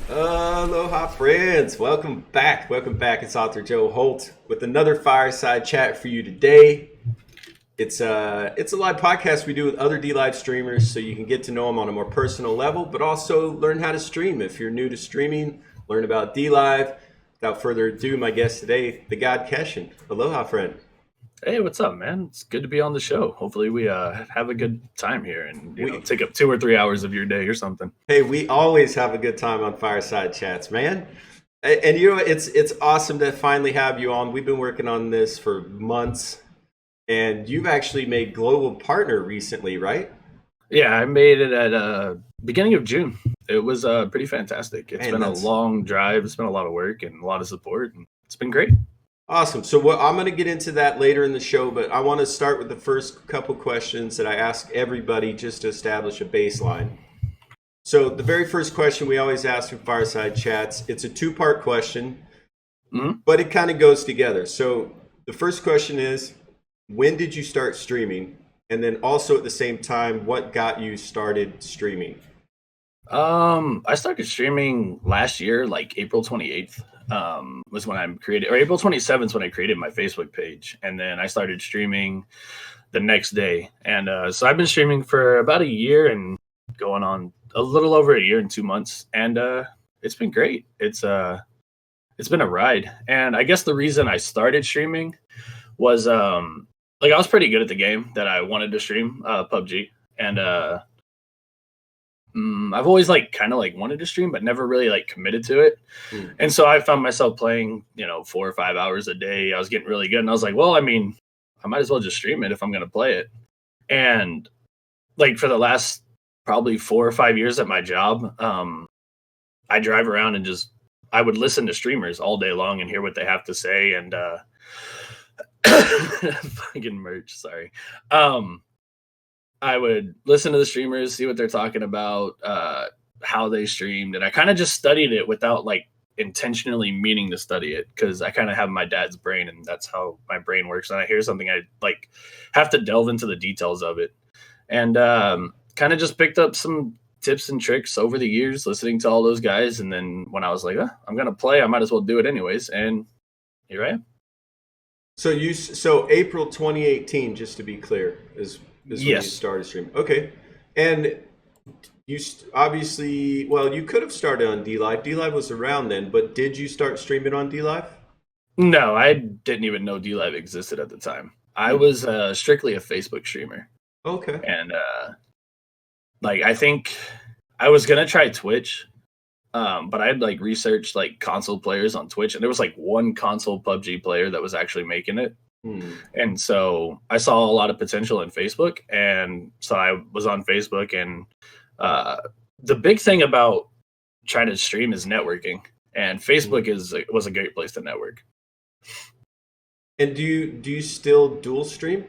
Aloha, friends. Welcome back. Welcome back. It's author Joe Holt with another fireside chat for you today. It's a live podcast we do with other DLive streamers, so you can get to know them on a more personal level, but also learn how to stream. If you're new to streaming, learn about DLive. Without further ado, my guest today, the God Keshin. Aloha, friend. Hey, what's up, man? It's good to be on the show. Hopefully, we have a good time here and We take up 2 or 3 hours of your day or something. Hey, we always have a good time on fireside chats, man. And you know, it's awesome to finally have you on. We've been working on this for months. And you've actually made global partner recently, right? Yeah, I made it at beginning of June. It was pretty fantastic. It's Man, been a that's long drive. It's been a lot of work and a lot of support, and it's been great. awesome. So I'm going to get into that later in the show, but I want to start with the first couple questions that I ask everybody just to establish a baseline. So the very first question we always ask in fireside chats, it's a two-part question, but it kind of goes together. So the first question is, when did you start streaming? And then also at the same time, what got you started streaming? I started streaming last year, like April 28th. Was when I created, or April 27th when I created my Facebook page, and then I started streaming the next day. And so I've been streaming for about a year and going on a little over a year and 2 months, and it's been great. It's been a ride, and I guess the reason I started streaming was like I was pretty good at the game that I wanted to stream, PUBG, and I've always like kind of like wanted to stream, but never really like committed to it. And so I found myself playing, 4 or 5 hours a day. I was getting really good, and I was like, well, I mean, I might as well just stream it if I'm going to play it. And like for the last probably 4 or 5 years at my job, I drive around and I would listen to streamers all day long and hear what they have to say. And fucking merch, sorry. I would listen to the streamers, see what they're talking about, how they streamed, and I kind of just studied it without like intentionally meaning to study it, because I kind of have my dad's brain, and that's how my brain works. And I hear something, I like have to delve into the details of it, and kind of just picked up some tips and tricks over the years, listening to all those guys. And then when I was like, I'm gonna play, I might as well do it anyways, and here I am. So April 2018, just to be clear, is when you Yes. started streaming. Okay, and obviously, well, you could have started on DLive. DLive was around then, but did you start streaming on DLive? No, I didn't even know DLive existed at the time. I was strictly a Facebook streamer, Okay. and like I think I was gonna try Twitch, but I had like researched like console players on Twitch, and there was like one console PUBG player that was actually making it. And so I saw a lot of potential in Facebook, and so I was on Facebook. And the big thing about trying to stream is networking, and Facebook was a great place to network. And do you still dual stream?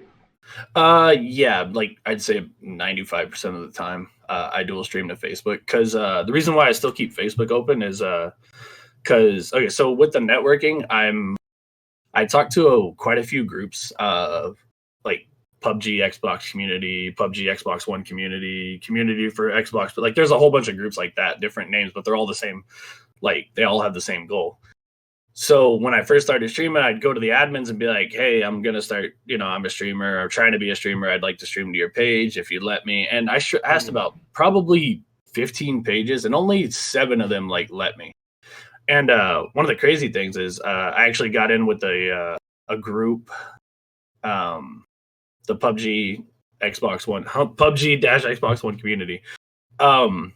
Yeah, like I'd say 95% of the time, I dual stream to Facebook, because the reason why I still keep Facebook open is because okay, so with the networking, I talked to quite a few groups, like PUBG Xbox community, PUBG Xbox One community for Xbox, but like there's a whole bunch of groups like that, different names, but they're all the same. Like they all have the same goal. So when I first started streaming, I'd go to the admins and be like, "Hey, I'm gonna start. I'm a streamer. I'm trying to be a streamer. I'd like to stream to your page if you'd let me." And I asked about probably 15 pages, and only 7 of them like let me. And one of the crazy things is I actually got in with a group, the PUBG Xbox One, PUBG dash Xbox One community. And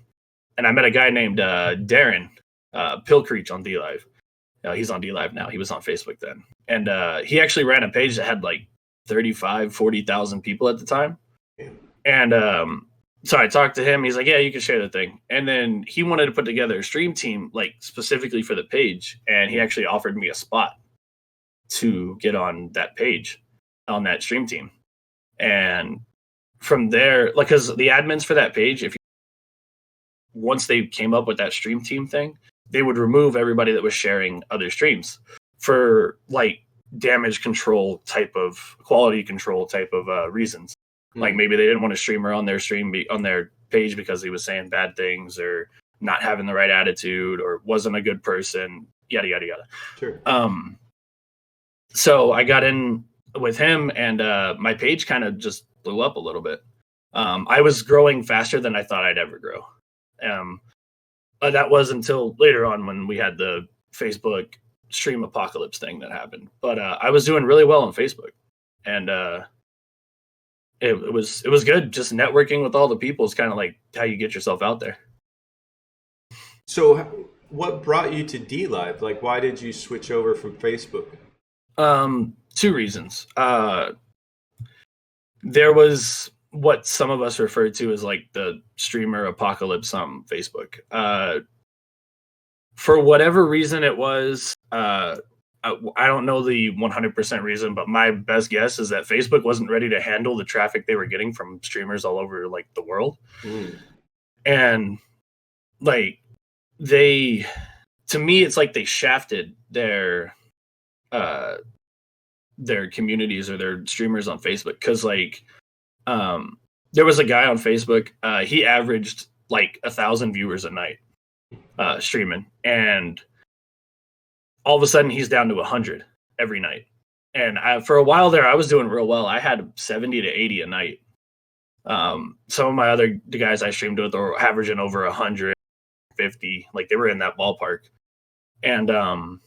I met a guy named Darren Pilcreech on DLive. He's on DLive now. He was on Facebook then. And he actually ran a page that had like 40,000 people at the time. And so I talked to him. He's like, yeah, you can share the thing. And then he wanted to put together a stream team, like specifically for the page. And he actually offered me a spot to get on that page, on that stream team. And from there, like, because the admins for that page, once they came up with that stream team thing, they would remove everybody that was sharing other streams for like damage control type of, quality control type of reasons. Like maybe they didn't want a streamer on their stream on their page because he was saying bad things, or not having the right attitude or wasn't a good person, yada yada yada. Sure. So I got in with him, and my page kind of just blew up a little bit. I was growing faster than I thought I'd ever grow. But that was until later on when we had the Facebook stream apocalypse thing that happened. But I was doing really well on Facebook, and it was good. Just networking with all the people is kind of like how you get yourself out there. So what brought you to DLive? Like, why did you switch over from Facebook? 2 reasons. There was what some of us refer to as like the streamer apocalypse on Facebook. For whatever reason it was, I don't know the 100% reason, but my best guess is that Facebook wasn't ready to handle the traffic they were getting from streamers all over like the world. And like to me, it's like they shafted their communities or their streamers on Facebook. Cause like, there was a guy on Facebook, he averaged like 1,000 viewers a night, streaming. And all of a sudden he's down to 100 every night. And for a while there, I was doing real well. I had 70 to 80 a night. Some of my the guys I streamed with were averaging over 150, like they were in that ballpark. And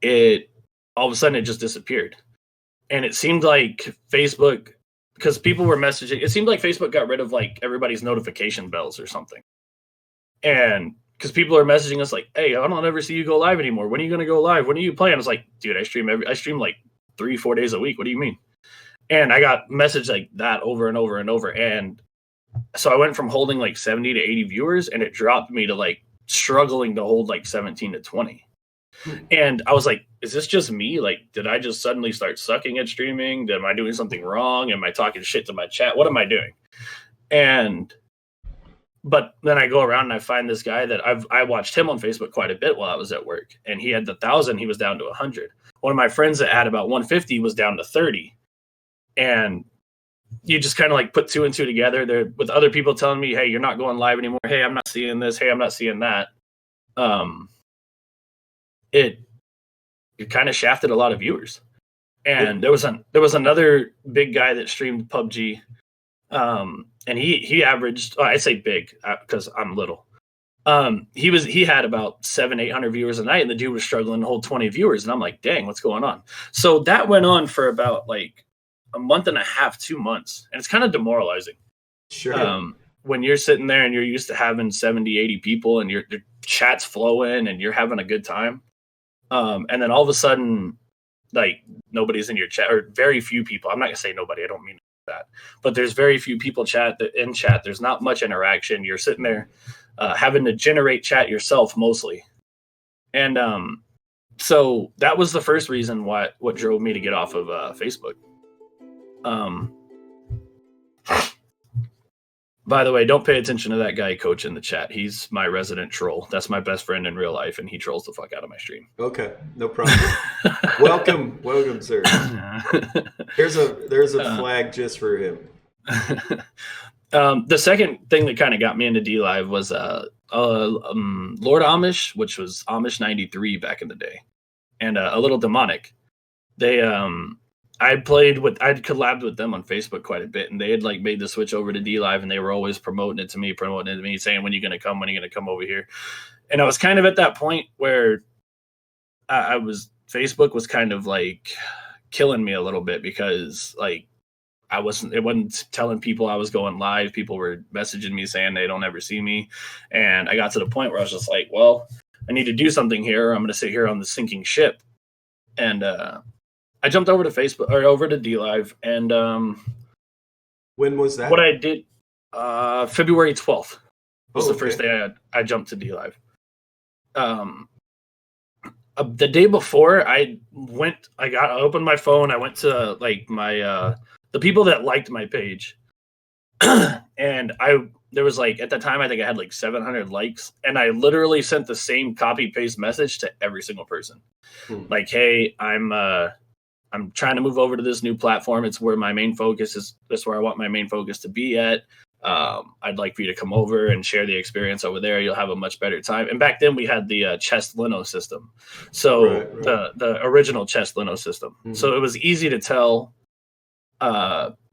it all of a sudden it just disappeared. And it seemed like Facebook, because people were messaging, it seemed like Facebook got rid of like everybody's notification bells or something. And because people are messaging us like, hey, I don't ever see you go live anymore. When are you going to go live? When are you playing? I was like, dude, I stream like 3-4 days a week. What do you mean? And I got messaged like that over and over and over. And so I went from holding like 70 to 80 viewers, and it dropped me to like struggling to hold like 17 to 20. And I was like, is this just me? Like, did I just suddenly start sucking at streaming? Am I doing something wrong? Am I talking shit to my chat? What am I doing? But then I go around and I find this guy that I watched him on Facebook quite a bit while I was at work. And he had the 1,000, he was down to 100. One of my friends that had about 150 was down to 30. And you just kind of like put 2 and 2 together there with other people telling me, hey, you're not going live anymore. Hey, I'm not seeing this. Hey, I'm not seeing that. It kind of shafted a lot of viewers. And there was another big guy that streamed PUBG. And he averaged, I say big because I'm little. He had about 700-800 viewers a night, and the dude was struggling to hold 20 viewers. And I'm like, dang, what's going on? So that went on for about like a month and a half, 2 months. And it's kind of demoralizing. Sure. When you're sitting there and you're used to having 70, 80 people and your chat's flowing and you're having a good time. And then all of a sudden, like nobody's in your chat, or very few people. I'm not gonna say nobody. I don't mean that, but there's very few people in chat. There's not much interaction. You're sitting there having to generate chat yourself mostly. And so that was the first reason what drove me to get off of Facebook. By the way, don't pay attention to that guy coach in the chat. He's my resident troll. That's my best friend in real life, and he trolls the fuck out of my stream. Okay, no problem. welcome, sir. There's a flag just for him. The second thing that kind of got me into DLive was Lord Amish, which was Amish 93 back in the day, and a little demonic. They I'd collabed with them on Facebook quite a bit, and they had like made the switch over to DLive, and they were always promoting it to me, saying, when are you going to come? When are you going to come over here? And I was kind of at that point where Facebook was kind of like killing me a little bit, because like it wasn't telling people I was going live. People were messaging me saying they don't ever see me. And I got to the point where I was just like, well, I need to do something here. I'm going to sit here on the sinking ship. And, I jumped over to Facebook, or over to DLive, and when was that? What I did, February 12th was the first day I jumped to DLive. The day before, I opened my phone. I went to like my the people that liked my page, and there was like, at the time I think I had like 700 likes, and I literally sent the same copy paste message to every single person, like, hey, I'm trying to move over to this new platform. It's where my main focus is. That's where I want my main focus to be at. I'd like for you to come over and share the experience over there. You'll have a much better time. And back then we had the chest lino system. So Right. the original chest lino system. Mhm. So it was easy to tell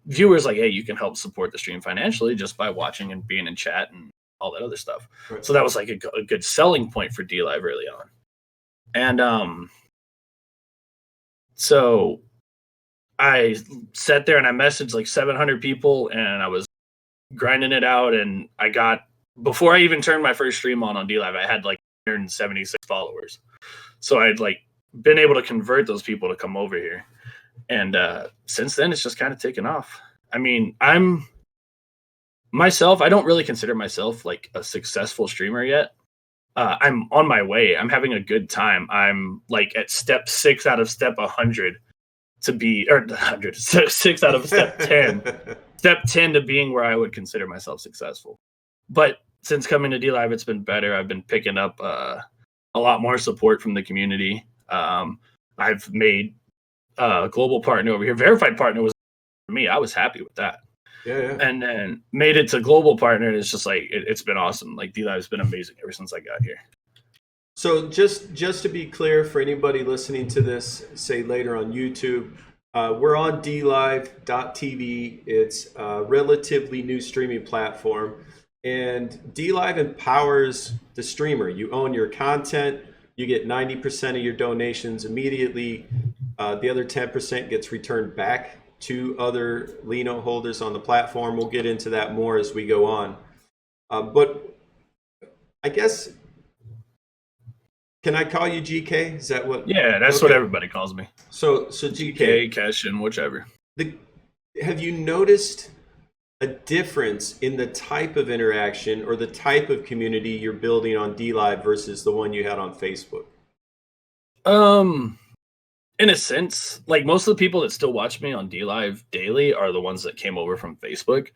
viewers like, hey, you can help support the stream financially just by watching and being in chat and all that other stuff. Right. So that was like a good selling point for DLive early on. And so I sat there and I messaged like 700 people, and I was grinding it out. And I got, before I even turned my first stream on DLive, I had like 176 followers. So I'd like been able to convert those people to come over here. And since then, it's just kind of taken off. I mean, I don't really consider myself like a successful streamer yet. I'm on my way. I'm having a good time. I'm like at step 6 out of step 100 to be, or 100, 6 out of step 10. Step 10 to being where I would consider myself successful. But since coming to DLive, it's been better. I've been picking up a lot more support from the community. I've made a global partner over here. Verified partner was for me. I was happy with that. Yeah. And then made it to global partner. And it's just like, it's been awesome. Like DLive's been amazing ever since I got here. So just to be clear for anybody listening to this, say later on YouTube, we're on DLive.tv. It's a relatively new streaming platform, and DLive empowers the streamer. You own your content. You get 90% of your donations immediately. The other 10% gets returned back to other Lino holders on the platform. We'll get into that more as we go on. But I guess, can I call you GK? Is that what? Yeah, that's what everybody calls me. So GK, Cashin, whichever. Have you noticed a difference in the type of interaction or the type of community you're building on DLive versus the one you had on Facebook? In a sense, like most of the people that still watch me on DLive daily are the ones that came over from Facebook.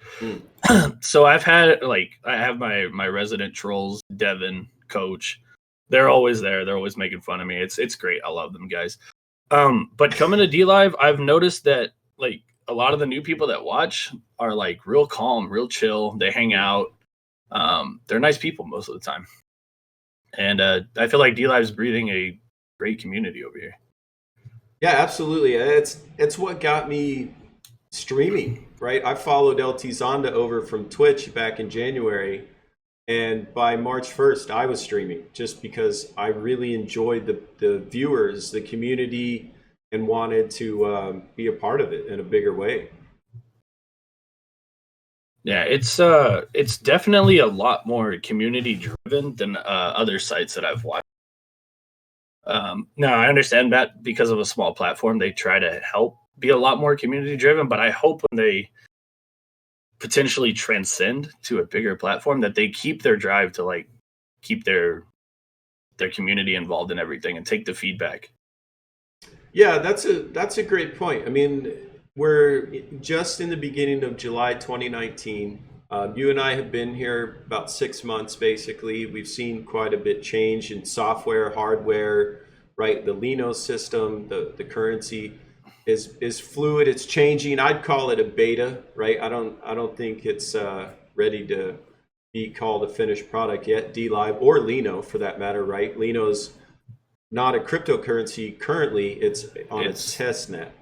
So I have my resident trolls, Devin, Coach. They're always there. They're always making fun of me. It's great. I love them guys. But coming to DLive, I've noticed that like a lot of the new people that watch are like real calm, real chill. They hang out. They're nice people most of the time. And I feel like DLive's breeding a great community over here. Yeah, absolutely. It's what got me streaming, right? I followed LT Zonda over from Twitch back in January, and by March 1st, I was streaming just because I really enjoyed the viewers, the community, and wanted to be a part of it in a bigger way. Yeah, it's definitely a lot more community driven than other sites that I've watched. Now I understand that because of a small platform, they try to help be a lot more community driven, but I hope when they potentially transcend to a bigger platform that they keep their drive to like keep their community involved in everything and take the feedback. Yeah, that's a great point. I mean, we're just in the beginning of July 2019. You and I have been here about 6 months, basically. We've seen quite a bit change in software, hardware, right? The Lino system, the currency is fluid. It's changing. I'd call it a beta, right? I don't think it's ready to be called a finished product yet. DLive or Lino, for that matter, right? Lino's not a cryptocurrency currently. It's on its test net.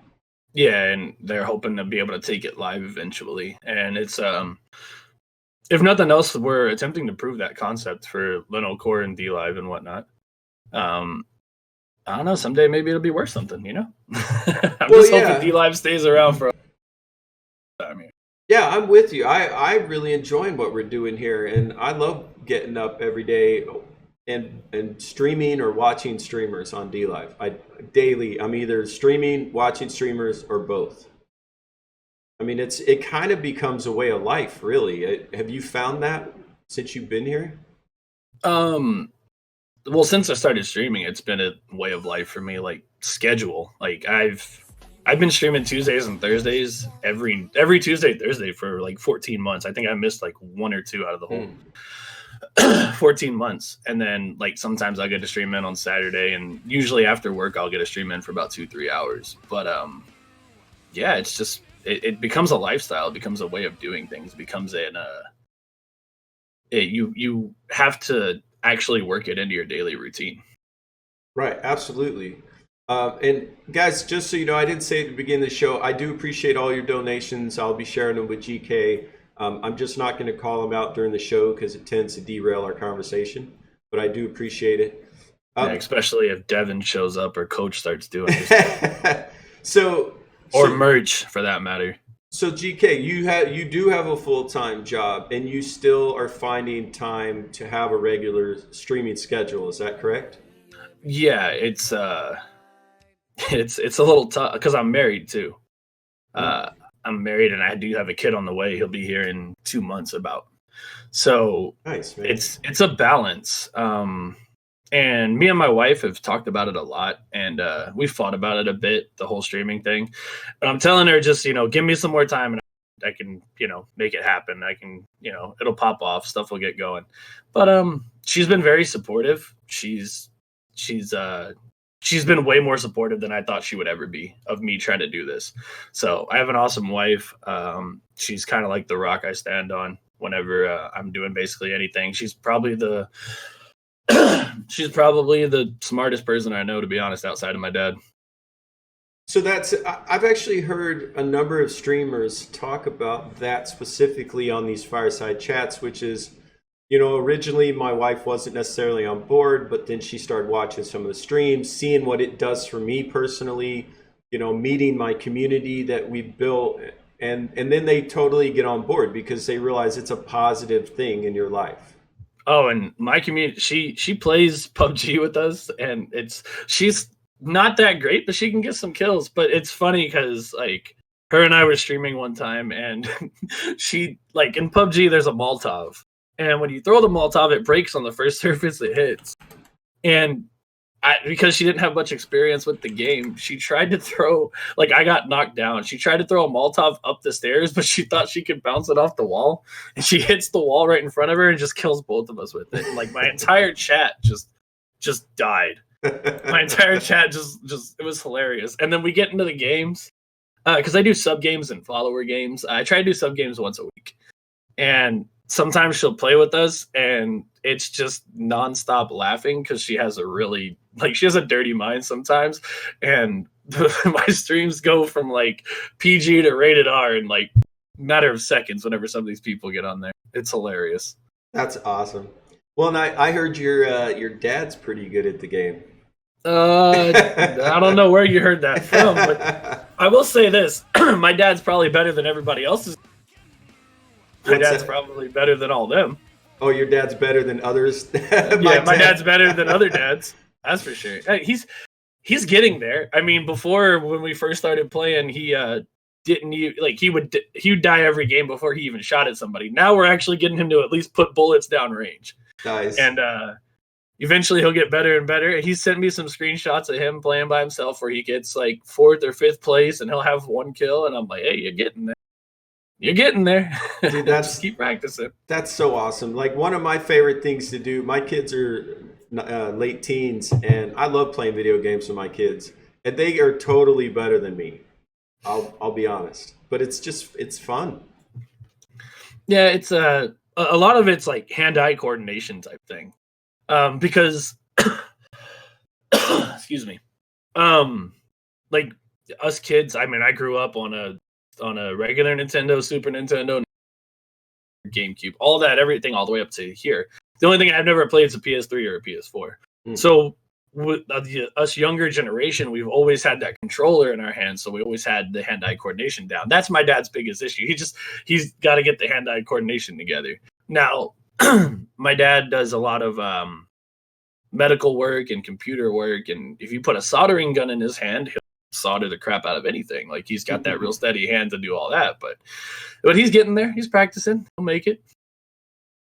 Yeah, and they're hoping to be able to take it live eventually. And it's if nothing else, we're attempting to prove that concept for Lino Core and DLive and whatnot. I don't know, someday maybe it'll be worth something, you know? I'm just hoping DLive stays around for a time here. Yeah, I'm with you. I really enjoy what we're doing here, and I love getting up every day and streaming or watching streamers on DLive. Daily, I'm either streaming, watching streamers, or both. I mean, it kind of becomes a way of life, really. Have you found that since you've been here? Well, since I started streaming, it's been a way of life for me. Like schedule, like I've been streaming Tuesdays and Thursdays every Tuesday, Thursday for like 14 months. I think I missed like 1 or 2 out of the whole 14 months. And then like sometimes I'll get to stream in on Saturday, and usually after work I'll get a stream in for about 2-3 hours. But yeah, it's it becomes a lifestyle. It becomes a way of doing things. It becomes you have to actually work it into your daily routine. Right, absolutely. And guys, just so you know, I didn't say at the beginning of the show, I do appreciate all your donations. I'll be sharing them with GK. I'm just not going to call them out during the show because it tends to derail our conversation, but I do appreciate it. Yeah, especially if Devin shows up or Coach starts doing it. Or merch for that matter. So GK, you do have a full-time job and you still are finding time to have a regular streaming schedule. Is that correct? Yeah, it's a little tough because I'm married too. I'm married and I do have a kid on the way. He'll be here in 2 months about. So nice, man. It's a balance. And me and my wife have talked about it a lot, and we've fought about it a bit, the whole streaming thing. But I'm telling her, just, give me some more time and I can, make it happen. I can, it'll pop off, stuff will get going. But she's been very supportive. She's been way more supportive than I thought she would ever be of me trying to do this. So I have an awesome wife. She's kind of like the rock I stand on whenever I'm doing basically anything. She's probably the smartest person I know, to be honest, outside of my dad. So I've actually heard a number of streamers talk about that specifically on these fireside chats, which is, originally my wife wasn't necessarily on board, but then she started watching some of the streams, seeing what it does for me personally, meeting my community that we built, and then they totally get on board because they realize it's a positive thing in your life. Oh, and my community, she plays PUBG with us, and she's not that great, but she can get some kills. But it's funny because her and I were streaming one time, and she in PUBG there's a Molotov, and when you throw the Molotov, it breaks on the first surface it hits. And because she didn't have much experience with the game, she tried to throw, I got knocked down. She tried to throw a Molotov up the stairs, but she thought she could bounce it off the wall. And she hits the wall right in front of her and just kills both of us with it. And my entire chat just died. My entire chat just it was hilarious. And then we get into the games, because I do sub games and follower games. I try to do sub games once a week. And sometimes she'll play with us and it's just nonstop laughing because she has she has a dirty mind sometimes. And my streams go from PG to rated R in matter of seconds whenever some of these people get on there. It's hilarious. That's awesome. Well, and I heard your dad's pretty good at the game. I don't know where you heard that from, but I will say this. My dad's probably better than everybody else's. My dad's probably better than all them. Oh, your dad's better than others? Yeah, my dad's better than other dads. That's for sure. Hey, he's getting there. I mean, before, when we first started playing, he he would die every game before he even shot at somebody. Now we're actually getting him to at least put bullets down range. Nice. And eventually he'll get better and better. He sent me some screenshots of him playing by himself where he gets 4th or 5th place and he'll have 1 kill. And I'm like, hey, you're getting there. You're getting there. Dude, just keep practicing. That's so awesome. One of my favorite things to do, my kids are late teens, and I love playing video games with my kids. And they are totally better than me. I'll be honest. But it's fun. Yeah, it's a lot of it's hand-eye coordination type thing. Because excuse me. Us kids, I mean, I grew up on a regular Nintendo, Super Nintendo, GameCube, all that, everything all the way up to here. The only thing I've never played is a PS3 or a PS4. So with us younger generation, we've always had that controller in our hands, so we always had the hand-eye coordination down. That's my dad's biggest issue. He's got to get the hand-eye coordination together. Now, my dad does a lot of medical work and computer work, and if you put a soldering gun in his hand, he'll solder the crap out of anything. He's got that real steady hand to do all that, but he's getting there. He's practicing. He'll make it.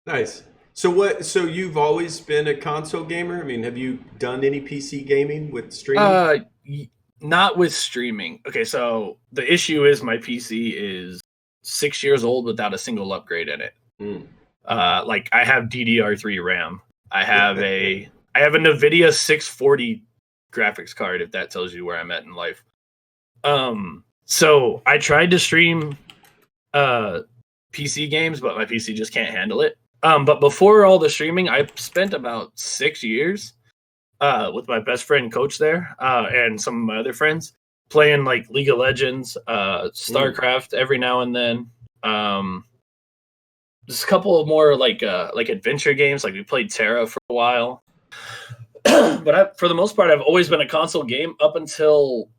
Nice. So you've always been a console gamer? I mean, have you done any PC gaming with streaming? Not with streaming. Okay, so the issue is my PC is 6 years old without a single upgrade in it. I have DDR3 RAM. I have a NVIDIA 640 graphics card, if that tells you where I'm at in life. So I tried to stream PC games, but my PC just can't handle it. But before all the streaming, I spent about 6 years with my best friend coach there and some of my other friends playing like League of Legends, StarCraft every now and then. Just a couple of more like adventure games. Like we played Terra for a while. But for the most part, I've always been a console gamer up until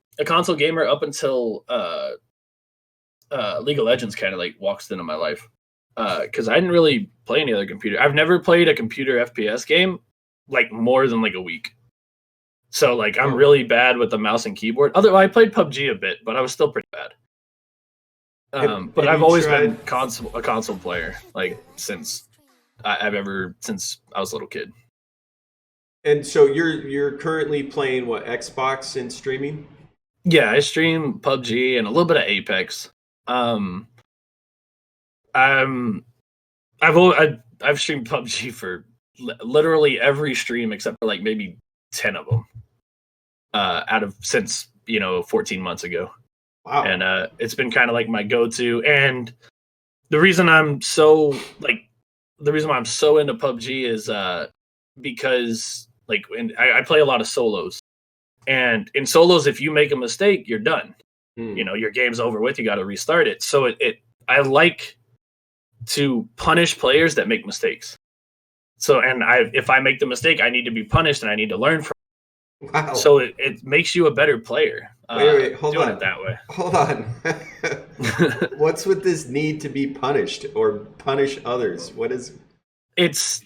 League of Legends kind of like walks into my life. Because I didn't really play any other computer. I've never played a computer FPS game like more than like a week. So like I'm really bad with the mouse and keyboard. Although I played PUBG a bit, but I was still pretty bad. But I've always been a console player, like since I was a little kid. And so you're currently playing what, Xbox and streaming? Yeah, I stream PUBG and a little bit of Apex. I've streamed PUBG for literally every stream except for like maybe 10 of them. Since 14 months ago. Wow. And it's been kind of like my go-to. And the reason I'm so into PUBG is because like I play a lot of solos. And in solos, if you make a mistake, you're done. Your game's over with. You got to restart it. So I like to punish players that make mistakes. So, if I make the mistake, I need to be punished and I need to learn from it. Wow. So it makes you a better player. Wait, hold on. Doing it that way. Hold on. What's with this need to be punished or punish others? What is? It's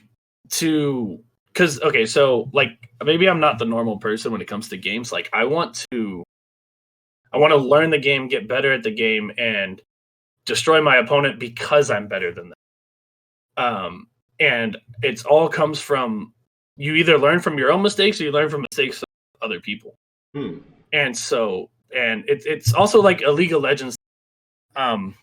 because okay, so like maybe I'm not the normal person when it comes to games. Like I want to learn the game, get better at the game, and destroy my opponent because I'm better than them. And it's all comes from you either learn from your own mistakes or you learn from mistakes of other people. And so, it's also like a League of Legends. And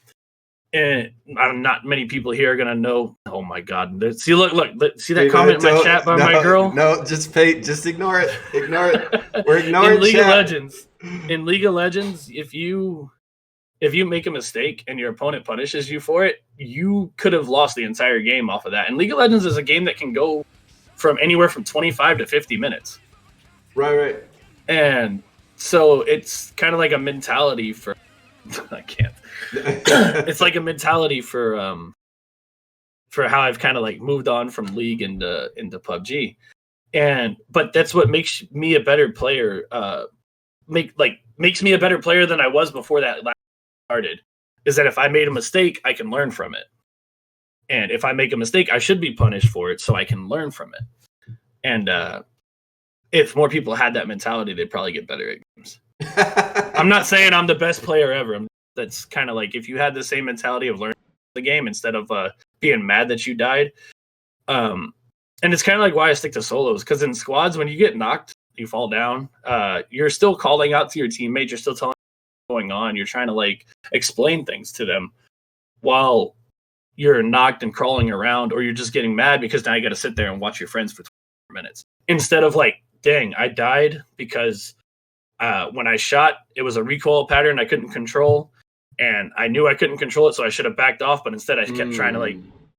not many people here are gonna know. Oh my God! See, look! See that comment in my chat by my girl? No, just ignore it. Ignore it. We're ignoring in League chat. of Legends. In League of Legends, if you make a mistake and your opponent punishes you for it, you could have lost the entire game off of that. And League of Legends is a game that can go from anywhere from 25 to 50 minutes. Right. And so it's kind of like a mentality for I can't. It's like a mentality for how I've kind of like moved on from League into PUBG. But that's what makes me a better player. Makes me a better player than I was before that last started. Is that if I made a mistake, I can learn from it. And if I make a mistake, I should be punished for it so I can learn from it. And if more people had that mentality, they'd probably get better at games. I'm not saying I'm the best player ever. That's kind of like if you had the same mentality of learning the game instead of being mad that you died. And it's kind of like why I stick to solos, because in squads, when you get knocked, you fall down, you're still calling out to your teammates. You're still telling them what's going on. You're trying to like explain things to them while you're knocked and crawling around, or you're just getting mad because now you got to sit there and watch your friends for 20 minutes instead of like, dang, I died because when I shot, it was a recoil pattern I couldn't control, and I knew I couldn't control it, so I should have backed off, but instead I kept trying to like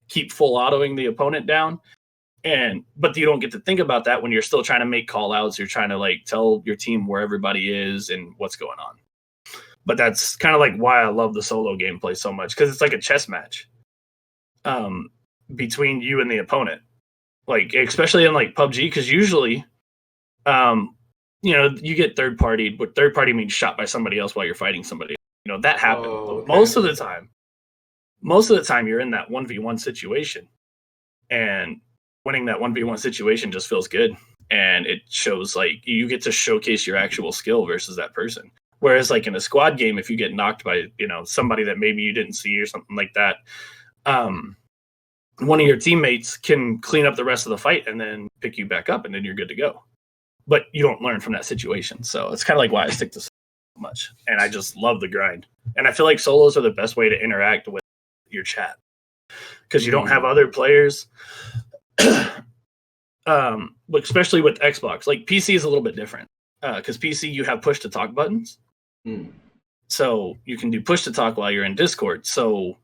keep full autoing the opponent down. But you don't get to think about that when you're still trying to make call outs. You're trying to like tell your team where everybody is and what's going on. But that's kind of like why I love the solo gameplay so much, because it's like a chess match between you and the opponent. Like especially in like PUBG, because usually you get third party, but third party means shot by somebody else while you're fighting somebody. That happens. Okay. Most of the time you're in that 1v1 situation, and winning that 1v1 situation just feels good, and it shows like you get to showcase your actual skill versus that person. Whereas like in a squad game, if you get knocked by somebody that maybe you didn't see or something like that, one of your teammates can clean up the rest of the fight and then pick you back up, and then you're good to go. But you don't learn from that situation. So it's kind of like why I stick to so much. And I just love the grind. And I feel like solos are the best way to interact with your chat, because you don't have other players. Especially with Xbox. Like PC is a little bit different. Because PC, you have push to talk buttons. So you can do push to talk while you're in Discord. So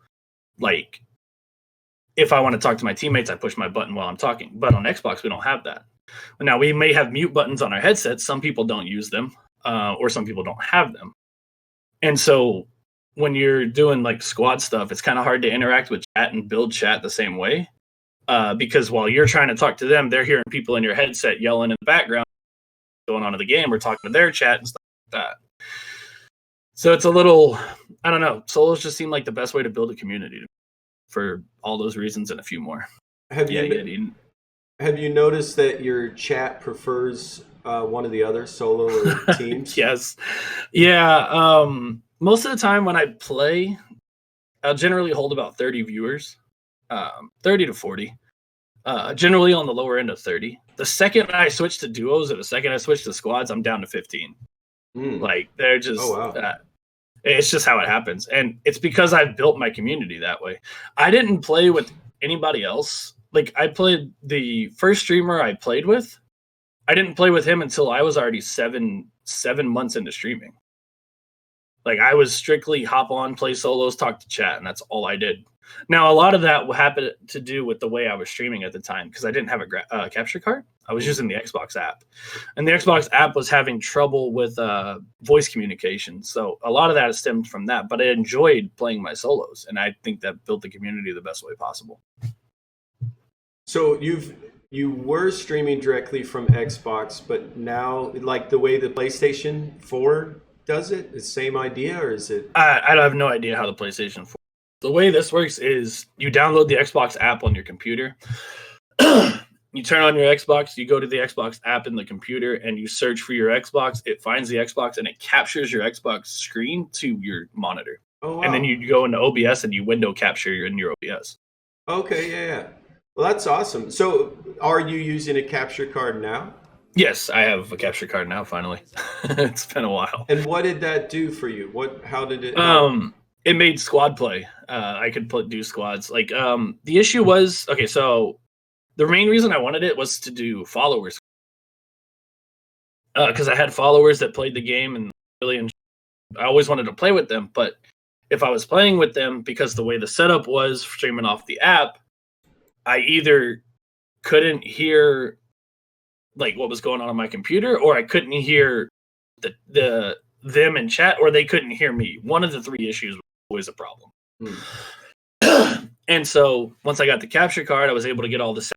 like if I want to talk to my teammates, I push my button while I'm talking. But on Xbox, we don't have that. Now we may have mute buttons on our headsets. Some people don't use them, or some people don't have them. And so when you're doing like squad stuff, it's kind of hard to interact with chat and build chat the same way. Because while you're trying to talk to them, they're hearing people in your headset yelling in the background going on in the game or talking to their chat and stuff like that. So it's a little, I don't know. Solos just seem like the best way to build a community for all those reasons and a few more. Have you noticed that your chat prefers one of the other solo or teams? Yes. Yeah. Most of the time when I play, I'll generally hold about 30 viewers, 30 to 40. Generally on the lower end of 30. The second I switch to duos or the second I switch to squads, I'm down to 15. Like they're just, it's just how it happens. And it's because I've built my community that way. I didn't play with anybody else. Like I played the first streamer I played with. I didn't play with him until I was already seven months into streaming. Like I was strictly hop on, play solos, talk to chat, and that's all I did. Now, a lot of that happened to do with the way I was streaming at the time because I didn't have a capture card. I was using the Xbox app. And the Xbox app was having trouble with voice communication. So a lot of that stemmed from that. But I enjoyed playing my solos, and I think that built the community the best way possible. So you were streaming directly from Xbox, but now, like the way the PlayStation 4 does it, the same idea, or is it? I have no idea how the PlayStation 4. The way this works is you download the Xbox app on your computer. You turn on your Xbox, you go to the Xbox app in the computer, and you search for your Xbox. It finds the Xbox, and it captures your Xbox screen to your monitor. Oh, wow. And then you go into OBS, and you window capture in your OBS. Okay, yeah. Well, that's awesome. So are you using a capture card now? Yes, I have a capture card now, finally. It's been a while. And what did that do for you? How did it It made squad play. I could do squads. Like the issue was, okay, so the main reason I wanted it was to do followers. Because I had followers that played the game and really enjoyed it. I always wanted to play with them, but if I was playing with them, because the way the setup was streaming off the app, I either couldn't hear like what was going on my computer, or I couldn't hear the them in chat, or they couldn't hear me. One of the three issues was always a problem. And so once I got the capture card, I was able to get all this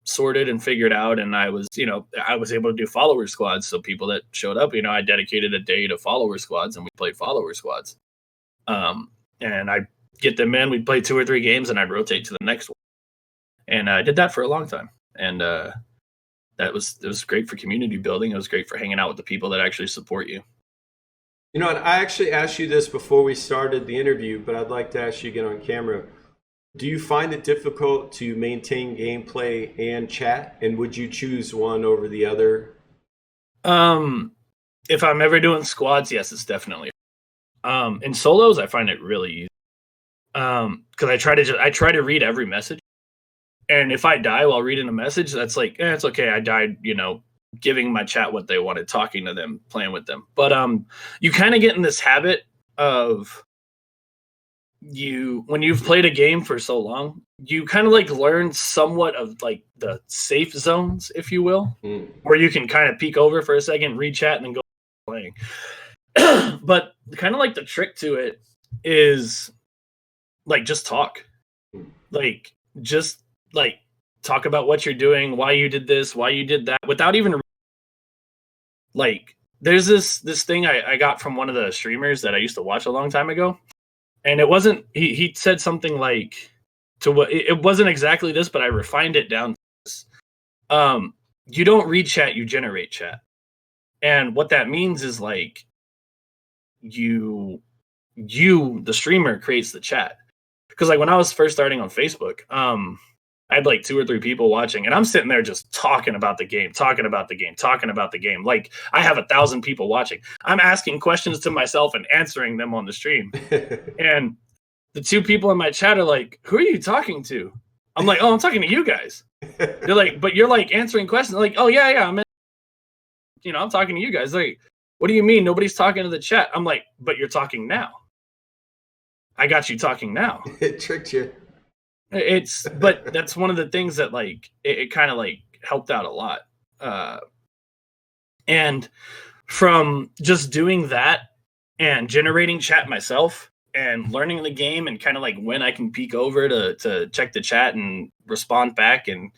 sorted and figured out, and I was able to do follower squads. So people that showed up, I dedicated a day to follower squads, and we played follower squads. And I'd get them in, we'd play 2 or 3 games, and I'd rotate to the next one. And I did that for a long time. And it was great for community building. It was great for hanging out with the people that actually support you. You know, and I actually asked you this before we started the interview, but I'd like to ask you again on camera. Do you find it difficult to maintain gameplay and chat? And would you choose one over the other? If I'm ever doing squads, yes, it's definitely. In solos, I find it really easy. Because I try to read every message. And if I die while reading a message, that's like, it's okay. I died, giving my chat what they wanted, talking to them, playing with them. But you kind of get in this habit of when you've played a game for so long, you kind of like learn somewhat of like the safe zones, if you will, where you can kind of peek over for a second, read chat, and then go playing. But kind of like the trick to it is like just talk. Like just like talk about what you're doing, why you did this, why you did that, without even like there's this thing I got from one of the streamers that I used to watch a long time ago, and it wasn't he said something like to what it wasn't exactly this, but I refined it down to this. You don't read chat, you generate chat. And what that means is like you the streamer creates the chat. Because like when I was first starting on Facebook, I had like 2 or 3 people watching, and I'm sitting there just talking about the game. Like I have 1,000 people watching. I'm asking questions to myself and answering them on the stream. And the 2 people in my chat are like, "Who are you talking to?" I'm like, "Oh, I'm talking to you guys." They're like, "But you're like answering questions." I'm like, "Oh yeah, I'm I'm talking to you guys." Like, what do you mean nobody's talking to the chat? I'm like, but you're talking now. I got you talking now. It tricked you. But that's one of the things that like it kind of like helped out a lot. And from just doing that and generating chat myself and learning the game and kind of like when I can peek over to check the chat and respond back, and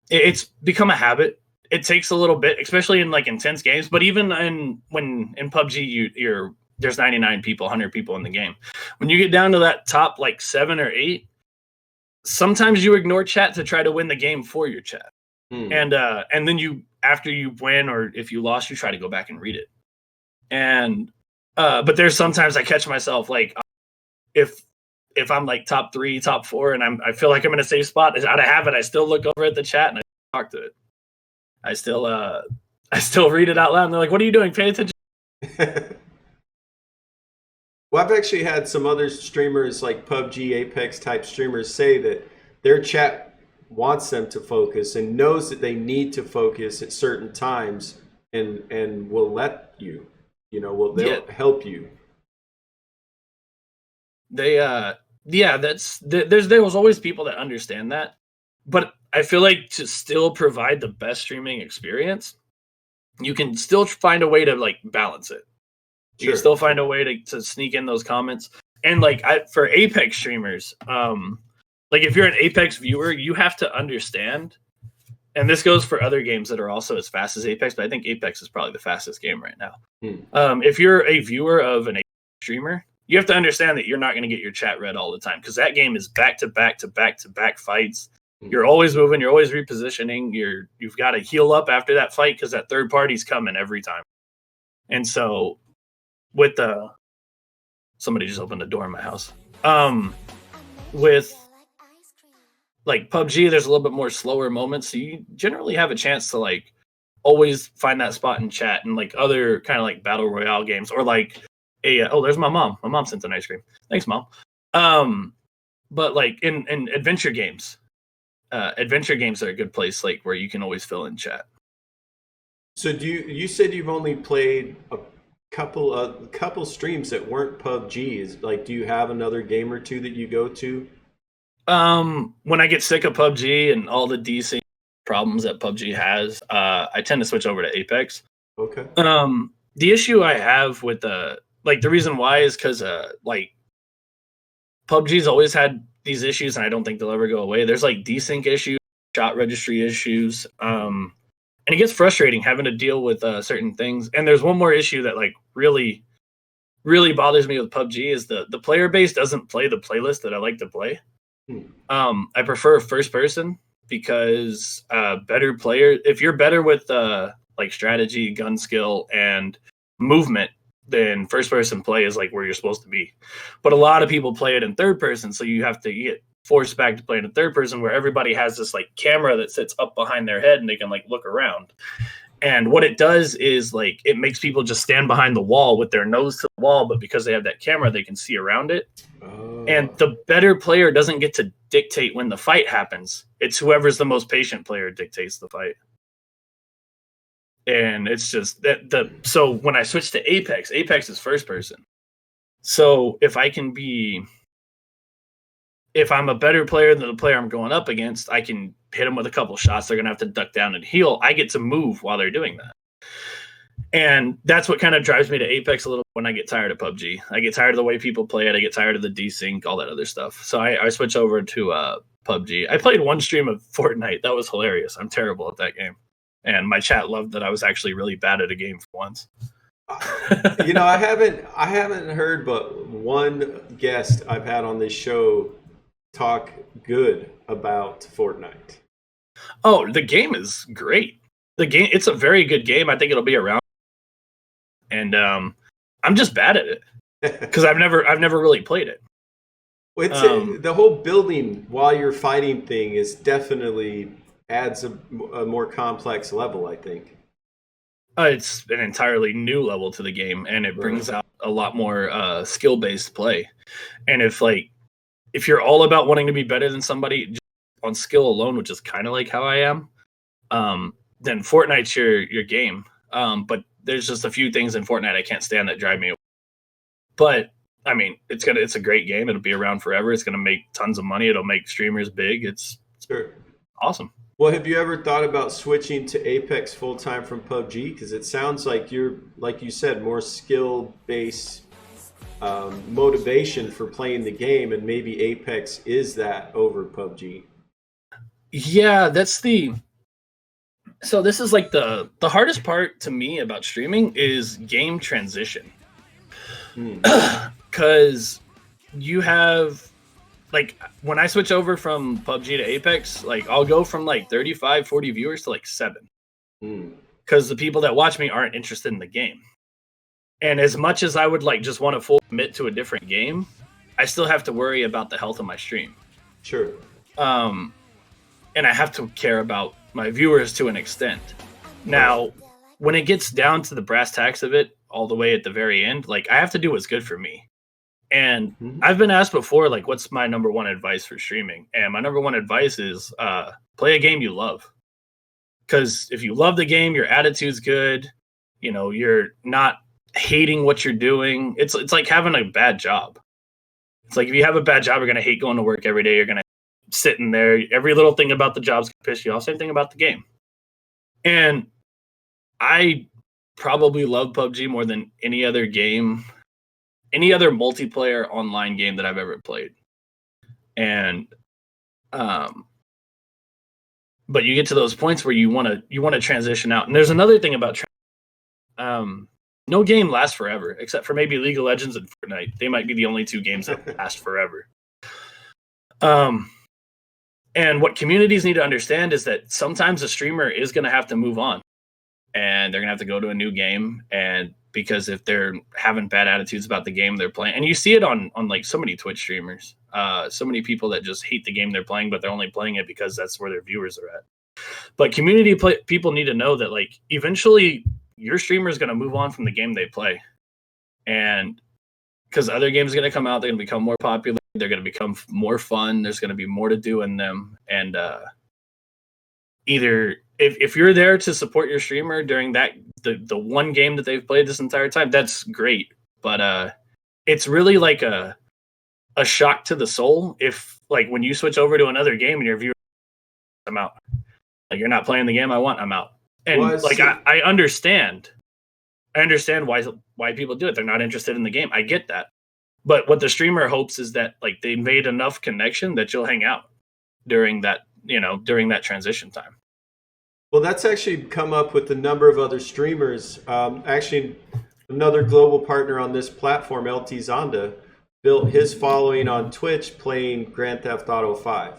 it's become a habit. It takes a little bit, especially in like intense games, but even in PUBG there's 99 people, 100 people in the game. When you get down to that top like 7 or 8, sometimes you ignore chat to try to win the game for your chat. And then you, after you win or if you lost, you try to go back and read it. And but there's sometimes I catch myself like if I'm like top 3, top 4, and I feel like I'm in a safe spot, out of habit, I still look over at the chat and I talk to it. I still read it out loud, and they're like, "What are you doing? Pay attention." Well, I've actually had some other streamers like PUBG, Apex type streamers say that their chat wants them to focus and knows that they need to focus at certain times and will let you, they'll help you. There was always people that understand that, but I feel like to still provide the best streaming experience, you can still find a way to like balance it. You can still find a way to sneak in those comments. And like for Apex streamers, like if you're an Apex viewer, you have to understand, and this goes for other games that are also as fast as Apex, but I think Apex is probably the fastest game right now. If you're a viewer of an Apex streamer, you have to understand that you're not going to get your chat read all the time, because that game is back to back to back to back fights. You're always moving, you're always repositioning, you've got to heal up after that fight because that third party's coming every time. And so with somebody just opened the door in my house. With like PUBG, there's a little bit more slower moments, so you generally have a chance to like always find that spot in chat, and like other kind of like battle royale games, or like there's my mom. My mom sent an ice cream. Thanks, Mom. But like in adventure games are a good place, like where you can always fill in chat. So you said you've only played a couple streams that weren't PUBG. Do you have another game or two that you go to? When I get sick of PUBG and all the desync problems that PUBG has, I tend to switch over to Apex. Okay. The issue I have with the reason why is because like PUBG's always had these issues, and I don't think they'll ever go away. There's like desync issues, shot registry issues, and it gets frustrating having to deal with certain things. And there's one more issue that like really, really bothers me with PUBG is the player base doesn't play the playlist that I like to play. I prefer first person because better player. If you're better with like strategy, gun skill, and movement, then first person play is like where you're supposed to be. But a lot of people play it in third person, so you have to get forced back to play it in third person, where everybody has this like camera that sits up behind their head and they can like look around. And what it does is like it makes people just stand behind the wall with their nose to the wall, but because they have that camera, they can see around it. And the better player doesn't get to dictate when the fight happens. It's whoever's the most patient player dictates the fight. And it's just that so when I switch to Apex is first person. So if I'm a better player than the player I'm going up against, I can hit them with a couple shots. They're going to have to duck down and heal. I get to move while they're doing that. And that's what kind of drives me to Apex a little when I get tired of PUBG. I get tired of the way people play it. I get tired of the desync, all that other stuff. So I switch over to PUBG. I played one stream of Fortnite. That was hilarious. I'm terrible at that game. And my chat loved that I was actually really bad at a game for once. I haven't heard but one guest I've had on this show talk good about Fortnite. Oh, the game is great. It's a very good game. I think it'll be around. And I'm just bad at it because I've never really played it. The whole building while you're fighting thing is definitely adds a more complex level, I think. It's an entirely new level to the game, and it brings out a lot more skill-based play. And if you're all about wanting to be better than somebody just on skill alone, which is kind of like how I am, then Fortnite's your game. But there's just a few things in Fortnite I can't stand that drive me away. But I mean, it's a great game. It'll be around forever. It's gonna make tons of money. It'll make streamers big. It's Sure. awesome. Well, have you ever thought about switching to Apex full time from PUBG? Because it sounds like you're, like you said, more skill based motivation for playing the game, and maybe Apex is that over PUBG. Yeah, so this is like the hardest part to me about streaming is game transition. Because you have, like, when I switch over from PUBG to Apex, like, I'll go from like 35, 40 viewers to like 7. Because the people that watch me aren't interested in the game. And as much as I would like just want to full commit to a different game, I still have to worry about the health of my stream. Sure. And I have to care about my viewers to an extent. Now, when it gets down to the brass tacks of it, all the way at the very end, like, I have to do what's good for me. And I've been asked before, like, what's my number one advice for streaming? And my number one advice is play a game you love. Because if you love the game, your attitude's good. You know, you're not hating what you're doing. It's like having a bad job. It's like if you have a bad job, you're going to hate going to work every day. You're going to sit in there. Every little thing about the job's going to piss you off. Same thing about the game. And I probably love PUBG more than any other game, any other multiplayer online game that I've ever played. And but you get to those points where you want to transition out. And there's another thing about no game lasts forever, except for maybe League of Legends and Fortnite. They might be the only 2 games that last forever. And what communities need to understand is that sometimes a streamer is going to have to move on, and they're going to have to go to a new game. And because if they're having bad attitudes about the game they're playing, and you see it on like so many Twitch streamers, so many people that just hate the game they're playing, but they're only playing it because that's where their viewers are at. But people need to know that, like, eventually your streamer is going to move on from the game they play. And because other games are going to come out, they're going to become more popular. They're going to become more fun. There's going to be more to do in them. And either if you're there to support your streamer during that the one game that they've played this entire time, that's great. But it's really like a shock to the soul if, like, when you switch over to another game and your viewer, I'm out. Like, you're not playing the game I want, I'm out. And I understand why people do it. They're not interested in the game. I get that. But what the streamer hopes is that, like, they made enough connection that you'll hang out during that transition time. Well, that's actually come up with a number of other streamers. Actually, another global partner on this platform, LT Zonda, built his following on Twitch playing Grand Theft Auto 5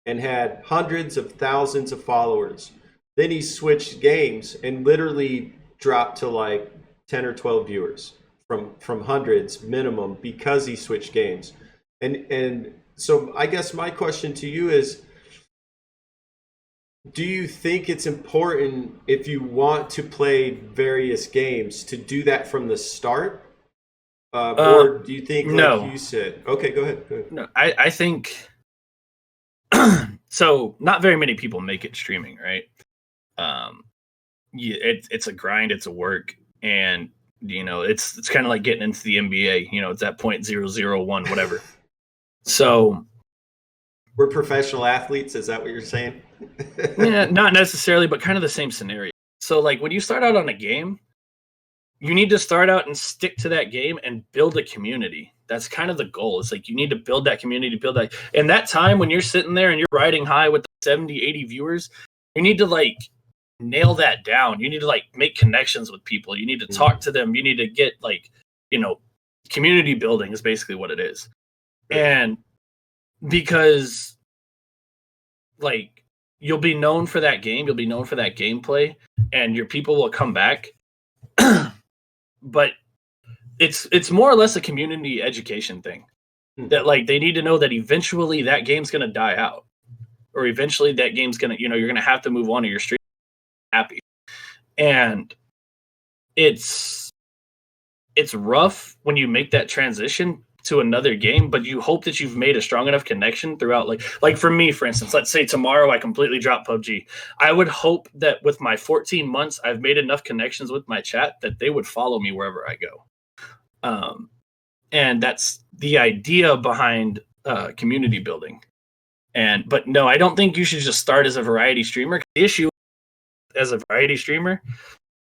and had hundreds of thousands of followers. Then he switched games and literally dropped to like 10 or 12 viewers from hundreds minimum because he switched games. And so I guess my question to you is, do you think it's important, if you want to play various games, to do that from the start? Or do you think, no. like you said, okay, go ahead. No, I think so. Not very many people make it streaming, right? It's a grind, it's a work, and it's kind of like getting into the NBA. It's at 0.001 whatever. So we're professional athletes. Is that what you're saying? Yeah, not necessarily, but kind of the same scenario. So, like, when you start out on a game, you need to start out and stick to that game and build a community. That's kind of the goal. It's like you need to build that community, and that time when you're sitting there and you're riding high with 70, 80 viewers, you need to, like, nail that down. You need to, like, make connections with people. You need to talk to them. You need to get, like, community building is basically what it is. And because, like, you'll be known for that game, you'll be known for that gameplay, and your people will come back. But it's more or less a community education thing. That, like, they need to know that eventually that game's going to die out, or eventually that game's going to, you're going to have to move on to your stream happy. And it's rough when you make that transition, to another game, but you hope that you've made a strong enough connection throughout. Like for me, for instance, let's say tomorrow I completely drop PUBG. I would hope that with my 14 months, I've made enough connections with my chat that they would follow me wherever I go. And that's the idea behind community building. But no, I don't think you should just start as a variety streamer. The issue as a variety streamer,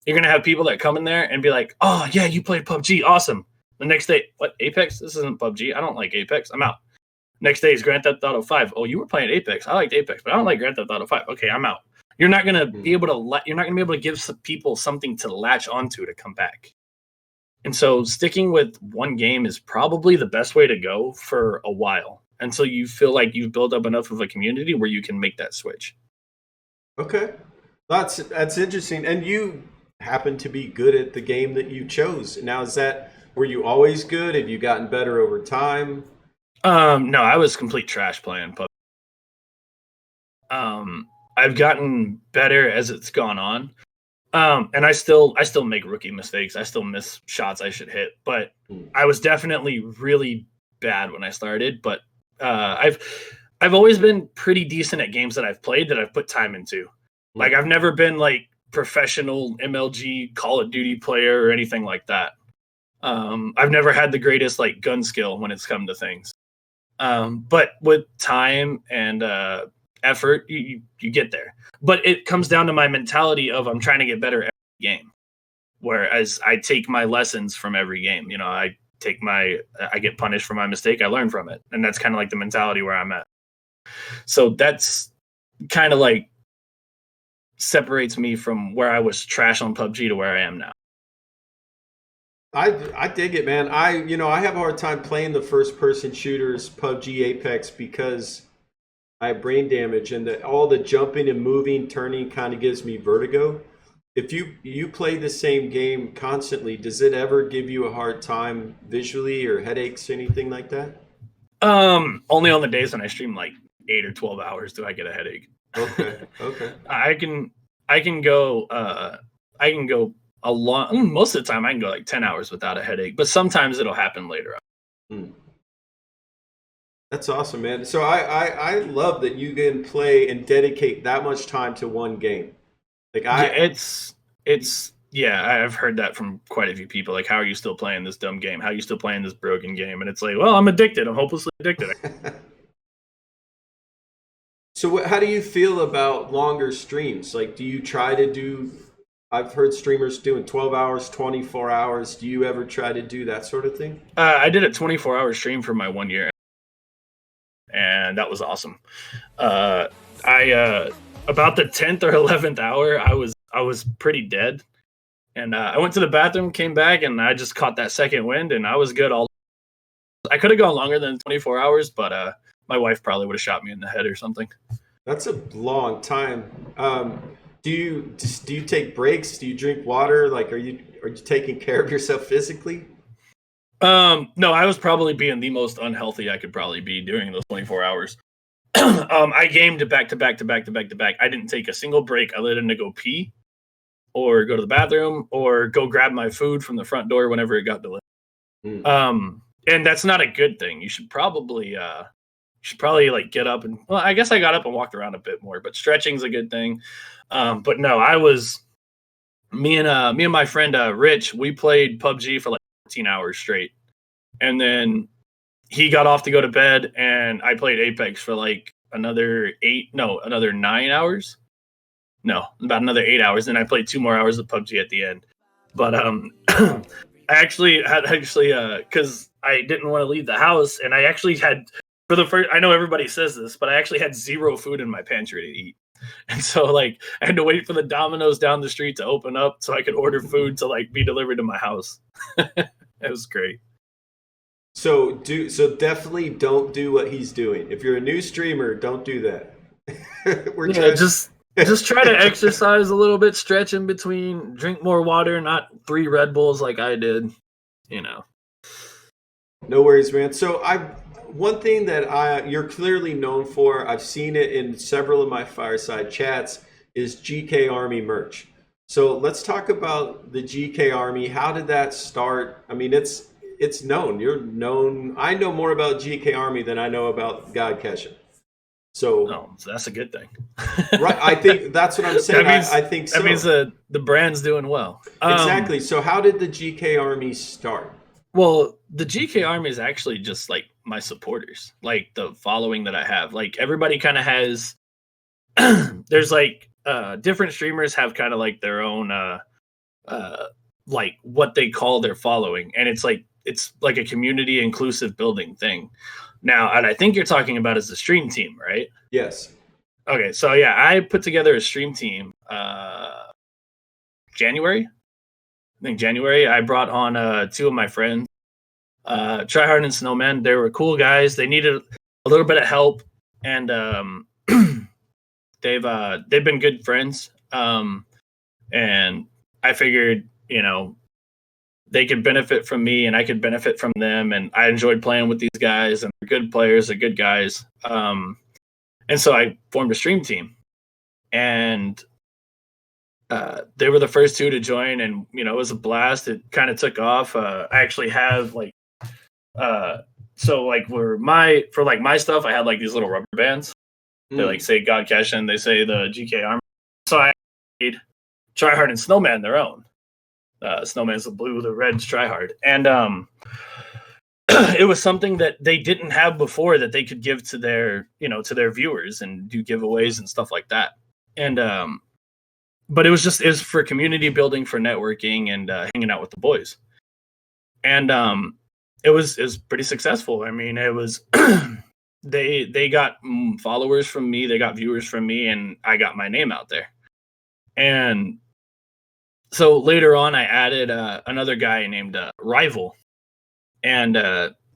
you're going to have people that come in there and be like, oh, yeah, you played PUBG. Awesome. The next day, what, Apex? This isn't PUBG. I don't like Apex. I'm out. Next day is Grand Theft Auto 5. Oh, you were playing Apex. I liked Apex, but I don't like Grand Theft Auto 5. Okay, I'm out. You're not going to be able to give some people something to latch onto to come back. And so sticking with one game is probably the best way to go for a while until you feel like you've built up enough of a community where you can make that switch. Okay. That's interesting. And you happen to be good at the game that you chose. Now, were you always good? Have you gotten better over time? No, I was complete trash playing PUBG. I've gotten better as it's gone on. And I still make rookie mistakes. I still miss shots I should hit, but I was definitely really bad when I started. But I've always been pretty decent at games that I've played that I've put time into. Like I've never been like professional MLG Call of Duty player or anything like that. I've never had the greatest like gun skill when it's come to things. But with time and effort, you get there. But it comes down to my mentality of I'm trying to get better every game. Whereas I take my lessons from every game. You know, I get punished for my mistake. I learn from it. And that's kind of like the mentality where I'm at. So that's kind of like separates me from where I was trash on PUBG to where I am now. I dig it, man. I have a hard time playing the first person shooters, PUBG, Apex, because I have brain damage and all the jumping and moving, turning kind of gives me vertigo. If you play the same game constantly, does it ever give you a hard time visually or headaches, anything like that? Only on the days when I stream like 8 or 12 hours do I get a headache. Okay. I can go a long, most of the time I can go like 10 hours without a headache, but sometimes it'll happen later on. That's awesome, man. So I love that you can play and dedicate that much time to one game. Like I've heard that from quite a few people. Like, how are you still playing this dumb game? How are you still playing this broken game? And it's like, well, I'm addicted. I'm hopelessly addicted. So how do you feel about longer streams? Like, do you try to do, I've heard streamers doing 12 hours, 24 hours. Do you ever try to do that sort of thing? I did a 24-hour stream for my 1 year. And that was awesome. About the 10th or 11th hour, I was pretty dead. And I went to the bathroom, came back, and I just caught that second wind, and I was good all. I could have gone longer than 24 hours, but my wife probably would have shot me in the head or something. That's a long time. Do you take breaks? Do you drink water? Like, are you taking care of yourself physically? No, I was probably being the most unhealthy I could probably be during those 24 hours. I gamed back to back. I didn't take a single break. I let him to go pee or go to the bathroom or go grab my food from the front door whenever it got delivered. And that's not a good thing. You should probably like get up and, well, I guess I got up and walked around a bit more, but stretching's a good thing. But no, me and my friend, Rich, we played PUBG for like 14 hours straight. And then he got off to go to bed and I played Apex for like another 9 hours. No, about another 8 hours. And I played 2 more hours of PUBG at the end. But I actually because I didn't want to leave the house, and I actually had I know everybody says this, but I actually had 0 food in my pantry to eat. And so like I had to wait for the Domino's down the street to open up so I could order food to like be delivered to my house. It was great. So definitely don't do what he's doing. If you're a new streamer, don't do that. Just try to exercise a little bit, stretch in between, drink more water, not 3 Red Bulls like I did, you know. No worries, man. So one thing that you're clearly known for, I've seen it in several of my Fireside chats, is GK Army merch. So let's talk about the GK Army. How did that start? I mean, it's it's known. You're known. I know more about GK Army than I know about God Keshen. So, Oh, so that's a good thing. right, I think that's what I'm saying. I think so. That means the brand's doing well. Exactly. So how did the GK Army start? Well, the GK Army is actually just like my supporters, like the following that I have. Like everybody kind of has. There's like different streamers have kind of like their own like what they call their following, and it's like a community inclusive building thing. Now, and I think you're talking about is the stream team, right? Yes. Okay, so yeah, I put together a stream team January. I think January. I brought on two of my friends, Tryhard and Snowman. They were cool guys. They needed a little bit of help, and they've been good friends. And I figured, they could benefit from me and I could benefit from them. And I enjoyed playing with these guys, and they're good players, they're good guys. And so I formed a stream team, and they were the first two to join, and, it was a blast. It kind of took off. I actually have so like for my stuff, I had like these little rubber bands. They like say God Keshen, they say the GK Army. So I made Tryhard and Snowman their own. Snowman's the blue, the red's Tryhard. And it was something that they didn't have before that they could give to their viewers and do giveaways and stuff like that. And but it was for community building, for networking, and hanging out with the boys. And it was pretty successful. I mean, it was they got followers from me, they got viewers from me, and I got my name out there. And so later on, I added another guy named Rival, and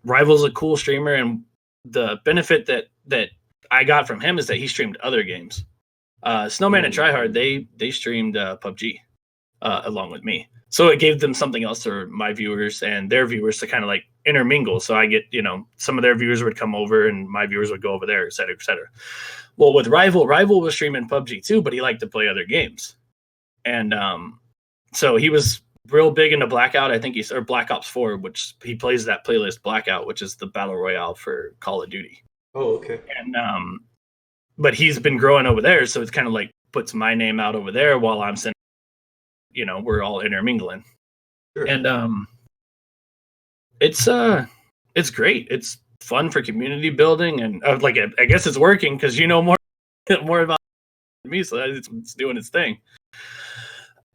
Rival's a cool streamer. And the benefit that I got from him is that he streamed other games. Snowman and Tryhard, they streamed PUBG along with me, so it gave them something else for my viewers and their viewers to kind of like intermingle. So I get, some of their viewers would come over and my viewers would go over there, et cetera, et cetera. Well, with Rival was streaming PUBG too, but he liked to play other games. And so he was real big into Blackout. I think or Black Ops 4, which he plays that playlist Blackout, which is the battle royale for Call of Duty. Oh, okay. And but he's been growing over there, so it's kind of like puts my name out over there while I'm sending, we're all intermingling. Sure. And it's great. It's fun for community building, and I guess it's working because more about me, so it's doing its thing.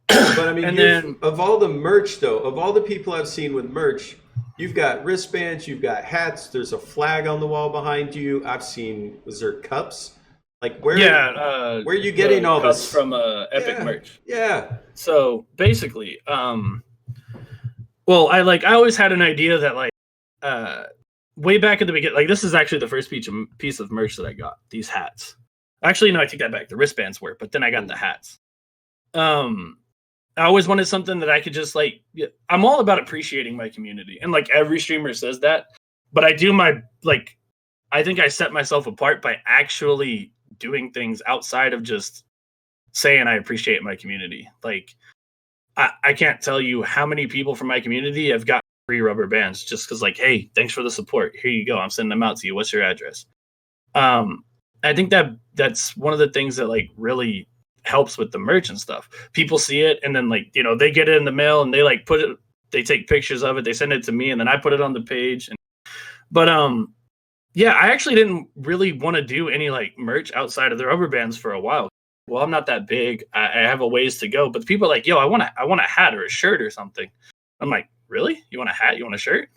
But I mean, of all the merch, though, of all the people I've seen with merch, you've got wristbands, you've got hats. There's a flag on the wall behind you. I've seen, was there cups? Like where are you getting all cups this from Epic Merch? Yeah. So basically, well, I always had an idea that way back at the beginning, this is actually the first piece of merch that I got. These hats. Actually, no, I take that back. The wristbands were, but then I got the hats. I always wanted something that I could just I'm all about appreciating my community, and every streamer says that, but I do I think I set myself apart by actually doing things outside of just saying I appreciate my community. I can't tell you how many people from my community have got free rubber bands just because hey, thanks for the support. Here you go. I'm sending them out to you. What's your address? I think that's one of the things that really helps with the merch and stuff. People see it, and then they get it in the mail, and they they take pictures of it, they send it to me, and then I put it on the page. But yeah, I actually didn't really want to do any merch outside of the rubber bands for a while. Well, I'm not that big. I have a ways to go. But people are yo, I want a hat or a shirt or something. I'm like, really? You want a hat? You want a shirt?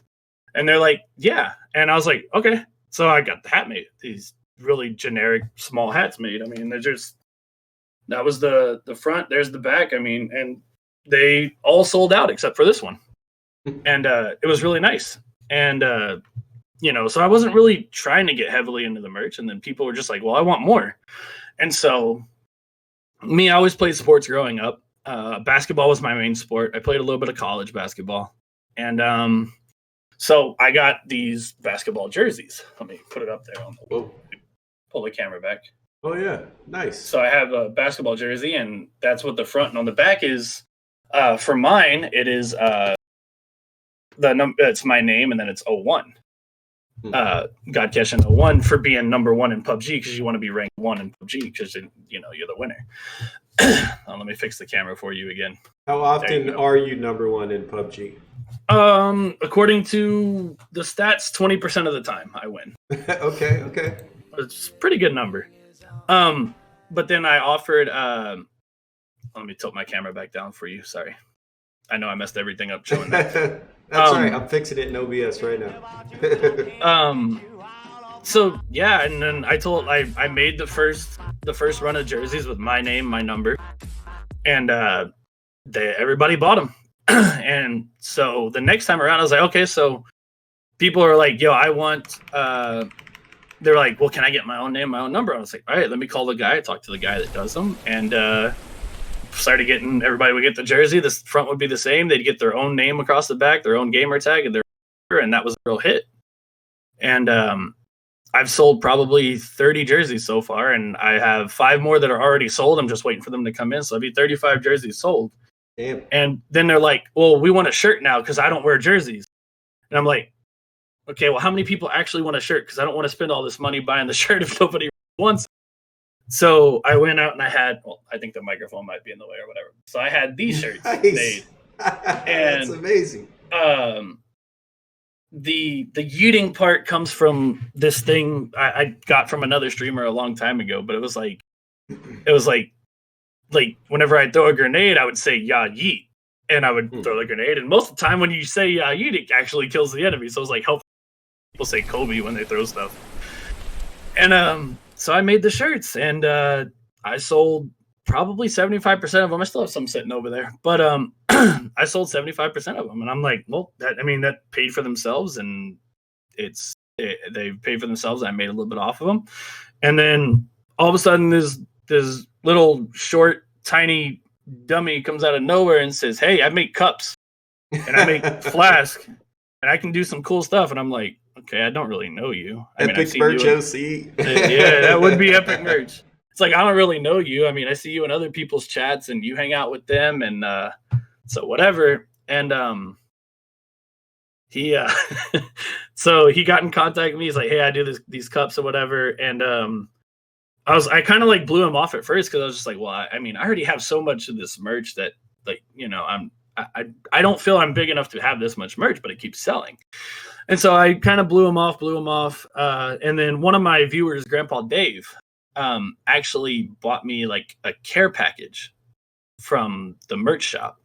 And they're like, yeah. And I was like, okay. So I got the hat made. These really generic small hats made. I mean, that was the front. There's the back. I mean, and they all sold out except for this one. And it was really nice. And so I wasn't really trying to get heavily into the merch. And then people were just like, well, I want more. And so I always played sports growing up. Basketball was my main sport. I played a little bit of college basketball. And so I got these basketball jerseys. Let me put it up there. Pull the camera back. Oh, yeah. Nice. So I have a basketball jersey, and that's what the front and on the back is. For mine, it is it's my name, and then it's 01. Hmm. Godcash in 01 for being number 1 in PUBG, because you want to be ranked 1 in PUBG because you're the winner. Let me fix the camera for you again. How often are you number 1 in PUBG? According to the stats, 20% of the time I win. Okay. It's a pretty good number. But then I offered. Let me tilt my camera back down for you. Sorry, I know I messed everything up showing that. That's all right. I'm fixing it in OBS right now. So yeah, and then I made the first run of jerseys with my name, my number, and everybody bought them. And so the next time around, I was like, okay, so people are like, yo, I want. They're like, well, can I get my own name, my own number? I was like, all right, let me call the guy. I talked to the guy that does them, and started getting, everybody would get the jersey. The front would be the same. They'd get their own name across the back, their own gamer tag, and that was a real hit. And I've sold probably 30 jerseys so far, and I have 5 more that are already sold. I'm just waiting for them to come in. So I'll be 35 jerseys sold. Damn. And then they're like, well, we want a shirt now because I don't wear jerseys. And I'm like, okay, well, how many people actually want a shirt? Because I don't want to spend all this money buying the shirt if nobody wants it. So I went out and I had, I think the microphone might be in the way or whatever. So I had these shirts made. And that's amazing. The yeeting part comes from this thing I got from another streamer a long time ago, but it was like whenever I throw a grenade, I would say "ya yeet," and I would throw the grenade. And most of the time, when you say "ya yeet," it actually kills the enemy. So it's like helpful. People say Kobe when they throw stuff. And so I made the shirts, and I sold probably 75% of them. I still have some sitting over there, but I sold 75% of them, and I'm like, well, that paid for themselves, and they paid for themselves. I made a little bit off of them, and then all of a sudden, this little short, tiny dummy comes out of nowhere and says, "Hey, I make cups, and I make flask, and I can do some cool stuff." And I'm like, okay, I don't really know you. Epic merch OC. Yeah, that would be epic merch. It's like, I don't really know you. I mean, I see you in other people's chats and you hang out with them, and so whatever. And he so he got in contact with me. He's like, hey, I do these cups or whatever. And I kind of like blew him off at first because I was just like, well, I already have so much of this merch that, like, I don't feel I'm big enough to have this much merch, but it keeps selling. And so I kind of blew him off. And then one of my viewers, Grandpa Dave, actually bought me like a care package from the merch shop.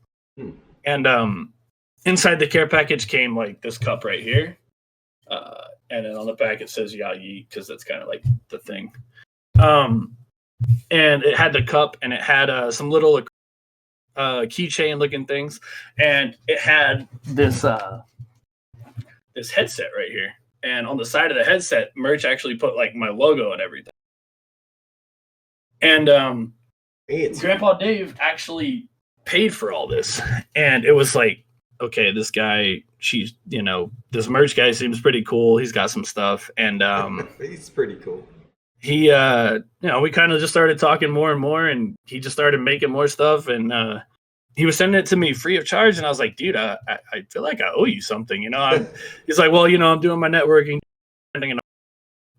And inside the care package came like this cup right here. And then on the back it says "Ya Yeet," because that's kind of like the thing. And it had the cup, and it had some little keychain looking things, and it had this this headset right here. And on the side of the headset, merch actually put like my logo and everything. And Grandpa Dave actually paid for all this. And it was like, okay, this guy, this merch guy seems pretty cool. He's got some stuff. And he's pretty cool. He we kind of just started talking more and more, and he just started making more stuff, and he was sending it to me free of charge. And I was like, dude, I feel like I owe you something, He's like, well, I'm doing my networking.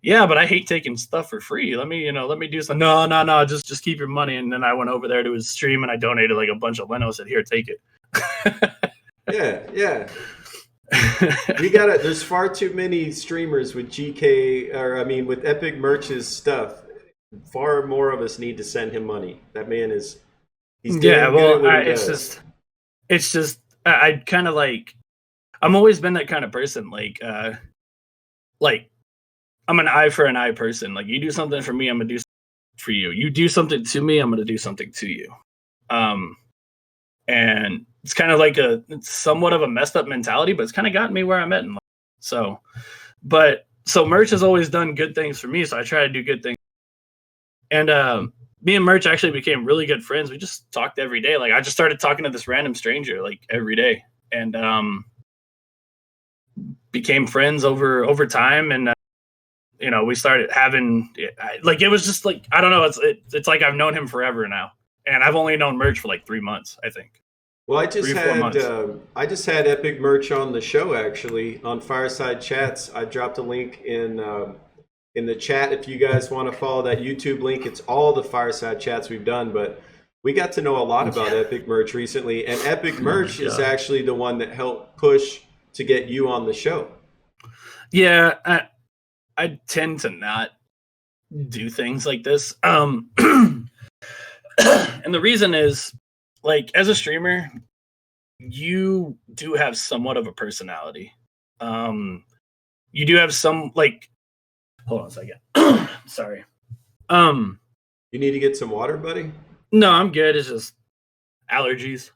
Yeah, but I hate taking stuff for free. Let me do something. No, just keep your money. And then I went over there to his stream and I donated like a bunch of Leno. Said, here, take it. Yeah. There's far too many streamers with with Epic Merch's stuff. Far more of us need to send him money. That man is. It's just I kind of like. I'm always been that kind of person. Like I'm an eye for an eye person. Like, you do something for me, I'm gonna do something for you. You do something to me, I'm gonna do something to you. And it's kind of like it's somewhat of a messed up mentality, but it's kind of gotten me where I'm at in life. So merch has always done good things for me, so I try to do good things. And me and Merch actually became really good friends. We just talked every day. Like, I just started talking to this random stranger like every day, and became friends over time. And we started having it was just like, I don't know. It's like I've known him forever now, and I've only known Merch for like 3 months, I think. Well, 3-4 months. I just had Epic merch on the show actually on Fireside Chats. I dropped a link in the chat if you guys want to follow that YouTube link. It's all the Fireside Chats we've done, but we got to know a lot about Epic merch recently, and Epic merch is actually the one that helped push to get you on the show. Yeah, I tend to not do things like this. And the reason is, like, as a streamer, you do have somewhat of a personality. You do have some, like, hold on a second. Sorry. You need to get some water, buddy? No, I'm good. It's just allergies.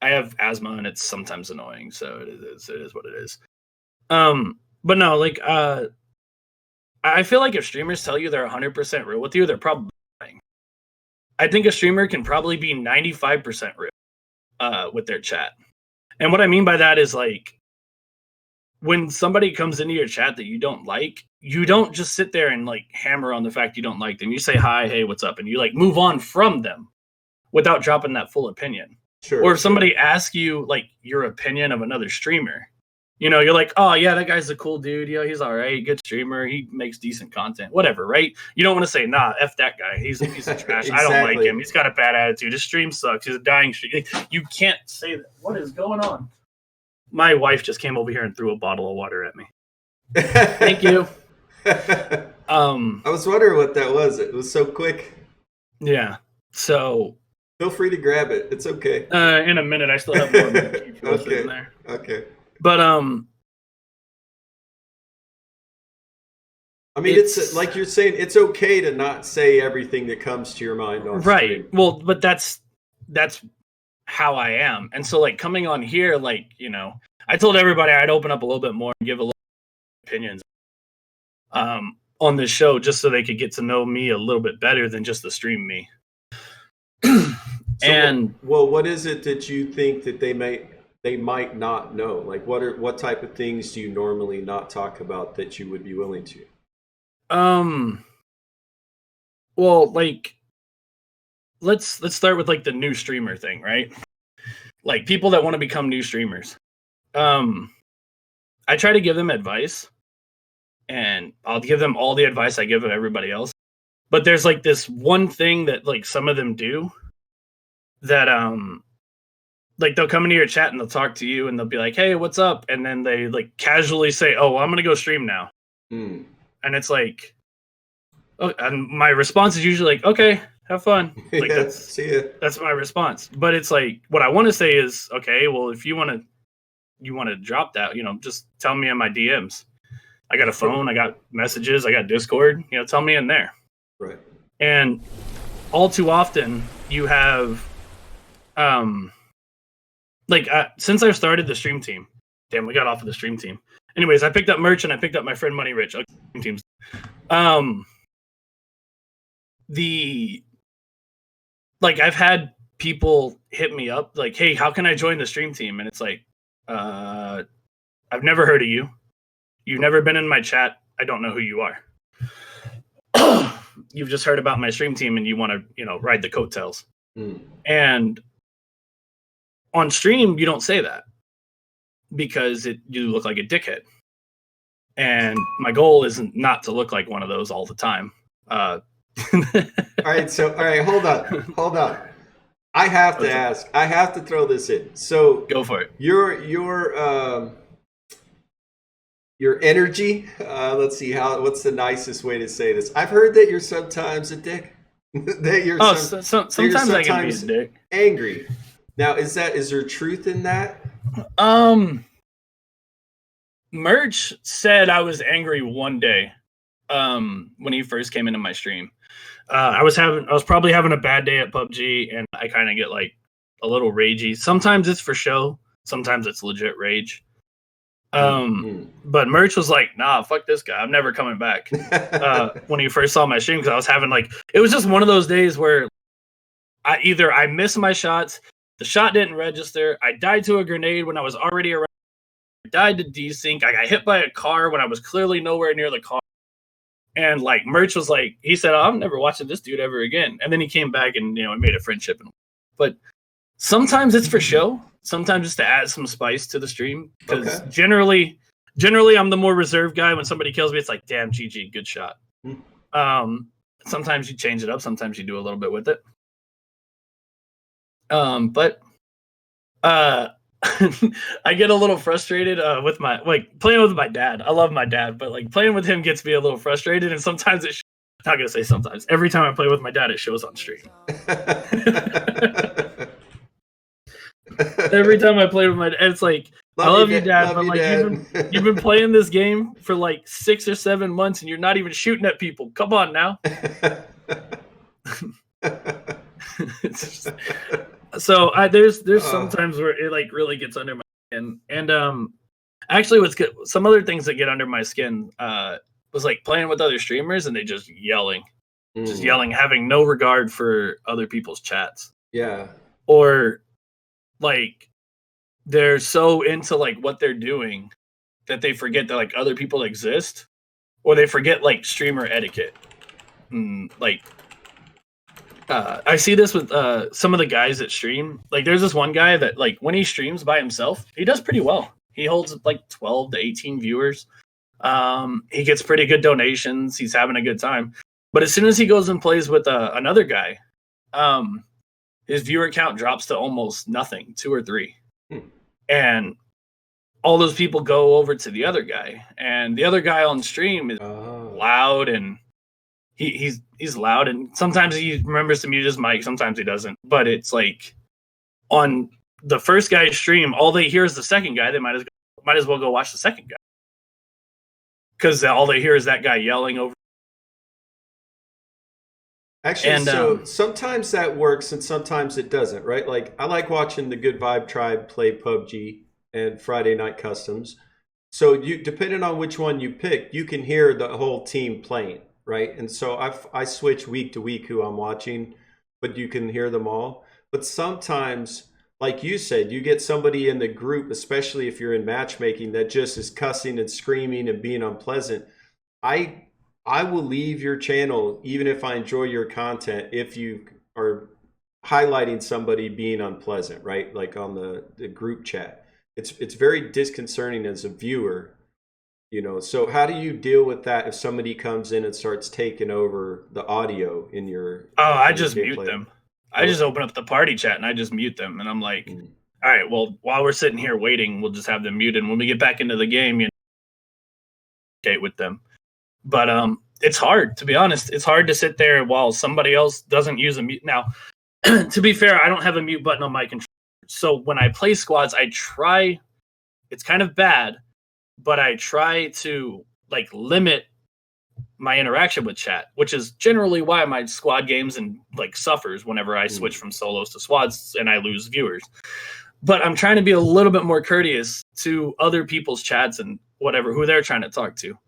I have asthma and it's sometimes annoying, so it is what it is. But no, like, I feel like if streamers tell you they're 100% real with you, they're probably lying. I think a streamer can probably be 95% real with their chat. And what I mean by that is, like, when somebody comes into your chat that you don't like, you don't just sit there and, like, hammer on the fact you don't like them. You say, hi, hey, what's up? And you, like, move on from them without dropping that full opinion. Sure. Or if somebody asks you, like, your opinion of another streamer, you know, you're like, oh, yeah, that guy's a cool dude. Yeah, he's all right. Good streamer. He makes decent content. Whatever, right? You don't want to say, nah, F that guy. He's a piece of trash. Exactly. I don't like him. He's got a bad attitude. His stream sucks. He's a dying stream. You can't say that. What is going on? My wife just came over here and threw a bottle of water at me. Thank you. I was wondering what that was. It was so quick. Yeah. So feel free to grab it. It's okay. In a minute, I still have more okay. in there. Okay. But I mean, it's like you're saying, it's okay to not say everything that comes to your mind on right. stream. Well, but that's how I am. And so, like, coming on here, like, you know, I told everybody I'd open up a little bit more and give a little opinions on this show, just so they could get to know me a little bit better than just the stream me. And what is it that you think that they might not know? Like, what type of things do you normally not talk about that you would be willing to? Well, like, let's start with, like, the new streamer thing, right? Like, people that want to become new streamers. I try to give them advice, and I'll give them all the advice I give everybody else. But there's, like, this one thing that, like, some of them do that, like, they'll come into your chat and they'll talk to you and they'll be like, hey, what's up? And then they, like, casually say, oh, I'm going to go stream now. Mm. And it's like, oh, and my response is usually like, okay, have fun. Like, yeah, see ya. That's my response. But it's like, what I want to say is, okay, well, if you want to drop that, you know, just tell me in my DMs. I got a phone, I got messages, I got Discord, you know, tell me in there. Right. And all too often you have, since I started the stream team, damn, we got off of the stream team. Anyways, I picked up merch and I picked up my friend Money Rich. Stream teams. I've had people hit me up like, hey, how can I join the stream team? And it's like, I've never heard of you. You've never been in my chat. I don't know who you are. You've just heard about my stream team and you want to, you know, ride the coattails. Mm. And on stream, you don't say that because you look like a dickhead. And my goal isn't not to look like one of those all the time. All right, hold on. I have to ask. I have to throw this in. So go for it. Your energy. Let's see what's the nicest way to say this. I've heard that you're sometimes a dick. That you're sometimes I can be a dick. Angry. Now, is there truth in that? Merch said I was angry one day when he first came into my stream. I was probably having a bad day at PUBG, and I kind of get like a little ragey. Sometimes it's for show, sometimes it's legit rage. But Merch was like, nah, fuck this guy, I'm never coming back. When he first saw my stream, because I was having it was just one of those days where I missed my shots, the shot didn't register, I died to a grenade when I was already around, I died to desync, I got hit by a car when I was clearly nowhere near the car. And like Merch was like, he said, oh, I'm never watching this dude ever again. And then he came back and, you know, I made a friendship. But sometimes it's for show. sometimes just to add some spice to the stream, because Okay. generally I'm the more reserved guy. When somebody kills me, it's like, damn, GG, good shot. Sometimes you change it up, sometimes you do a little bit with it. But I get a little frustrated with my playing with my dad. I love my dad, but like playing with him gets me a little frustrated, and sometimes not gonna say sometimes. Every time I play with my dad, it shows on stream. Every time I play with my dad, it's like, I love you, Dad, but like you've been playing this game for like 6 or 7 months, and you're not even shooting at people. Come on now. So there's sometimes where it like really gets under my skin, and actually what's good, some other things that get under my skin was like playing with other streamers and they just yelling, having no regard for other people's chats. Yeah. Or like they're so into like what they're doing that they forget that like other people exist, or they forget like streamer etiquette. I see this with some of the guys that stream. Like there's this one guy that like when he streams by himself, he does pretty well. He holds like 12 to 18 viewers. He gets pretty good donations. He's having a good time. But as soon as he goes and plays with another guy, his viewer count drops to almost nothing, 2 or 3. And all those people go over to the other guy. And the other guy on stream is loud, and he's loud, and sometimes he remembers to mute his mic, sometimes he doesn't. But it's like on the first guy's stream, all they hear is the second guy. They might as well go watch the second guy, because all they hear is that guy yelling over. Actually, so sometimes that works and sometimes it doesn't, right? Like I like watching the Good Vibe Tribe play PUBG and Friday Night Customs. So you, depending on which one you pick, you can hear the whole team playing, right? And so I switch week to week who I'm watching, but you can hear them all. But sometimes, like you said, you get somebody in the group, especially if you're in matchmaking, that just is cussing and screaming and being unpleasant. I will leave your channel even if I enjoy your content if you are highlighting somebody being unpleasant, right? Like on the group chat. It's very disconcerting as a viewer, you know. So how do you deal with that if somebody comes in and starts taking over the audio in your I just mute them. I just open up the party chat and I just mute them, and I'm like, all right, well, while we're sitting here waiting, we'll just have them muted. When we get back into the game, you know, with them. But it's hard, to be honest. It's hard to sit there while somebody else doesn't use a mute. Now, to be fair, I don't have a mute button on my controller. So when I play squads, I try, it's kind of bad, but I try to like limit my interaction with chat, which is generally why my squad games and like suffers whenever I switch from solos to squads and I lose viewers. But I'm trying to be a little bit more courteous to other people's chats and whatever, who they're trying to talk to.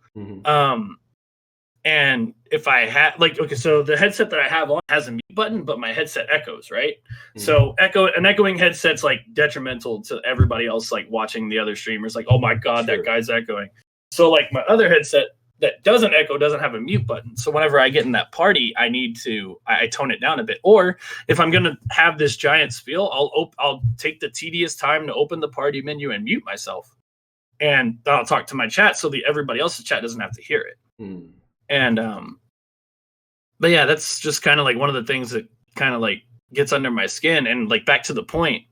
And if I have okay, so the headset that I have on has a mute button, but my headset echoes, right? So an echoing headset's like detrimental to everybody else, like watching the other streamers, like, oh my God, that guy's echoing. So like my other headset that doesn't echo doesn't have a mute button. So whenever I get in that party, I tone it down a bit. Or if I'm going to have this giant spiel, I'll take the tedious time to open the party menu and mute myself. And I'll talk to my chat so that everybody else's chat doesn't have to hear it. And but yeah, that's just kind of like one of the things that kind of like gets under my skin. And like back to the point,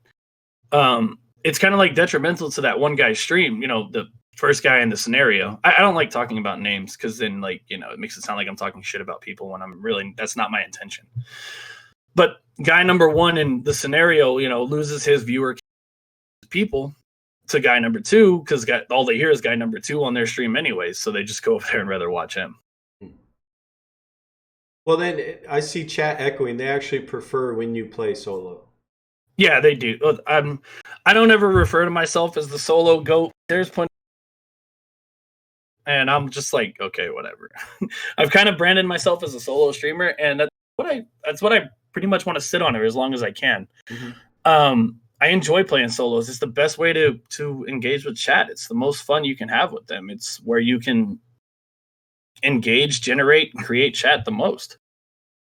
it's kind of like detrimental to that one guy's stream, you know, the first guy in the scenario. I don't like talking about names because then, like, you know, it makes it sound like I'm talking shit about people when I'm really, that's not my intention. But guy number 1 in the scenario, you know, loses his viewer people to guy number 2 because all they hear is guy number 2 on their stream anyways, so they just go over there and rather watch him. Well, then I see chat echoing. They actually prefer when you play solo. Yeah, they do. I don't ever refer to myself as the solo goat. There's plenty, and I'm just like, okay, whatever. I've kind of branded myself as a solo streamer, and that's what I pretty much want to sit on it as long as I can. I enjoy playing solos. It's the best way to engage with chat. It's the most fun you can have with them. It's where you can engage, generate, and create chat the most.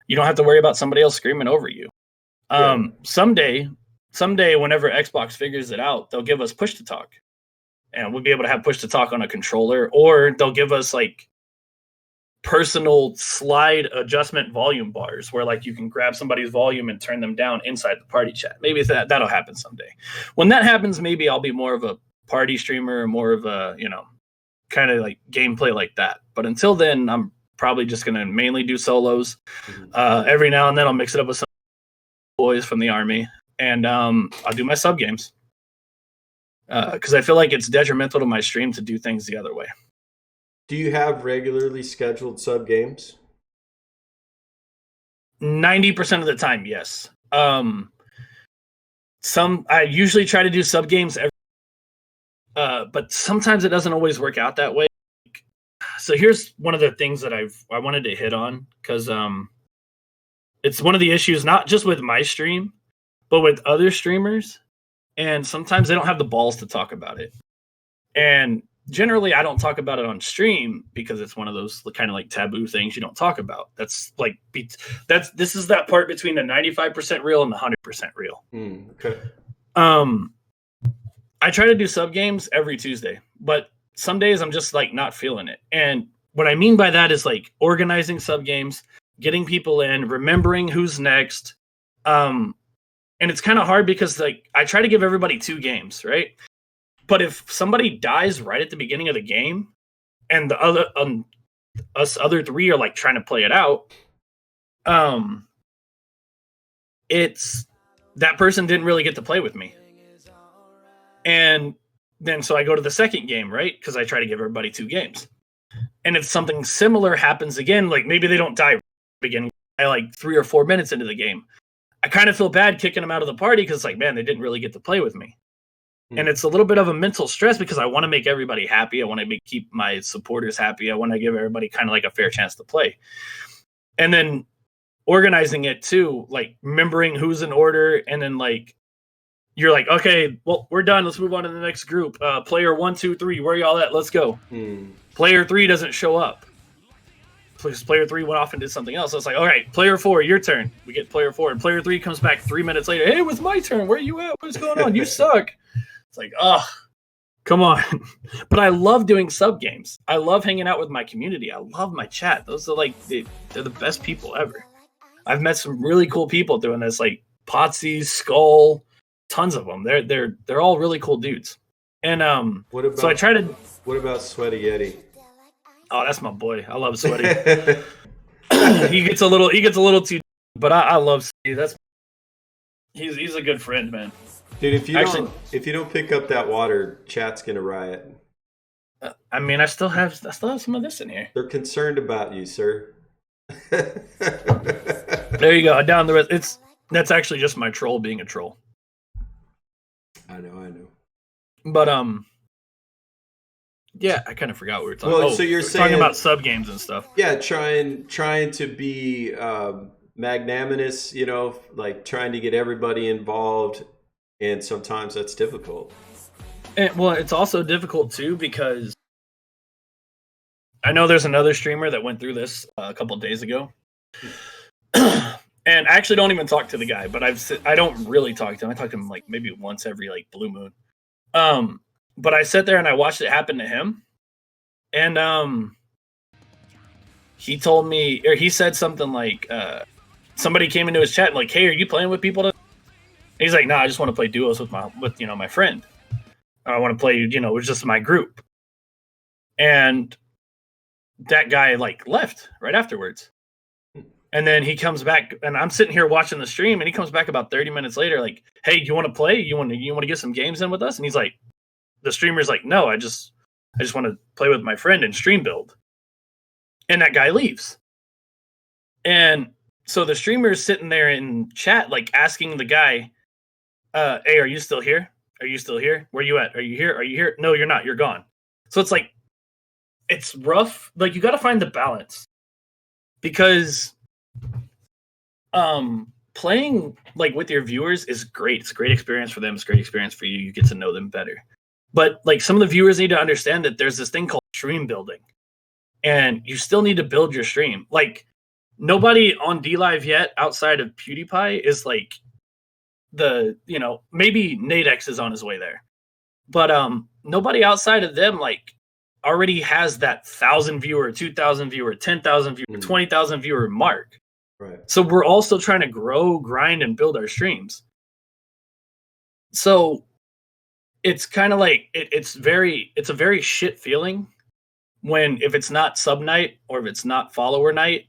You don't have to worry about somebody else screaming over you. Someday someday, whenever Xbox figures it out, they'll give us push to talk, and we'll be able to have push to talk on a controller, or they'll give us like personal slide adjustment volume bars where like you can grab somebody's volume and turn them down inside the party chat. Maybe that'll happen someday. When that happens, maybe I'll be more of a party streamer, more of a, kind of like gameplay like that. But until then, I'm probably just going to mainly do solos. Every now and then I'll mix it up with some boys from the army, and I'll do my sub games. Because I feel like it's detrimental to my stream to do things the other way. Do you have regularly scheduled sub games? 90% of the time, yes. I usually try to do sub games but sometimes it doesn't always work out that way. So here's one of the things that I wanted to hit on, because it's one of the issues, not just with my stream, but with other streamers. And sometimes they don't have the balls to talk about it. And generally, I don't talk about it on stream because it's one of those kind of like taboo things you don't talk about. This is that part between the 95% real and the 100% real. Okay. I try to do sub games every Tuesday, but some days I'm just like not feeling it. And what I mean by that is like organizing sub games, getting people in, remembering who's next. And it's kind of hard because like I try to give everybody 2 games, right? But if somebody dies right at the beginning of the game, and the other 3 are like trying to play it out, it's that person didn't really get to play with me. And then so I go to the second game, right? Because I try to give everybody 2 games. And if something similar happens again, like maybe they don't die right at the beginning, like 3 or 4 minutes into the game, I kind of feel bad kicking them out of the party because like, man, they didn't really get to play with me. And it's a little bit of a mental stress because I want to make everybody happy. I want to keep my supporters happy. I want to give everybody kind of like a fair chance to play. And then organizing it too, like remembering who's in order. And then like, you're like, okay, well, we're done. Let's move on to the next group. Player 1, 2, 3, where y'all at? Let's go. Player 3 doesn't show up. Player 3 went off and did something else. So it's like, all right, player 4, your turn. We get player 4. And player 3 comes back 3 minutes later. Hey, it was my turn. Where you at? What's going on? You suck. It's like, oh, come on. But I love doing sub games. I love hanging out with my community. I love my chat. Those are like, they're the best people ever. I've met some really cool people doing this, like Potsy, Skull, tons of them. They're all really cool dudes. And what about Sweaty Yeti? Oh, that's my boy. I love Sweaty. he gets a little too, but I love Sweaty. He's a good friend, man. Dude, if you don't pick up that water, chat's gonna riot. I mean, I still have some of this in here. They're concerned about you, sir. There you go. Down the rest. That's actually just my troll being a troll. I know. But yeah, I kind of forgot what we were talking about. Well, so you're saying talking about sub games and stuff. Yeah, trying to be magnanimous, like trying to get everybody involved, and sometimes that's difficult. Well, it's also difficult too because I know there's another streamer that went through this a couple of days ago. And I actually don't even talk to the guy, but I don't really talk to him. I talk to him like maybe once every like blue moon. But I sat there and I watched it happen to him. And he told me, or he said something like, somebody came into his chat and like, hey, are you playing with people? And he's like, no, I just want to play duos with my friend. I want to play, it's just my group. And that guy like left right afterwards. And then he comes back and I'm sitting here watching the stream and he comes back about 30 minutes later, like, hey, you want to play? You want to get some games in with us? And he's like, the streamer's like, no, I just want to play with my friend and stream build. And that guy leaves. And so the streamer's sitting there in chat, like asking the guy, hey, are you still here? Are you still here? Where you at? Are you here? Are you here? No, you're not. You're gone. So it's like, it's rough. Like you got to find the balance because playing like with your viewers is great. It's a great experience for them. It's a great experience for you. You get to know them better. But like some of the viewers need to understand that there's this thing called stream building and you still need to build your stream. Like nobody on DLive yet outside of PewDiePie is like maybe Nadex is on his way there, but nobody outside of them like already has that 1,000 viewer, 2,000 viewer, 10,000 viewer, 20,000 viewer mark. Right. So we're all still trying to grow, grind, and build our streams. So it's kind of like it's a very shit feeling if it's not sub night, or if it's not follower night,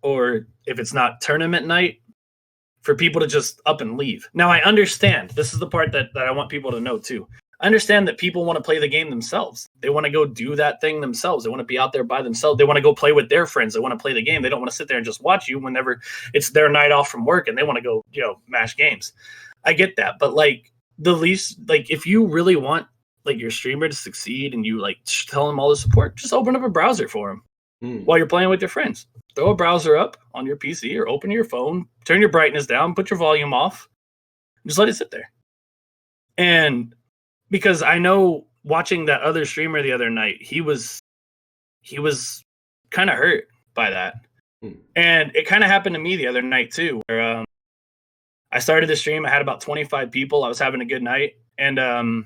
or if it's not tournament night, for people to just up and leave. Now I understand, this is the part that I want people to know too. I understand that people want to play the game themselves. They want to go do that thing themselves. They want to be out there by themselves. They want to go play with their friends. They want to play the game. They don't want to sit there and just watch you whenever it's their night off from work and they want to go, mash games. I get that. But like the least, like if you really want like your streamer to succeed and you like tell them all the support, just open up a browser for them while you're playing with your friends. Throw a browser up on your PC or open your phone, turn your brightness down, put your volume off, just let it sit there. And because I know watching that other streamer the other night, he was kind of hurt by that. And it kind of happened to me the other night too, where I started the stream. I had about 25 people. I was having a good night. And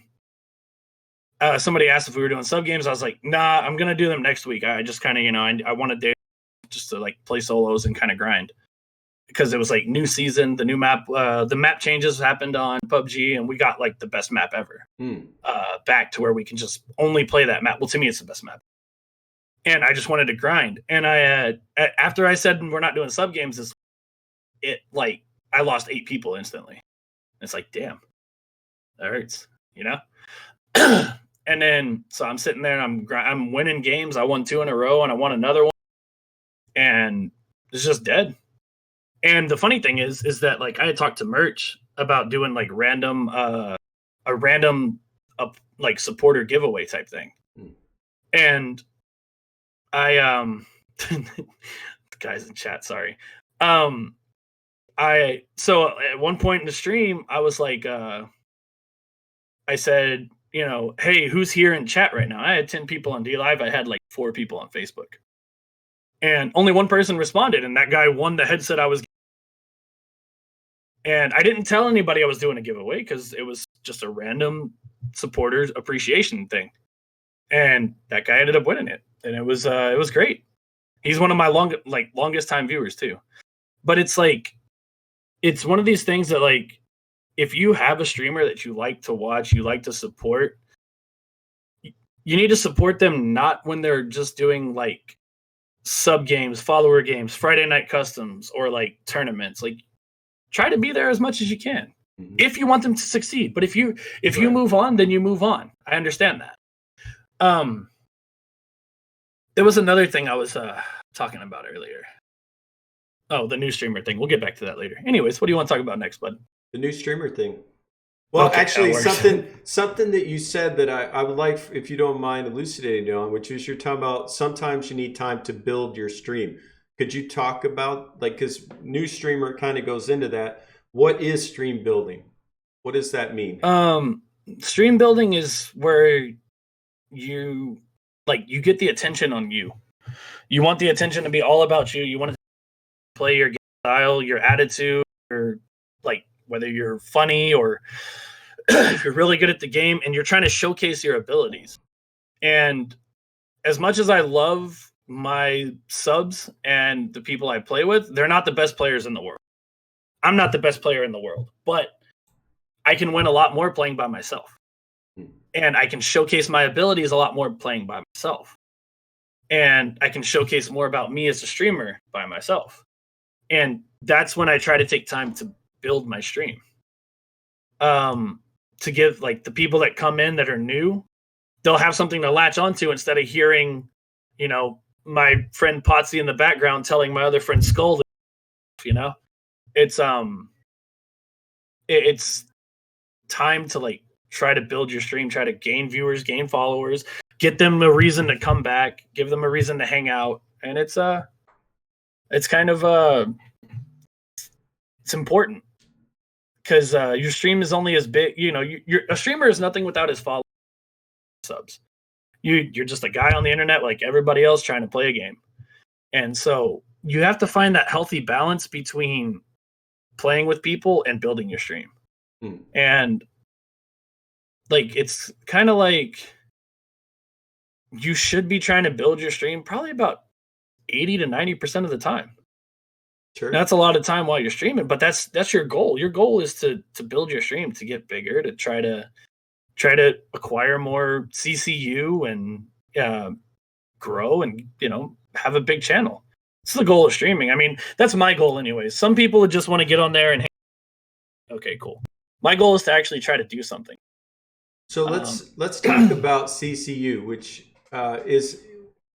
somebody asked if we were doing sub games. I was like, nah, I'm going to do them next week. I just kind of, I want a day just to like play solos and kind of grind. Because it was like new season, the new map, the map changes happened on PUBG, and we got like the best map ever back to where we can just only play that map. Well, to me, it's the best map. And I just wanted to grind. And after I said we're not doing sub games, I lost 8 people instantly. It's like, damn, that hurts, And then so I'm sitting there and I'm winning games. I won 2 in a row, and I won another one, and it's just dead. And the funny thing is that like I had talked to Merch about doing like a random like supporter giveaway type thing. And I the guys in chat, sorry. So at one point in the stream, I was like I said, hey, who's here in chat right now? I had 10 people on DLive. I had like 4 people on Facebook. And only one person responded, and that guy won the headset I was. And I didn't tell anybody I was doing a giveaway because it was just a random supporters appreciation thing. And that guy ended up winning it. And it was great. He's one of my longest time viewers too. But it's like, it's one of these things that like, if you have a streamer that you like to watch, you like to support, you need to support them not when they're just doing like sub games, follower games, Friday night customs, or like tournaments. Like, try to be there as much as you can if you want them to succeed. But if you move on, then you move on. I understand that. There was another thing I was talking about earlier. Oh, the new streamer thing. We'll get back to that later. Anyways, what do you want to talk about next, bud? The new streamer thing. Well, okay, actually, something that you said that I would like, if you don't mind elucidating on, which is you're talking about sometimes you need time to build your stream. Could you talk about, like, because new streamer kind of goes into that. What is stream building? What does that mean? Stream building is where you get the attention on you. You want the attention to be all about you. You want to play your game style, your attitude, or like whether you're funny or if you're really good at the game, and you're trying to showcase your abilities. And as much as I love my subs and the people I play with, they're not the best players in the world. I'm not the best player in the world, but I can win a lot more playing by myself. And I can showcase my abilities a lot more playing by myself. And I can showcase more about me as a streamer by myself. And that's when I try to take time to build my stream. To give like the people that come in that are new, they'll have something to latch onto instead of hearing, my friend Potsy in the background telling my other friend Skull, it's time to like try to build your stream, try to gain viewers, gain followers, get them a reason to come back, give them a reason to hang out. And it's kind of it's important because your stream is only as big, a streamer is nothing without his followers, subs. You're just a guy on the internet like everybody else trying to play a game. And so you have to find that healthy balance between playing with people and building your stream. And like, it's kind of like you should be trying to build your stream probably about 80 to 90% of the time. Sure. Now, that's a lot of time while you're streaming, but that's your goal. Your goal is to build your stream, to get bigger, to try to acquire more CCU and grow and, have a big channel. It's the goal of streaming. I mean, that's my goal anyways. Some people would just want to get on there and okay, cool. My goal is to actually try to do something. So let's talk about CCU, which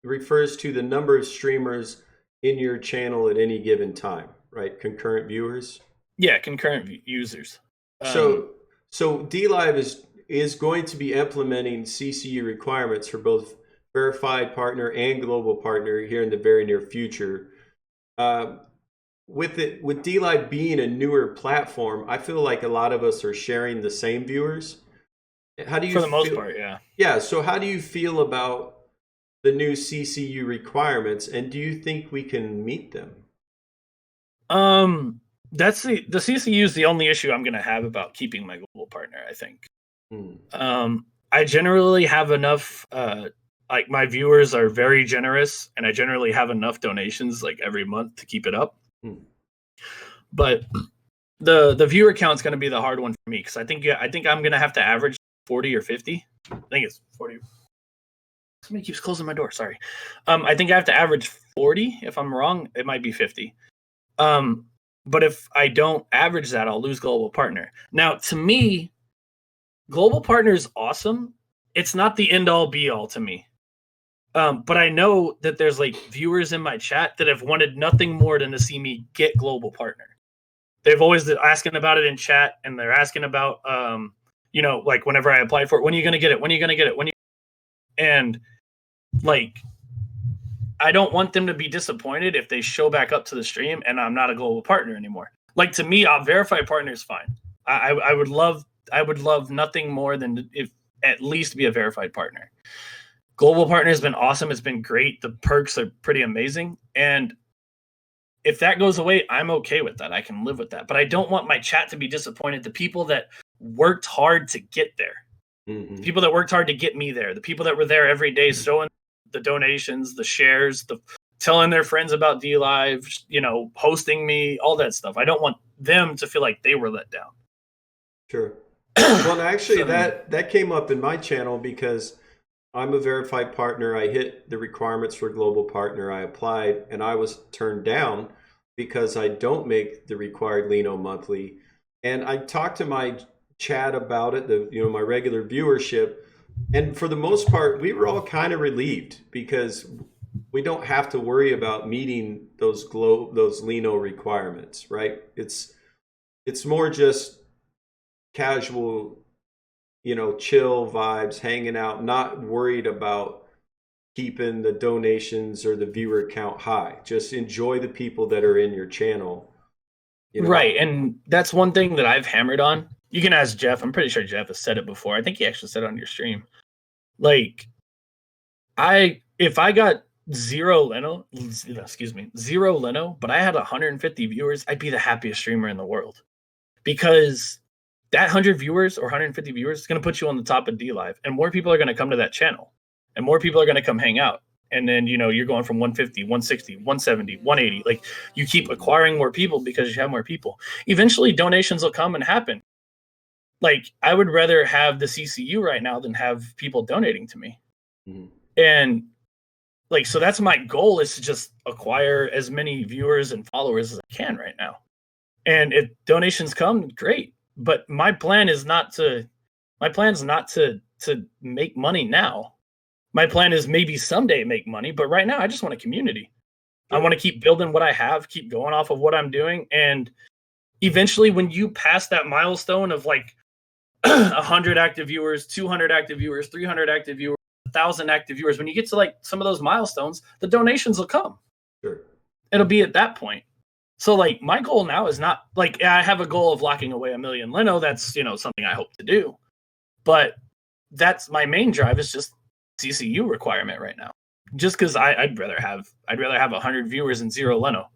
refers to the number of streamers in your channel at any given time, right? Concurrent viewers. Yeah, concurrent users. So DLive is going to be implementing CCU requirements for both verified partner and global partner here in the very near future. With DLive being a newer platform, I feel like a lot of us are sharing the same viewers. How do you for the most part, yeah. Yeah. So how do you feel about the new CCU requirements, and do you think we can meet them? That's the CCU is the only issue I'm going to have about keeping my global partner, I think. I generally have enough, like my viewers are very generous, and I generally have enough donations like every month to keep it up. But the viewer count is going to be the hard one for me, because I think I'm going to have to average 40 or 50. I think it's 40. Somebody keeps closing my door. Sorry. I think I have to average 40. If I'm wrong, it might be 50. But if I don't average that, I'll lose global partner. Now, to me, global partner is awesome. It's not the end all be all to me. But I know that there's like viewers in my chat that have wanted nothing more than to see me get global partner. They've always been asking about it in chat, and they're asking about, like whenever I applied for it, when are you going to get it? When are you going to get it? And like, I don't want them to be disappointed if they show back up to the stream and I'm not a global partner anymore. Like, to me, a verified partner is fine. I would love nothing more than if at least be a verified partner. Global partner has been awesome. It's been great. The perks are pretty amazing. And if that goes away, I'm okay with that. I can live with that. But I don't want my chat to be disappointed. The people that worked hard to get there, the people that worked hard to get me there, the people that were there every day showing the donations, the shares, telling their friends about DLive, hosting me, all that stuff. I don't want them to feel like they were let down. Sure. Well, actually, that came up in my channel because I'm a verified partner. I hit the requirements for global partner. I applied, and I was turned down because I don't make the required Lino monthly. And I talked to my chat about it, my regular viewership, and for the most part, we were all kind of relieved because we don't have to worry about meeting those Lino requirements, right? It's more just casual, chill vibes, hanging out, not worried about keeping the donations or the viewer count high. Just enjoy the people that are in your channel. Right. And that's one thing that I've hammered on. You can ask Jeff. I'm pretty sure Jeff has said it before. I think he actually said it on your stream. Like, if I got zero Leno, but I had 150 viewers, I'd be the happiest streamer in the world, because that 100 viewers or 150 viewers is going to put you on the top of DLive, and more people are going to come to that channel, and more people are going to come hang out. And then, you're going from 150, 160, 170, 180. Like, you keep acquiring more people because you have more people. Eventually, donations will come and happen. Like, I would rather have the CCU right now than have people donating to me. And like, so that's my goal, is to just acquire as many viewers and followers as I can right now. And if donations come, great. But my plan is not to make money now. My plan is maybe someday make money, but right now I just want a community. I want to keep building what I have, keep going off of what I'm doing. And eventually, when you pass that milestone of like 100 active viewers, 200 active viewers, 300 active viewers, 1,000 active viewers, when you get to like some of those milestones, the donations will come. Sure. It'll be at that point. So like, my goal now is not like, I have a goal of locking away 1 million Leno. That's, something I hope to do. But that's my main drive, is just CCU requirement right now. Just because I'd rather have 100 viewers and 0 Leno.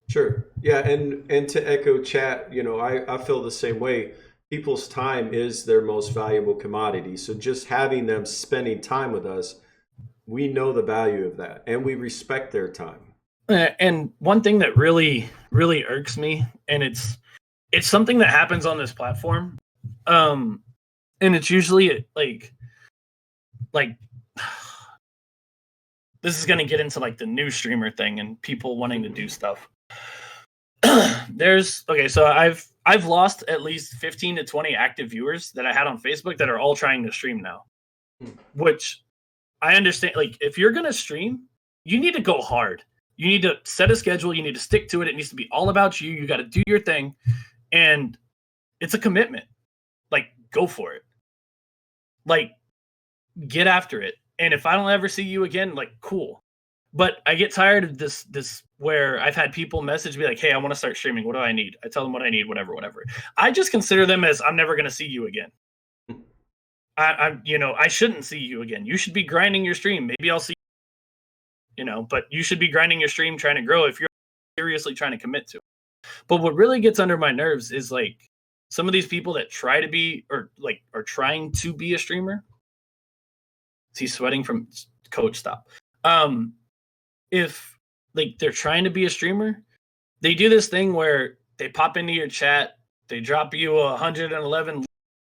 Sure. Yeah, and to echo chat, I feel the same way. People's time is their most valuable commodity. So just having them spending time with us, we know the value of that and we respect their time. And one thing that really, really irks me, and it's something that happens on this platform, and it's usually like this is going to get into like the new streamer thing and people wanting to do stuff. So I've lost at least 15 to 20 active viewers that I had on Facebook that are all trying to stream now, which I understand. Like, if you're going to stream, you need to go hard. You need to set a schedule. You need to stick to it. It needs to be all about you. You got to do your thing. And it's a commitment. Like, go for it. Like, get after it. And if I don't ever see you again, like, cool. But I get tired of this where I've had people message me like, hey, I want to start streaming. What do I need? I tell them what I need, whatever. I just consider them as I'm never going to see you again. I shouldn't see you again. You should be grinding your stream. Maybe I'll see but you should be grinding your stream, trying to grow if you're seriously trying to commit to it. But what really gets under my nerves is like some of these people that try to be or like are trying to be a streamer. Is he sweating from coach? Stop. If like they're trying to be a streamer, they do this thing where they pop into your chat, they drop you 111,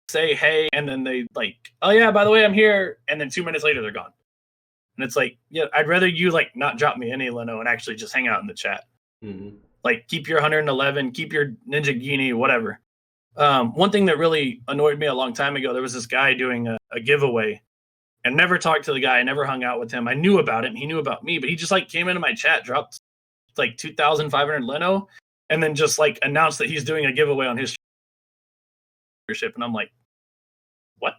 say hey, and then they like, oh yeah, by the way, I'm here, and then 2 minutes later they're gone. And it's like, yeah, I'd rather you like not drop me any Leno and actually just hang out in the chat. Mm-hmm. Like keep your 111, keep your Ninja Guinea, whatever. One thing that really annoyed me a long time ago, there was this guy doing a giveaway, and never talked to the guy, I never hung out with him. I knew about it and he knew about me, but he just like came into my chat, dropped like 2,500 Leno, and then just like announced that he's doing a giveaway on his membership. And I'm like, what?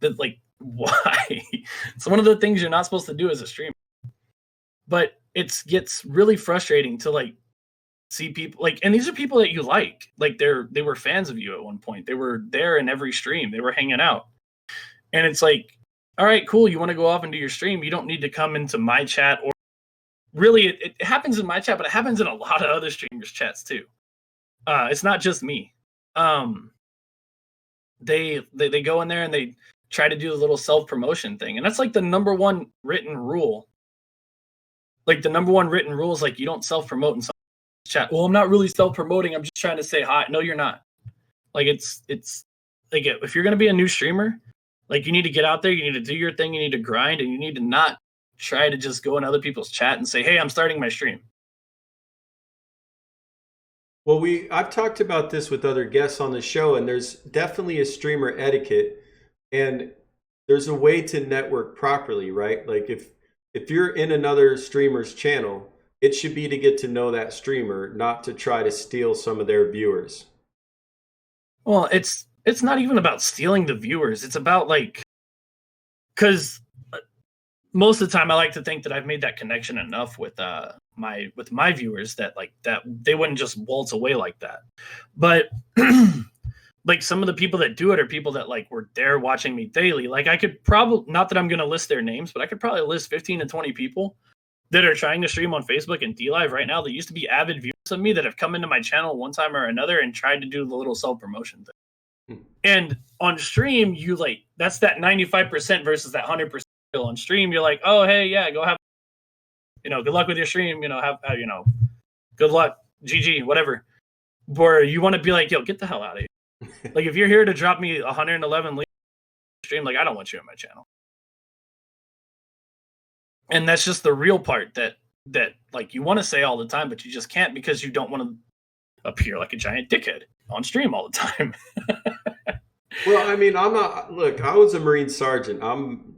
That like, why? It's one of the things you're not supposed to do as a streamer. But it gets really frustrating to like see people like, and these are people that you like they were fans of you at one point. They were there in every stream. They were hanging out. And it's like, all right, cool. You want to go off and do your stream. You don't need to come into my chat, or really it happens in my chat, but it happens in a lot of other streamers' chats too. It's not just me. They go in there and they try to do the little self-promotion thing. And that's like the number one written rule. Like the number one written rule is like, you don't self-promote in some chat. Well, I'm not really self-promoting. I'm just trying to say hi. No, you're not. Like it's like, if you're going to be a new streamer, like you need to get out there, you need to do your thing, you need to grind, and you need to not try to just go in other people's chat and say, hey, I'm starting my stream. Well, I've talked about this with other guests on the show, and there's definitely a streamer etiquette, and there's a way to network properly, right? Like if you're in another streamer's channel, it should be to get to know that streamer, not to try to steal some of their viewers. Well, it's not even about stealing the viewers. It's about like, because most of the time I like to think that I've made that connection enough with my viewers that like that they wouldn't just waltz away like that. But like some of the people that do it are people that like were there watching me daily. Like I could probably, not that I'm going to list their names, but I could probably list 15 to 20 people that are trying to stream on Facebook and DLive right now that used to be avid viewers of me that have come into my channel one time or another and tried to do the little self-promotion thing. And on stream, you like, that's that 95% versus that 100%. On stream, you're like, oh, hey, yeah, go have, good luck with your stream, have, good luck, GG, whatever. Where you want to be like, yo, get the hell out of here. Like, if you're here to drop me 111 stream, like, I don't want you in my channel. And that's just the real part that like you want to say all the time, but you just can't because you don't want to appear like a giant dickhead on stream all the time. Well, I mean, I was a Marine sergeant.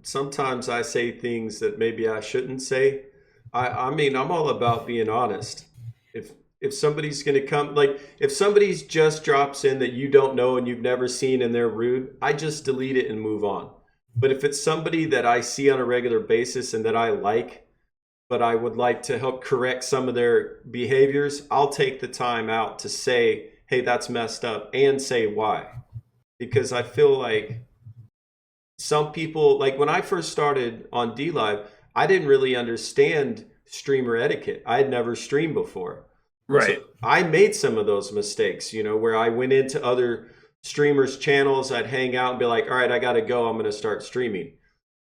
Sometimes I say things that maybe I shouldn't say. I mean, I'm all about being honest. If somebody's going to come, like if somebody's just drops in that you don't know and you've never seen and they're rude, I just delete it and move on. But if it's somebody that I see on a regular basis and that I like, but I would like to help correct some of their behaviors, I'll take the time out to say, hey, that's messed up, and say why. Because I feel like some people, like when I first started on DLive, I didn't really understand streamer etiquette. I had never streamed before. Right. So I made some of those mistakes, where I went into other streamers' channels, I'd hang out and be like, all right, I got to go. I'm going to start streaming.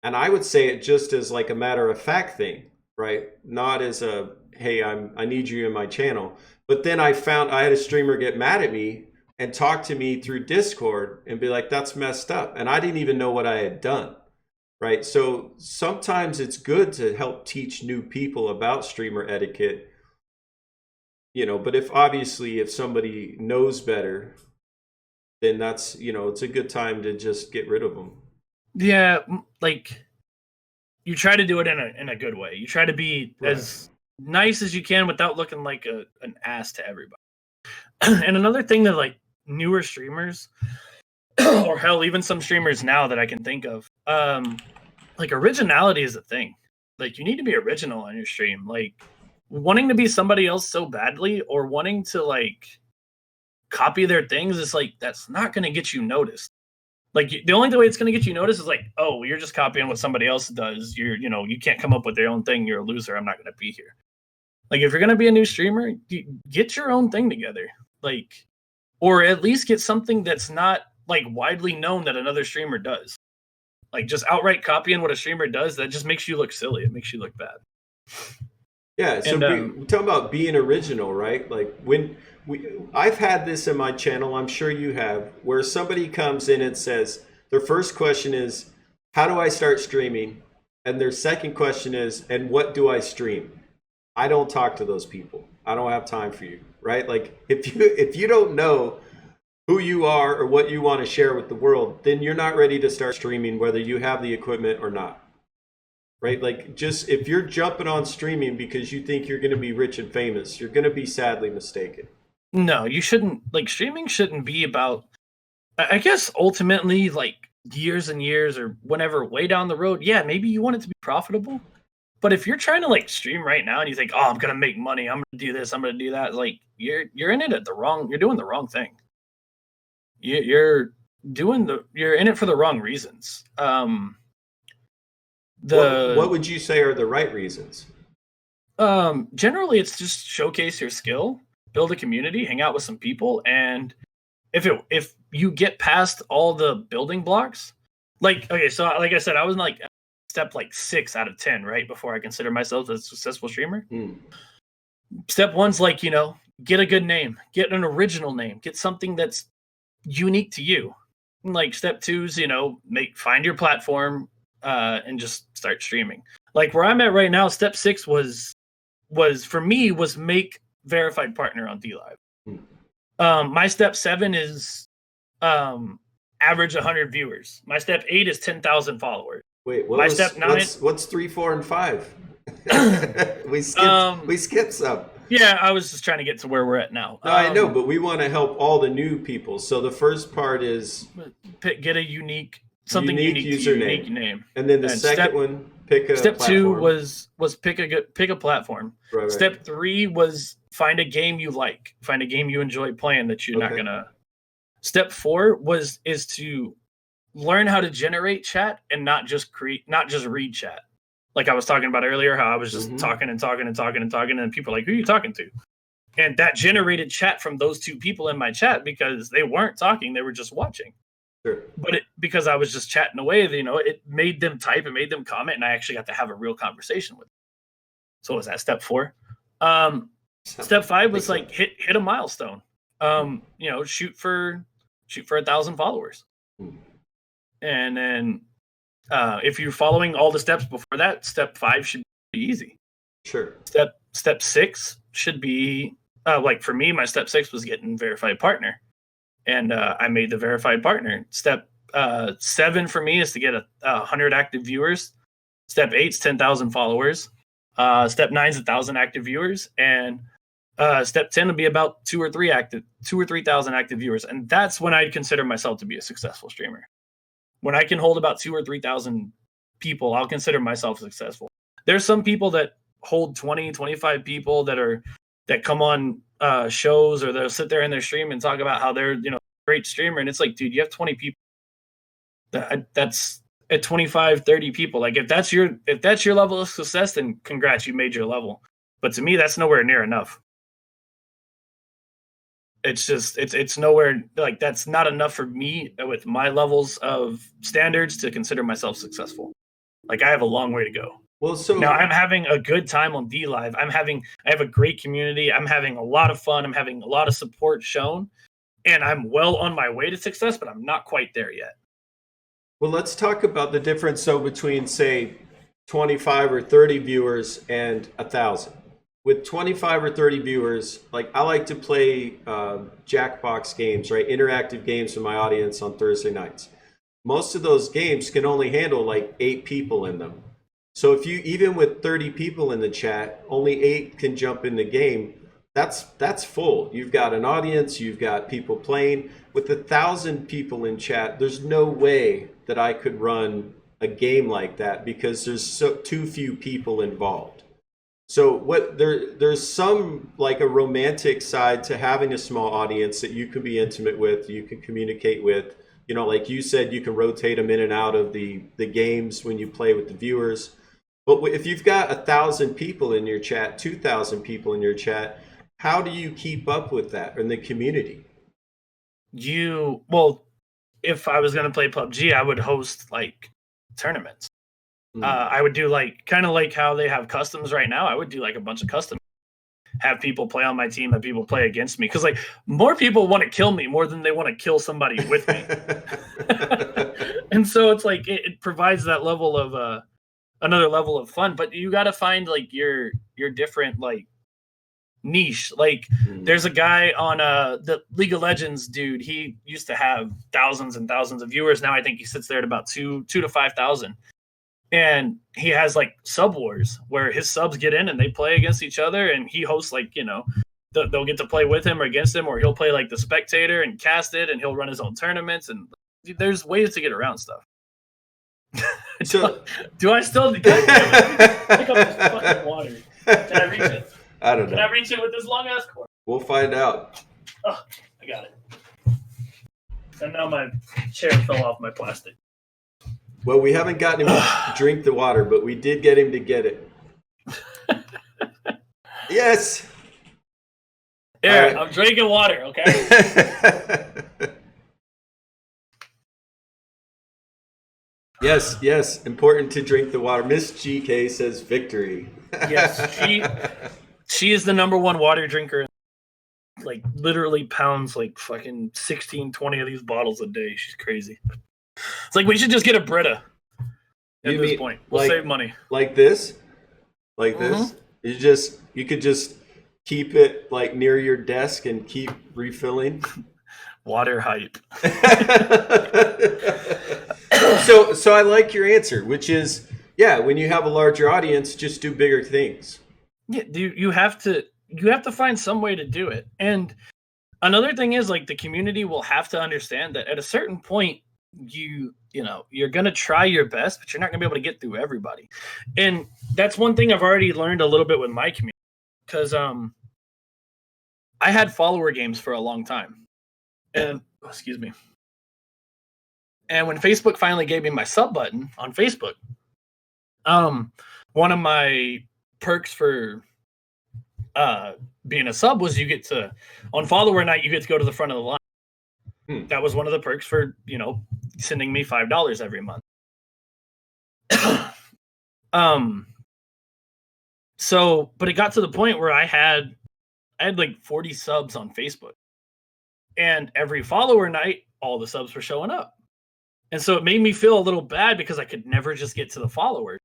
And I would say it just as like a matter of fact thing, right? Not as a, hey, I need you in my channel. But then I found I had a streamer get mad at me and talk to me through Discord and be like, that's messed up. And I didn't even know what I had done. Right. So sometimes it's good to help teach new people about streamer etiquette, but if somebody knows better, then that's, it's a good time to just get rid of them. Yeah, like you try to do it in a good way. You try to be as nice as you can without looking like an ass to everybody. And another thing that like newer streamers or hell, even some streamers now that I can think of, like originality is a thing. Like you need to be original on your stream. Like wanting to be somebody else so badly or wanting to like copy their things is like that's not going to get you noticed. Like the only way it's going to get you noticed is like, oh, you're just copying what somebody else does. You can't come up with your own thing. You're a loser. I'm not going to be here. Like if you're going to be a new streamer, get your own thing together. Like, or at least get something that's not like widely known that another streamer does. Like just outright copying what a streamer does, that just makes you look silly. It makes you look bad. Yeah. So we're talking about being original, right? Like I've had this in my channel, I'm sure you have, where somebody comes in and says, their first question is, how do I start streaming? And their second question is, and what do I stream? I don't talk to those people. I don't have time for you, right? Like if you don't know who you are or what you want to share with the world, then you're not ready to start streaming, whether you have the equipment or not. Right? Like just if you're jumping on streaming because you think you're going to be rich and famous, you're going to be sadly mistaken. No, you shouldn't. Like streaming shouldn't be about, I guess ultimately like years and years or whenever way down the road. Yeah, maybe you want it to be profitable. But if you're trying to like stream right now and you think, oh, I'm going to make money, I'm going to do this, I'm going to do that. Like you're in it at you're doing the wrong thing. You're in it for the wrong reasons. What would you say are the right reasons? Generally it's just showcase your skill, build a community, hang out with some people, and if you get past all the building blocks, like okay, so like I said, I was like step like 6 out of 10 right before I consider myself a successful streamer. Step 1's like, get a good name, get an original name, get something that's unique to you. Like step 2's, find your platform and just start streaming. Like where I'm at right now, step 6 was for me was make verified partner on DLive. My step 7 is average 100 viewers. My step 8 is 10,000 followers. Wait, step 9. What's 3, 4, and 5? we skipped some. Yeah, I was just trying to get to where we're at now. No, I know, but we want to help all the new people. So the first part is get a unique username, unique name, and then the second one, pick a step platform. 2 was pick a platform. Right. Step 3 was find a game you like, find a game you enjoy playing that you're not gonna. Step 4 is to learn how to generate chat and not just read chat. Like I was talking about earlier, how I was just talking and talking and talking and talking, and people are like, who are you talking to? And that generated chat from those 2 people in my chat because they weren't talking, they were just watching. Sure. But because I was just chatting away, it made them type, it made them comment, and I actually got to have a real conversation with them. So was that step 4? Step 5 was like hit a milestone. Shoot for 1,000 followers. And then if you're following all the steps before that, step 5 should be easy. Sure. Step 6 should be like for me, my step 6 was getting verified partner, and I made the verified partner. Step 7 for me is to get 100 active viewers. Step 8's 10,000 followers. Step 9's 1,000 active viewers, and step 10 will be about 2 or 3,000 active viewers, and that's when I'd consider myself to be a successful streamer. When I can hold about 2 or 3,000 people, I'll consider myself successful. There's some people that hold 20, 25 people that come on shows, or they'll sit there in their stream and talk about how they're a great streamer, and it's like, dude, you have 20 people. That's at 25, 30 people. Like if that's your level of success, then congrats, you made your level. But to me, that's nowhere near enough. it's nowhere, like, that's not enough for me with my levels of standards to consider myself successful. Like, I have a long way to go. Well, so Now I'm having a good time on DLive. I have a great community. I'm having a lot of fun. I'm having a lot of support shown, and I'm well on my way to success, but I'm not quite there yet. well, let's talk about the difference. So between, say, 25 or 30 viewers and 1,000. With 25 or 30 viewers, like, I like to play Jackbox games, right? Interactive games with my audience on Thursday nights. Most of those games can only handle like 8 people in them. So if you, even with 30 people in the chat, only 8 can jump in the game, that's full. You've got an audience, you've got people playing. With 1,000 people in chat, there's no way that I could run a game like that because there's too few people involved. So there's some, like, a romantic side to having a small audience that you can be intimate with, you can communicate with. You know, like you said, you can rotate them in and out of the games when you play with the viewers. But if you've got 1,000 people in your chat, 2,000 people in your chat, how do you keep up with that in the community? Well, if I was going to play PUBG, I would host like tournaments. I would do like, kind of like how they have customs right now. I would do like a bunch of customs, have people play on my team, have people play against me. Cause like, more people want to kill me more than they want to kill somebody with me. And so it's like, it provides that level of, another level of fun, but you got to find like your different like niche. Like there's a guy on the League of Legends dude. He used to have thousands and thousands of viewers. Now I think he sits there at about 2,000 to 5,000. And he has like sub wars where his subs get in and they play against each other, and he hosts, like, you know, they'll get to play with him or against him, or he'll play like the spectator and cast it, and he'll run his own tournaments. And there's ways to get around stuff. So do I still pick up this fucking water? Can I reach it? I don't know. Can I reach it with this long ass cord? We'll find out. Oh, I got it. And now my chair fell off my plastic. Well, we haven't gotten him to drink the water, but we did get him to get it. Yes. Here, right. I'm drinking water, okay? Yes. Important to drink the water. Miss GK says victory. Yes, she is the number one water drinker. Like, literally pounds like fucking 16, 20 of these bottles a day. She's crazy. It's like, we should just get a Brita at this point. We'll save money. Like this? Like this? You could just keep it like near your desk and keep refilling. Water hype. So I like your answer, which is, yeah, when you have a larger audience, just do bigger things. Yeah, you have to find some way to do it. And another thing is, like, the community will have to understand that at a certain point, you're gonna try your best, but you're not gonna be able to get through everybody. And that's one thing I've already learned a little bit with my community, because I had follower games for a long time, and excuse me. And when Facebook finally gave me my sub button on Facebook, one of my perks for being a sub was you get to, on follower night, you get to go to the front of the line. That was one of the perks for, sending me $5 every month. So, but it got to the point where I had like 40 subs on Facebook, and every follower night, all the subs were showing up. And so it made me feel a little bad because I could never just get to the followers,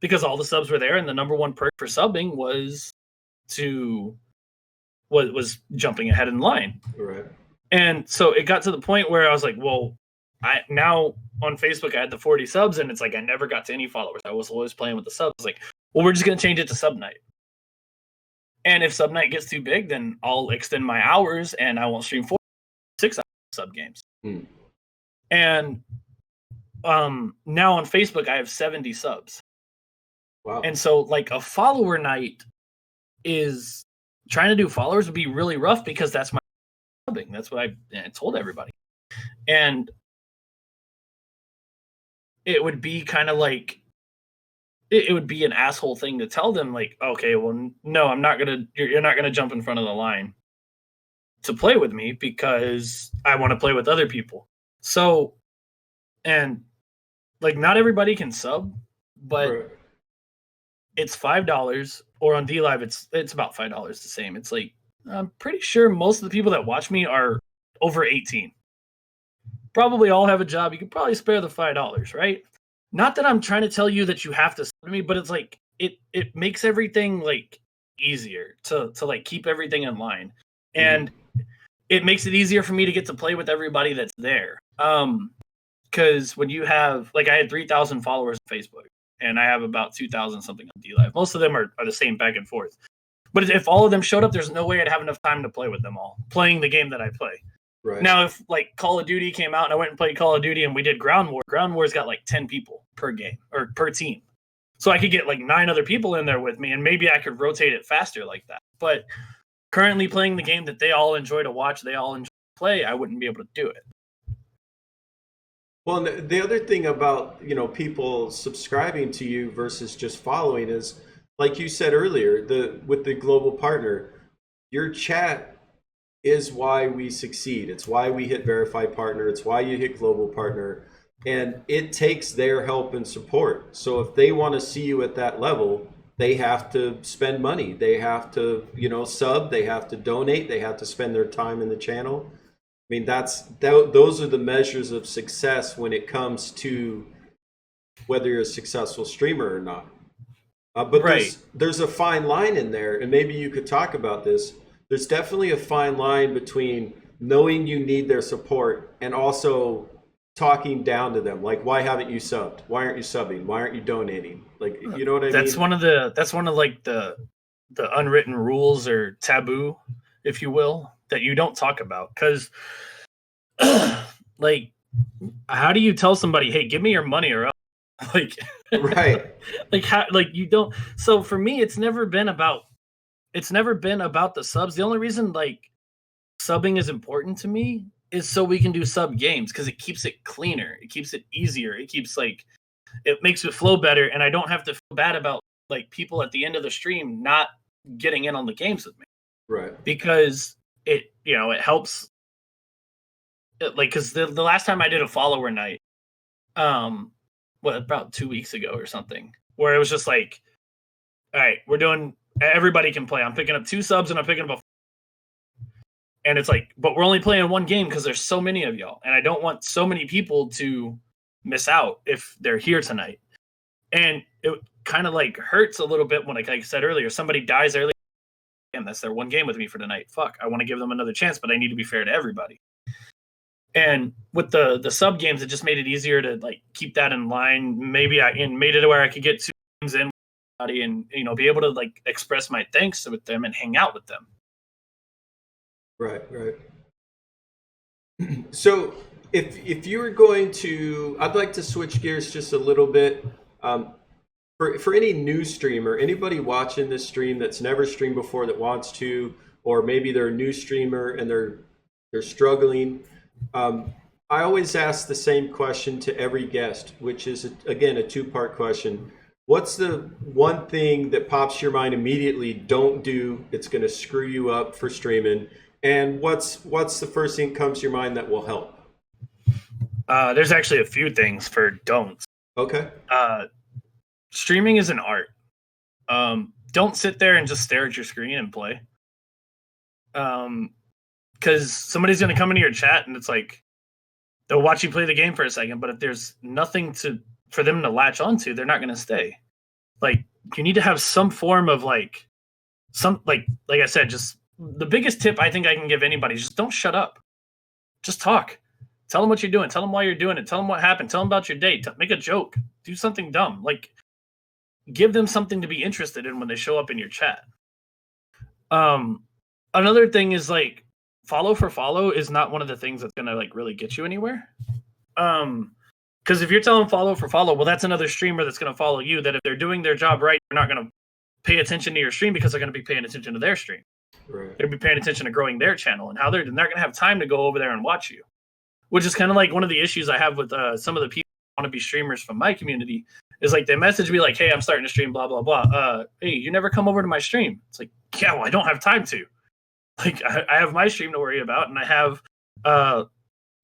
because all the subs were there, and the number one perk for subbing was jumping ahead in line. Right. And so it got to the point where I was like, well, now on Facebook I had the 40 subs, and it's like I never got to any followers. I was always playing with the subs. Like, well, we're just going to change it to sub night. And if sub night gets too big, then I'll extend my hours and I won't stream 6 hours sub games. And now on Facebook I have 70 subs. Wow. And so, like, a follower night is, trying to do followers would be really rough, because that's my subbing. That's what I told everybody. And it would be kind of like, it would be an asshole thing to tell them, like, okay, well, no, I'm not gonna, you're not gonna jump in front of the line. to play with me because I want to play with other people. So, and like not everybody can sub, but Right. it's $5, or on DLive it's about $5 the same. It's like I'm pretty sure most of the people that watch me are over 18. Probably all have a job. You could probably spare the $5, right? Not that I'm trying to tell you that you have to sub to me, but it's like it makes everything like easier to like keep everything in line. And it makes it easier for me to get to play with everybody that's there. Because when you have, like, I had 3,000 followers on Facebook, and I have about 2,000 something on DLive. Most of them are the same back and forth. But if all of them showed up, there's no way I'd have enough time to play with them all, playing the game that I play. Right. Now, if like Call of Duty came out and I went and played Call of Duty and we did Ground War's got like 10 people per game or per team. So I could get like 9 other people in there with me, and maybe I could rotate it faster like that. But currently playing the game that they all enjoy to watch, they all enjoy to play, I wouldn't be able to do it. Well, the other thing about, people subscribing to you versus just following is, like you said earlier, with the global partner, your chat is why we succeed. It's why we hit verified partner. It's why you hit global partner. And it takes their help and support. So if they want to see you at that level, they have to spend money. They have to, sub. They have to donate. They have to spend their time in the channel. I mean, those are the measures of success when it comes to whether you're a successful streamer or not. But Right. there's a fine line in there, and maybe you could talk about this. There's definitely a fine line between knowing you need their support and also talking down to them. Like, why haven't you subbed? Why aren't you subbing? Why aren't you donating? Like, you know what I mean? That's one of the unwritten rules or taboo, if you will, that you don't talk about. Because like, how do you tell somebody, hey, give me your money or else? Like, right. Like, how, like, you don't. So for me, it's never been about the subs. The only reason like subbing is important to me is so we can do sub games, because it keeps it cleaner, it keeps it easier, it makes it flow better, and I don't have to feel bad about like people at the end of the stream not getting in on the games with me. Right. Because it helps. Because the last time I did a follower night, about 2 weeks ago or something, where it was just like, all right, everybody can play. I'm picking up 2 subs and I'm picking up and it's like, but we're only playing one game because there's so many of y'all, and I don't want so many people to miss out if they're here tonight. And it kind of like hurts a little bit when, like I said earlier, somebody dies early. Damn, that's their one game with me for tonight. Fuck, I want to give them another chance, but I need to be fair to everybody. And with the sub games, it just made it easier to like keep that in line. Maybe made it where I could get 2 games in with everybody and be able to like express my thanks with them and hang out with them. Right. So if you were going to, I'd like to switch gears just a little bit. For any new streamer, anybody watching this stream that's never streamed before that wants to, or maybe they're a new streamer and they're struggling. I always ask the same question to every guest, which is, again, a 2-part question. What's the one thing that pops to your mind immediately? Don't do. It's going to screw you up for streaming. And what's the first thing that comes to your mind that will help? There's actually a few things for don'ts. Okay. Streaming is an art. Don't sit there and just stare at your screen and play. Because somebody's going to come into your chat and it's like, they'll watch you play the game for a second, but if there's nothing for them to latch onto, they're not going to stay. Like, you need to have some form of like I said, just the biggest tip I think I can give anybody is just don't shut up. Just talk. Tell them what you're doing. Tell them why you're doing it. Tell them what happened. Tell them about your day. Make a joke. Do something dumb. Like, give them something to be interested in when they show up in your chat. Another thing is like, follow for follow is not one of the things that's gonna like really get you anywhere. Because if you're telling follow for follow, well, that's another streamer that's gonna follow you. That if they're doing their job right, they're not gonna pay attention to your stream because they're gonna be paying attention to their stream. Right. They'll be paying attention to growing their channel and how they're not gonna have time to go over there and watch you. Which is kind of like one of the issues I have with some of the people who want to be streamers from my community. Is like they message me like, hey, I'm starting to stream, blah blah blah. Hey, you never come over to my stream. It's like, yeah, well, I don't have time to. Like I have my stream to worry about, and I have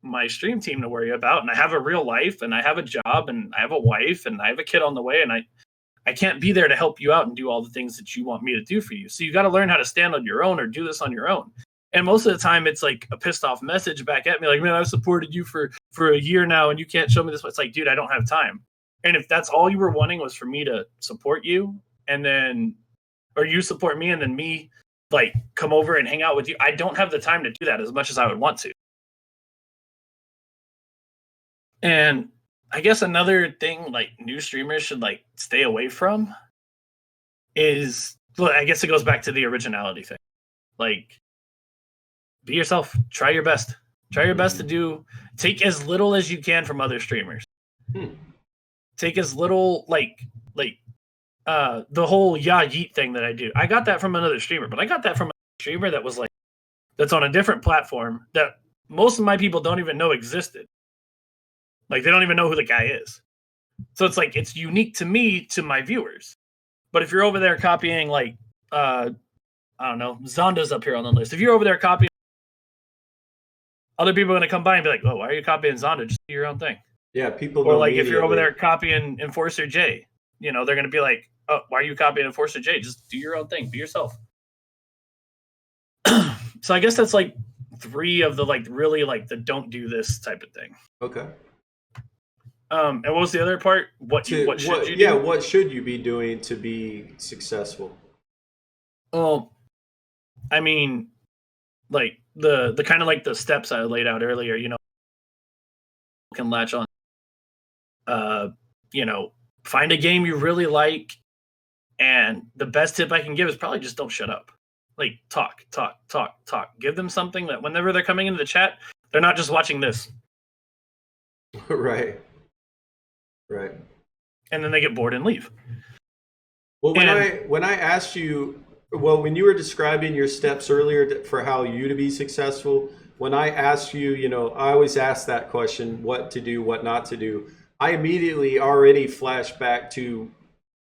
my stream team to worry about, and I have a real life, and I have a job, and I have a wife, and I have a kid on the way, and I can't be there to help you out and do all the things that you want me to do for you. So you got to learn how to stand on your own or do this on your own. And most of the time it's like a pissed off message back at me like, man, I've supported you for a year now and you can't show me this. It's like, dude, I don't have time. And if that's all you were wanting was for me to support you and then, or you support me and then me like come over and hang out with you, I don't have the time to do that as much as I would want to. And I guess another thing like new streamers should like stay away from is, well, I guess it goes back to the originality thing. Like, be yourself. Try your best. Try your best to take as little as you can from other streamers. Take as little like the whole yeet thing that I do. I got that from another streamer, but I got that from a streamer that was like that's on a different platform that most of my people don't even know existed. Like they don't even know who the guy is. So it's like it's unique to me, to my viewers. But if you're over there copying like I don't know, Zonda's up here on the list. If you're over there copying, other people are going to come by and be like, oh, why are you copying Zonda? Just do your own thing. Yeah, people. Or like if you're over there copying Enforcer J, you know, they're going to be like, oh, why are you copying Enforcer J? Just do your own thing. Be yourself. So I guess that's like 3 of the like really like the don't do this type of thing. Okay. And what was the other part? What should you do? Yeah, what should you be doing to be successful? Well, I mean, like the kind of like the steps I laid out earlier, you know, can latch on. You know, find a game you really like, and the best tip I can give is probably just don't shut up. Like talk. Give them something that whenever they're coming into the chat, they're not just watching this. Right. And then they get bored and leave. Well, when I asked you, well, when you were describing your steps earlier for how you to be successful, when I asked you, you know, I always ask that question, what to do, what not to do. I immediately already flashed back to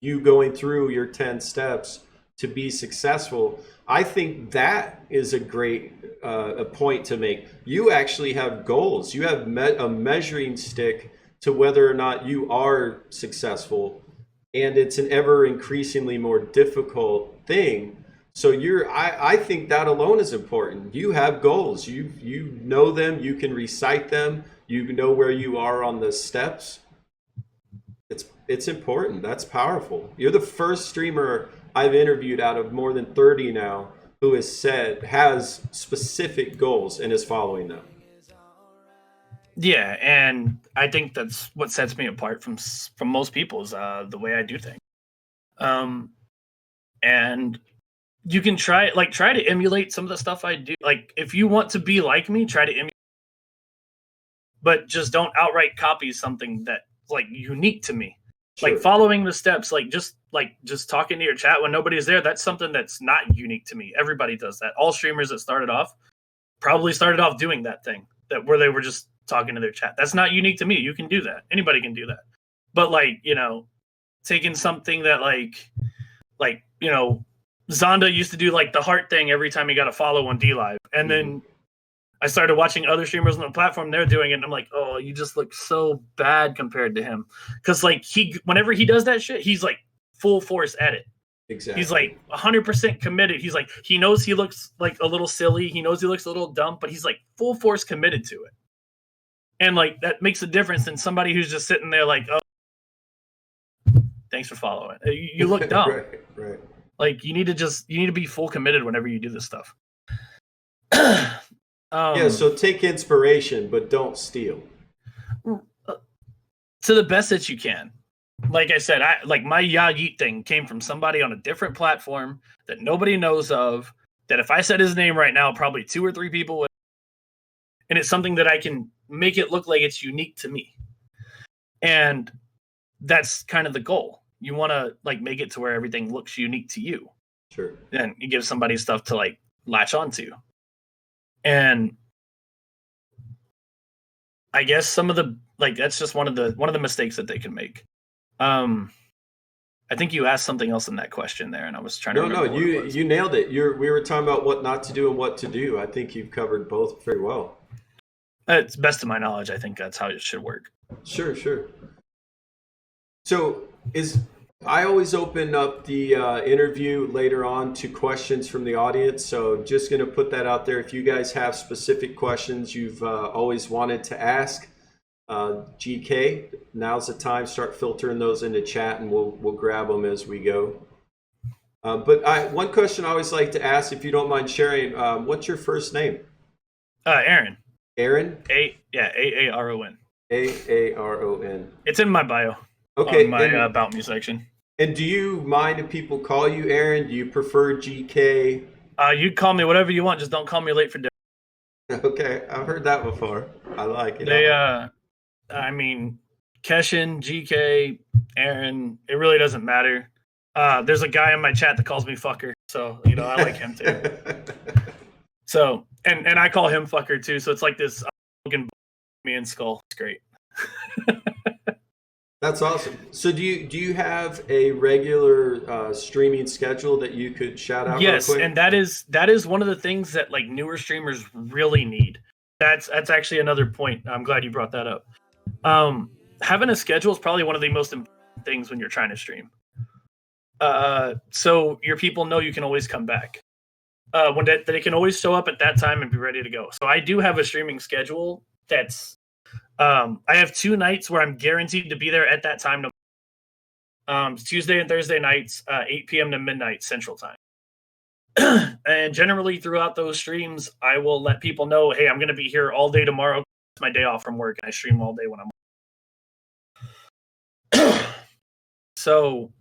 you going through your 10 steps to be successful. I think that is a great a point to make. You actually have goals. You have a measuring stick to whether or not you are successful. And it's an ever increasingly more difficult thing. So I think that alone is important. You have goals. You know them. You can recite them. You know where you are on the steps. It's important. That's powerful. You're the first streamer I've interviewed out of more than 30 now who has specific goals and is following them. Yeah, and I think that's what sets me apart from most people is the way I do things. And you can try to emulate some of the stuff I do. Like if you want to be like me, try to emulate, but just don't outright copy something that's like unique to me. Sure. Like following the steps, just talking to your chat when nobody's there. That's something that's not unique to me. Everybody does that. All streamers that started off probably started off doing that thing where they were just talking to their chat. That's not unique to me. You can do that. Anybody can do that. But like, you know, taking something that like, you know, Zonda used to do like the heart thing every time he got a follow on DLive. And then I started watching other streamers on the platform, they're doing it, and I'm like, oh, you just look so bad compared to him. Because like whenever he does that shit, he's like full force at it. Exactly. He's like 100% committed. He's like, he knows he looks like a little silly. He knows he looks a little dumb, but he's like full force committed to it. And like that makes a difference than somebody who's just sitting there like, oh, thanks for following. You look dumb. Right. Like you need to be full committed whenever you do this stuff. Yeah, so take inspiration, but don't steal. To the best that you can. Like I said, my Yeet thing came from somebody on a different platform that nobody knows of, that if I said his name right now, probably 2 or 3 people would. And it's something that I can make it look like it's unique to me. And that's kind of the goal. You want to like make it to where everything looks unique to you. Sure. And you give somebody stuff to like latch onto. And I guess some of the that's just one of the mistakes that they can make. I think you asked something else in that question there, and I was trying to remember. No, you nailed it. We were talking about what not to do and what to do. I think you've covered both very well. It's best of my knowledge. I think that's how it should work. Sure. So I always open up the interview later on to questions from the audience. So just going to put that out there. If you guys have specific questions you've always wanted to ask, GK, now's the time. Start filtering those into chat, and we'll grab them as we go. But one question I always like to ask, if you don't mind sharing, what's your first name? Aaron. Aaron? Aaron. Aaron. It's in my bio. Okay. On my About Me section. And do you mind if people call you Aaron? Do you prefer GK? You call me whatever you want. Just don't call me late for dinner. Okay, I've heard that before. I like it. I mean, Keshin, GK, Aaron, it really doesn't matter. There's a guy in my chat that calls me fucker, so I like him too. So, and I call him fucker too. So it's like this me and Skull. It's great. That's awesome. So do you have a regular streaming schedule that you could shout out? Yes, real quick? and that is one of the things that like newer streamers really need. That's actually another point. I'm glad you brought that up. Having a schedule is probably one of the most important things when you're trying to stream. So your people know you can always come back. When they can always show up at that time and be ready to go. So I do have a streaming schedule that's I have 2 nights where I'm guaranteed to be there at that time. Tuesday and Thursday nights, 8 p.m. to midnight Central Time. And generally throughout those streams, I will let people know, hey, I'm going to be here all day tomorrow. It's my day off from work, and I stream all day when I'm So,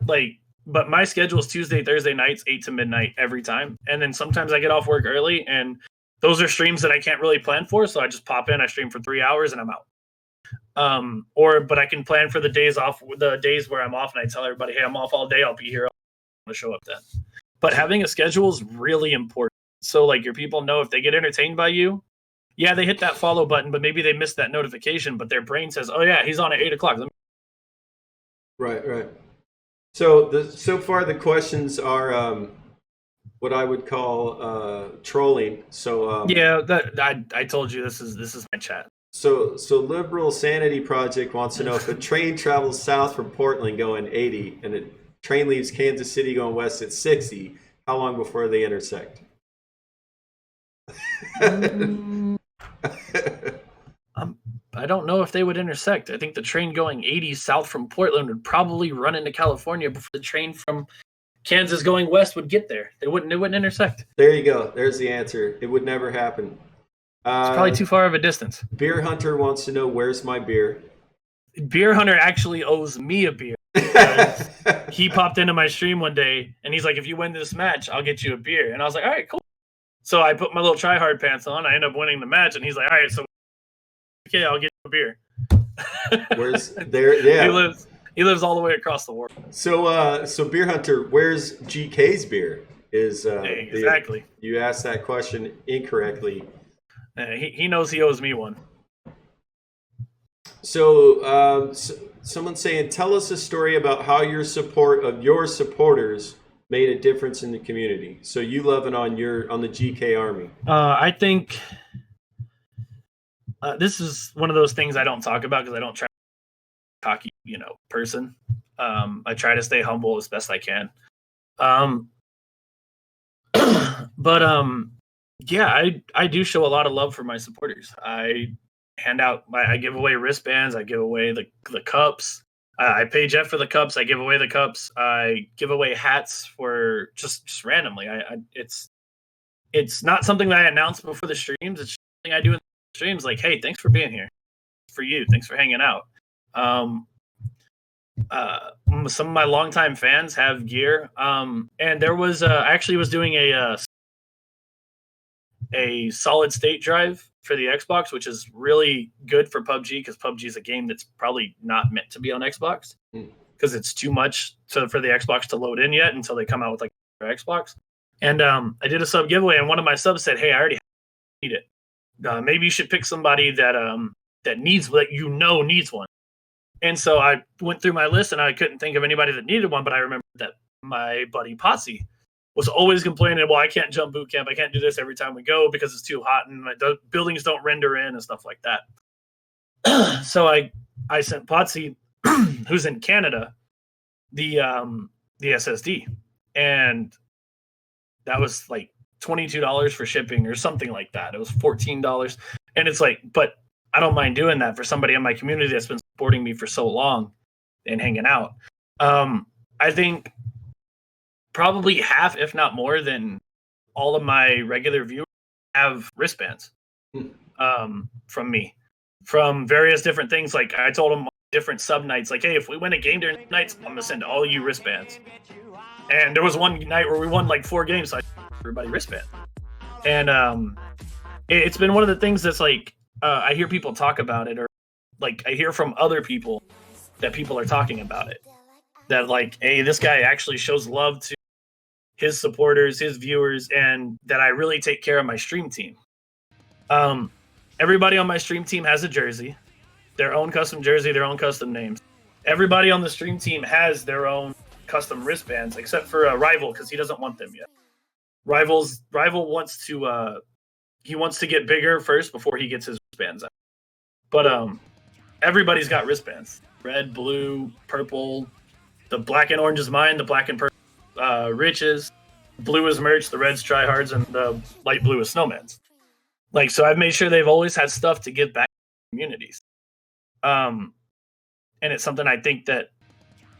but my schedule is Tuesday, Thursday nights, 8 to midnight every time. And then sometimes I get off work early, and those are streams that I can't really plan for. So I just pop in, I stream for 3 hours, and I'm out. But I can plan for the days where I'm off, and I tell everybody, hey, I'm off all day. I'll be here. I'll show up then. But having a schedule is really important. So like your people know if they get entertained by you, yeah, they hit that follow button, but maybe they missed that notification, but their brain says, oh yeah, he's on at 8 o'clock. Right. So far the questions are what I would call trolling. So yeah, I told you this is my chat. So Liberal Sanity Project wants to know if a train travels south from Portland going 80 and a train leaves Kansas City going west at 60, how long before they intersect? I don't know if they would intersect. I think the train going 80 south from Portland would probably run into California before the train from Kansas going west would get there. It wouldn't intersect. There you go. There's the answer. It would never happen. It's probably too far of a distance. Beer Hunter wants to know, where's my beer? Beer Hunter actually owes me a beer. He popped into my stream one day and he's like, if you win this match, I'll get you a beer. And I was like, all right, cool. So I put my little try-hard pants on. I end up winning the match. And he's like, all right, so okay, I'll get you a beer. Where's there? Yeah. He lives all the way across the world. So Beer Hunter, where's GK's beer? Exactly. You asked that question incorrectly. He knows he owes me one. So someone's saying, tell us a story about how your support of your supporters made a difference in the community. So you loving on the GK Army. I think this is one of those things I don't talk about because I don't try to be a cocky, person. I try to stay humble as best I can. Yeah, I do show a lot of love for my supporters. I give away wristbands. I give away the cups. I pay Jeff for the cups. I give away the cups. I give away hats for just randomly. It's not something that I announce before the streams. It's something I do in the streams. Like, hey, thanks for being here. For you, thanks for hanging out. Some of my longtime fans have gear. And there was I actually was doing a solid state drive for the Xbox, which is really good for PUBG because PUBG is a game that's probably not meant to be on Xbox because it's too much for the Xbox to load in yet until they come out with like their Xbox. And I did a sub giveaway, and one of my subs said, "Hey, I already need it. Maybe you should pick somebody that needs one." And so I went through my list and I couldn't think of anybody that needed one, but I remember that my buddy Potsy was always complaining, well, I can't jump boot camp. I can't do this every time we go because it's too hot and the buildings don't render in and stuff like that. So I sent Potsy, who's in Canada, the SSD. And that was like $22 for shipping or something like that. It was $14. And it's like, but I don't mind doing that for somebody in my community that's been supporting me for so long and hanging out. I think probably half, if not more than all of my regular viewers have wristbands from me, from various different things. Like I told them different sub nights, like, hey, if we win a game during nights, I'm gonna send all you wristbands. And there was one night where we won like 4 games, so I sent everybody wristband. And it's been one of the things that's like, I hear people talk about it, or like I hear from other people that people are talking about it. That like, hey, this guy actually shows love to his supporters, his viewers, and that I really take care of my stream team. Everybody on my stream team has a jersey, their own custom jersey, their own custom names. Everybody on the stream team has their own custom wristbands, except for Rival, because he doesn't want them yet. Rival wants to he wants to get bigger first before he gets his wristbands out. But everybody's got wristbands: red, blue, purple. The black and orange is mine. The black and purple Rich's. Blue is merch. The red's tryhards, and the light blue is snowman's. Like, so I've made sure they've always had stuff to give back to communities. And it's something I think that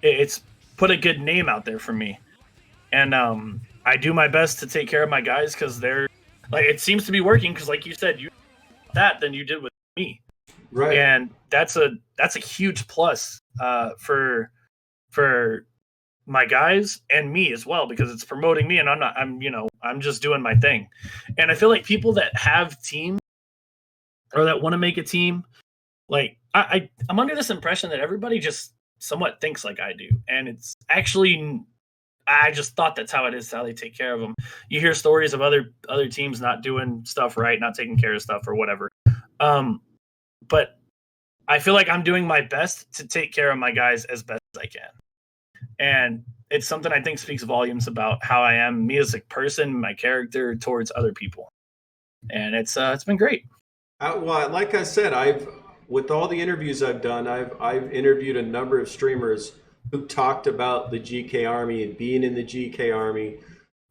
it's put a good name out there for me. And I do my best to take care of my guys because they're like, it seems to be working. Because like you said, you that than you did with me. Right. And that's a huge plus for my guys and me as well, because it's promoting me and I'm just doing my thing. And I feel like people that have teams or that want to make a team, like I'm under this impression that everybody just somewhat thinks like I do. And it's actually, I just thought that's how it is, how they take care of them. You hear stories of other teams not doing stuff right, not taking care of stuff or whatever. But I feel like I'm doing my best to take care of my guys as best as I can. And it's something I think speaks volumes about how I am, me as a person, my character towards other people. And it's been great. Well, like I said, with all the interviews I've done, I've interviewed a number of streamers who talked about the GK Army and being in the GK Army.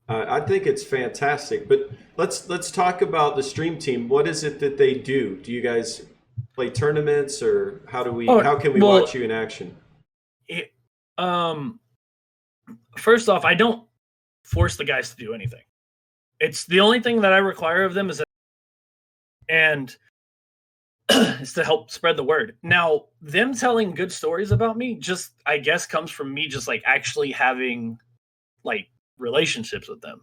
I think it's fantastic. But let's talk about the stream team. What is it that they do? Do you guys play tournaments, or how can we watch you in action? First off, I don't force the guys to do anything. It's the only thing that I require of them is is to help spread the word. Now, them telling good stories about me just, I guess, comes from me just like actually having like relationships with them.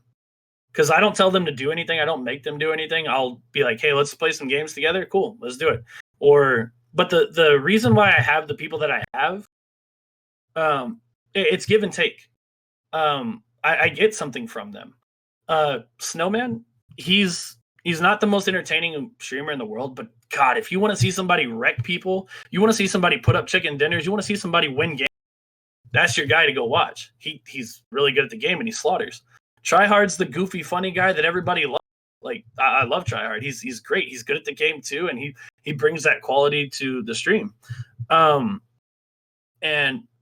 Because I don't tell them to do anything. I don't make them do anything. I'll be like, hey, let's play some games together. Cool, let's do it. But the reason why I have the people that I have, it's give and take. I get something from them. Snowman, he's not the most entertaining streamer in the world, but God, if you want to see somebody wreck people, you want to see somebody put up chicken dinners, you want to see somebody win games, that's your guy to go watch. He's really good at the game and he slaughters. Tryhard's the goofy, funny guy that everybody loves. Like, I love Tryhard. He's great. He's good at the game too, and he brings that quality to the stream. And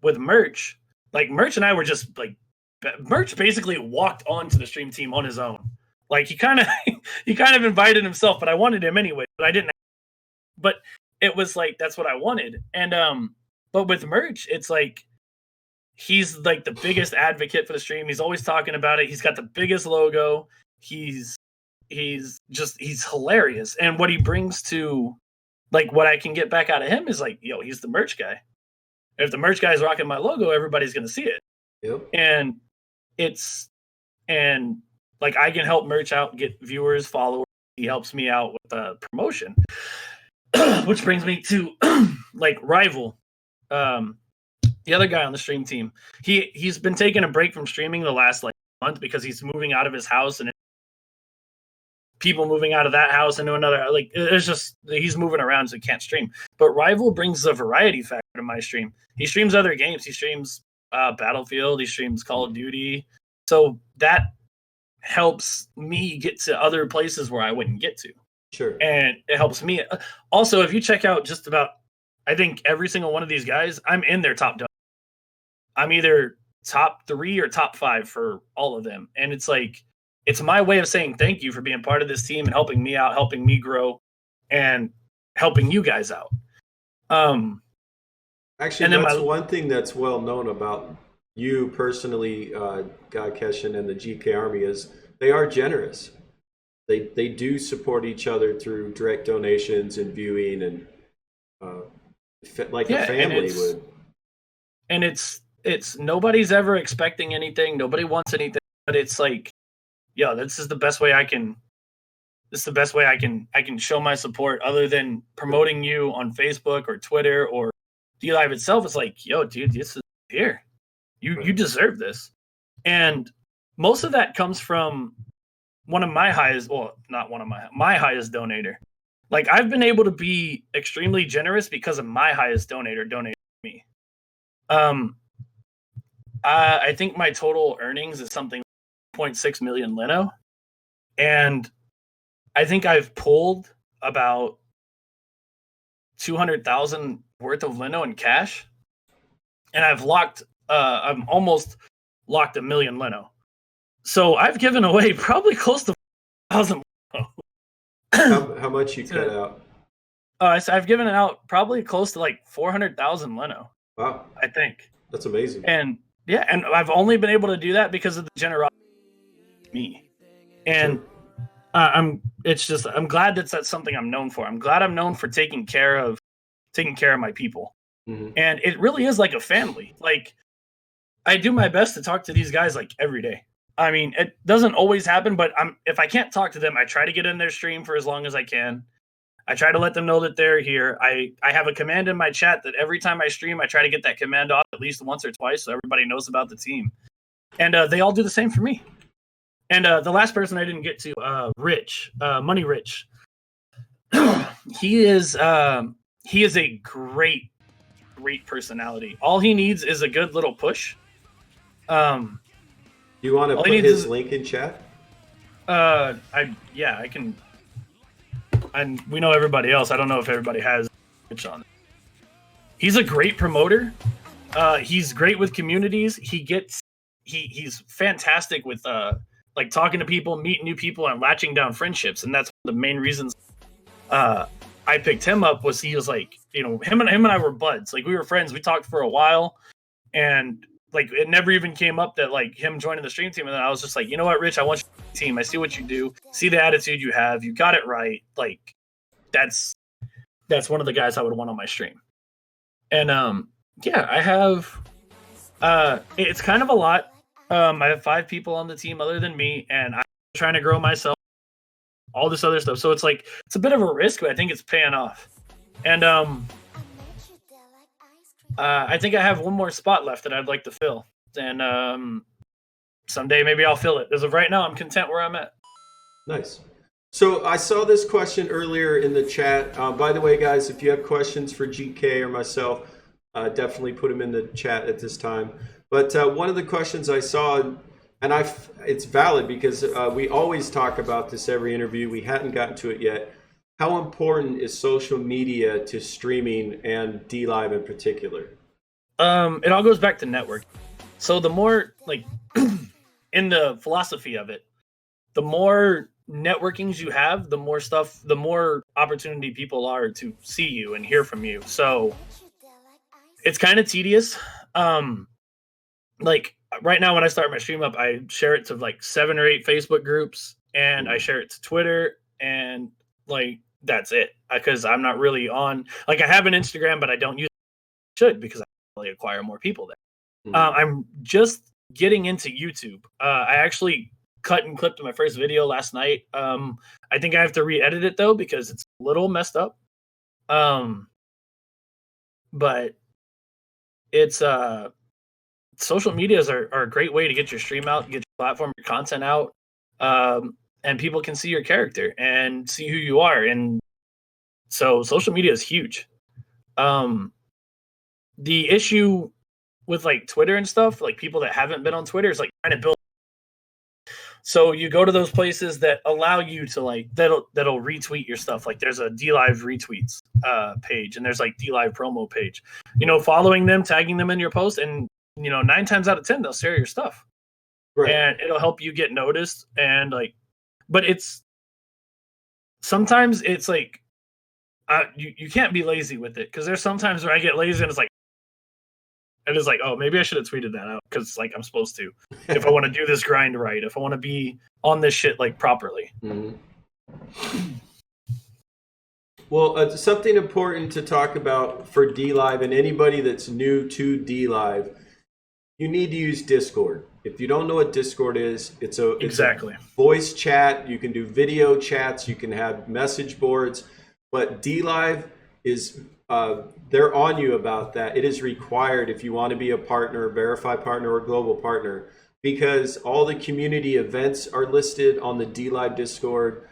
with Merch, like Merch and I were just like, Merch basically walked onto the stream team on his own. Like he kind of invited himself, but I wanted him anyway. But I didn't. But it was like that's what I wanted. And but with Merch, it's like he's like the biggest advocate for the stream. He's always talking about it. He's got the biggest logo. He's hilarious. And what he brings to like what I can get back out of him is like, yo, he's the merch guy. If the merch guy is rocking my logo, everybody's gonna see it. Yep. And like I can help Merch out, get viewers, followers. He helps me out with the promotion. Which brings me to like Rival. The other guy on the stream team. He's been taking a break from streaming the last like month because he's moving out of his house and people moving out of that house into another. Like it's just he's moving around so he can't stream. But Rival brings the variety factor. to my stream. He streams other games. He streams Battlefield. He streams Call of Duty. So that helps me get to other places where I wouldn't get to. Sure. And it helps me. Also, if you check out just about, I think every single one of these guys, I'm in their top. I'm either top 3 or top 5 for all of them. And it's like, it's my way of saying thank you for being part of this team and helping me out, helping me grow, and helping you guys out. Actually, that's one thing that's well known about you personally, God Keshin, and the GK Army is they are generous. They do support each other through direct donations and viewing, and like a family would. And it's nobody's ever expecting anything. Nobody wants anything, but it's like, yo, this is the best way I can. This is the best way I can show my support, other than promoting you on Facebook or Twitter or DLive itself. It's like, yo, dude, this is here. You deserve this. And most of that comes from one of my highest, well, not one of my highest donator. Like, I've been able to be extremely generous because of my highest donator donating to me. I think my total earnings is something like 0.6 million Lino. And I think I've pulled about 200,000 worth of Lino in cash. And I've almost locked 1 million Lino. So I've given away probably close to 1,000 Lino. How much you cut out? So I've given it out probably close to like 400,000 Lino. Wow. I think. That's amazing. And yeah, and I've only been able to do that because of the generosity of me. And I'm glad that's something I'm known for. I'm glad I'm known for taking care of my people. Mm-hmm. And it really is like a family. Like, I do my best to talk to these guys like every day. I mean, it doesn't always happen, but if I can't talk to them, I try to get in their stream for as long as I can. I try to let them know that they're here. I have a command in my chat that every time I stream, I try to get that command off at least once or twice so everybody knows about the team. And they all do the same for me. And the last person I didn't get to, Rich, Money Rich. He is a great personality. All he needs is a good little push. You want to put his link in chat? I can. And we know everybody else. I don't know if everybody has Rich on. He's a great promoter. He's great with communities. He's fantastic with like talking to people, meeting new people, and latching down friendships. And that's one of the main reasons I picked him up. Was he was like, you know, him and I were buds. Like, we were friends. We talked for a while, and like, it never even came up that like him joining the stream team. And then I was just like, you know what, Rich, I want you on the team. I see what you do. See the attitude you have. You got it right. Like, that's one of the guys I would want on my stream. And I have it's kind of a lot. I have 5 people on the team other than me, and I'm trying to grow myself, all this other stuff. So it's like, it's a bit of a risk, but I think it's paying off. And I think I have one more spot left that I'd like to fill. And someday maybe I'll fill it. As of right now, I'm content where I'm at. Nice. So I saw this question earlier in the chat. By the way, guys, if you have questions for GK or myself, definitely put them in the chat at this time. But one of the questions I saw, and it's valid because we always talk about this every interview. We hadn't gotten to it yet. How important is social media to streaming and DLive in particular? It all goes back to network. So the more, like, in the philosophy of it, the more networkings you have, the more opportunity people are to see you and hear from you. So it's kind of tedious. Like, right now when I start my stream up, I share it to like 7 or 8 Facebook groups, and I share it to Twitter, and like, that's it. Because I'm not really on, like, I have an Instagram, but I don't use it. Should, because I really acquire more people there. I'm just getting into YouTube. I actually cut and clipped my first video last night. I think I have to re-edit it though, because it's a little messed up. But it's social medias are a great way to get your stream out, get your platform, your content out, and people can see your character and see who you are. And so social media is huge. the issue with like Twitter and stuff, like people that haven't been on Twitter, is like trying to build. So you go to those places that allow you to like that'll retweet your stuff. Like there's a DLive retweets page, and there's like DLive promo page. Following them, tagging them in your post, and 9 times out of 10 they'll share your stuff, Right. and it'll help you get noticed. And like, but sometimes it's like you can't be lazy with it, because there's sometimes where I get lazy and it's like, oh, maybe I should have tweeted that out because like I'm supposed to, if I want to do this grind right, if I want to be on this shit like properly. Mm-hmm. Well, something important to talk about for DLive and anybody that's new to DLive, you need to use Discord. If you don't know what Discord is, it's a voice chat. You can do video chats. You can have message boards. But DLive is they're on you about that. It is required if you want to be a partner, verified partner, or global partner, because all the community events are listed on the DLive Discord.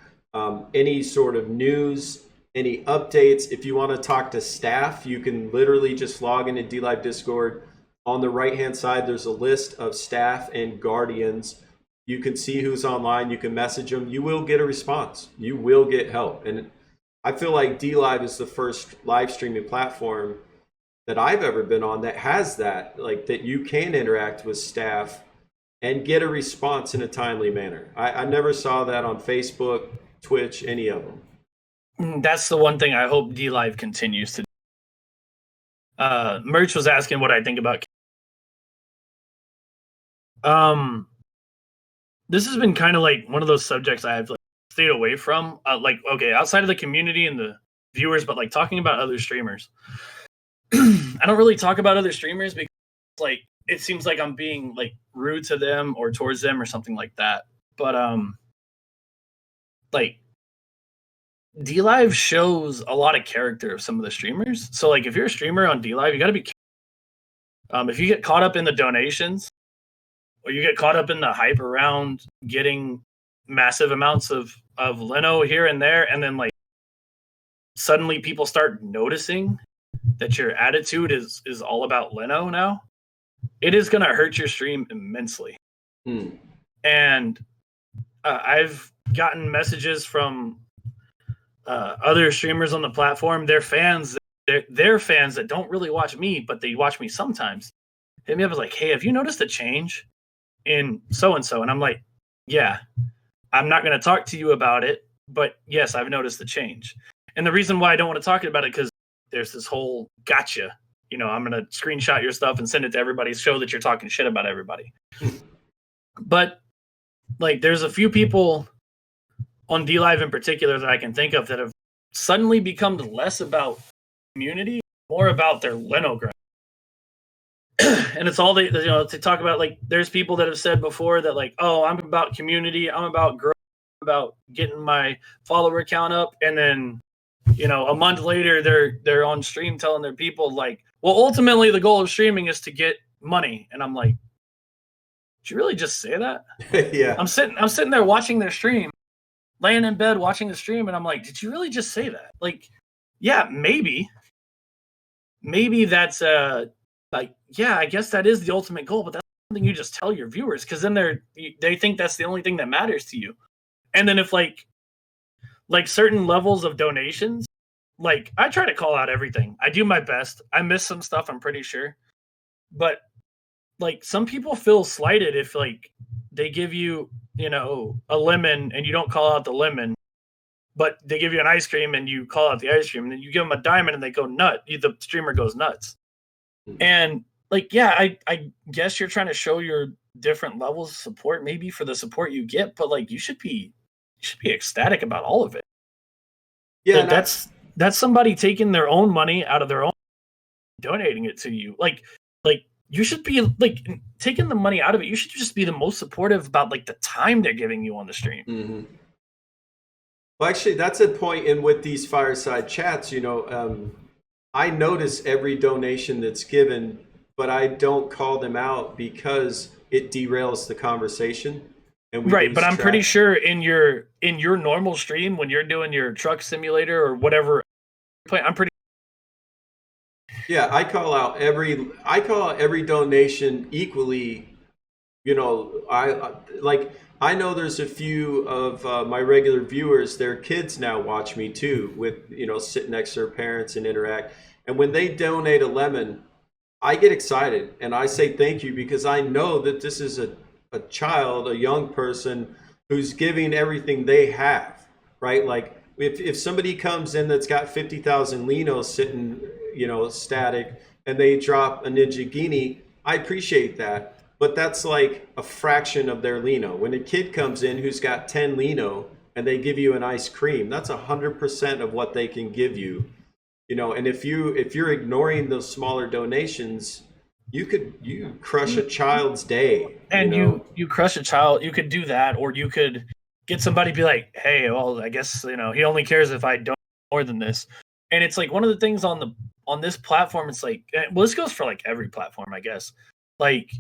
Any sort of news, any updates. If you want to talk to staff, you can literally just log into DLive Discord. On the right-hand side, there's a list of staff and guardians. You can see who's online. You can message them. You will get a response. You will get help. And I feel like DLive is the first live streaming platform that I've ever been on that has that, like that you can interact with staff and get a response in a timely manner. I never saw that on Facebook, Twitch, any of them. That's the one thing I hope DLive continues to do. Merch was asking what I think about. This has been kind of like one of those subjects I've like stayed away from. Outside of the community and the viewers, but like talking about other streamers. I don't really talk about other streamers because like it seems like I'm being like rude to them or towards them or something like that. But like DLive shows a lot of character of some of the streamers. So like if you're a streamer on DLive, you got to be careful. If you get caught up in the donations or you get caught up in the hype around getting massive amounts of Leno here and there, and then like suddenly people start noticing that your attitude is all about Leno now, it is going to hurt your stream immensely. And I've gotten messages from other streamers on the platform. They're fans that don't really watch me, but they watch me sometimes. Hit me up, was like, hey, have you noticed a change in so-and-so? And I'm like, yeah, I'm not going to talk to you about it, but yes, I've noticed the change. And the reason why I don't want to talk about it, because there's this whole gotcha. I'm going to screenshot your stuff and send it to everybody, show that you're talking shit about everybody. But like, there's a few people on DLive in particular that I can think of that have suddenly become less about community, more about their Leno grind. And it's all they talk about. Like, there's people that have said before that like, oh, I'm about community, I'm about growth, about getting my follower count up, and then a month later they're on stream telling their people like, well, ultimately the goal of streaming is to get money. And I'm like, did you really just say that? Yeah. I'm sitting there watching their stream, laying in bed watching the stream, and I'm like, did you really just say that? Like, yeah, maybe that's like, yeah, I guess that is the ultimate goal, but that's something you just tell your viewers, because then they think that's the only thing that matters to you. And then if like certain levels of donations, like I try to call out everything. I do my best. I miss some stuff, I'm pretty sure. But like some people feel slighted if like they give you, a lemon and you don't call out the lemon, but they give you an ice cream and you call out the ice cream, and then you give them a diamond and they go nut. The streamer goes nuts. And like, yeah, I guess you're trying to show your different levels of support, maybe for the support you get, but like you should be ecstatic about all of it. Yeah, that's somebody taking their own money out of their own, donating it to you. Like you should be like taking the money out of it. You should just be the most supportive about like the time they're giving you on the stream. Mm-hmm. Well, actually, that's a point in with these fireside chats. I notice every donation that's given, but I don't call them out because it derails the conversation. And right, but I'm pretty sure in your normal stream when you're doing your truck simulator or whatever, I'm pretty. Yeah, I call out every donation equally. You know, I know there's a few of my regular viewers. Their kids now watch me too, with sit next to their parents and interact. And when they donate a lemon, I get excited and I say thank you because I know that this is a child, a young person who's giving everything they have, right? Like if somebody comes in that's got 50,000 Linos sitting, static, and they drop a Ninja Guinea, I appreciate that. But that's like a fraction of their Lino. When a kid comes in who's got 10 Lino and they give you an ice cream, that's 100% of what they can give you. And if you're ignoring those smaller donations, you crush a child's day. And you crush a child. You could do that, or you could get somebody to be like, hey, well, I guess he only cares if I don't more than this. And it's like one of the things on this platform. It's like, well, this goes for like every platform, I guess. Like,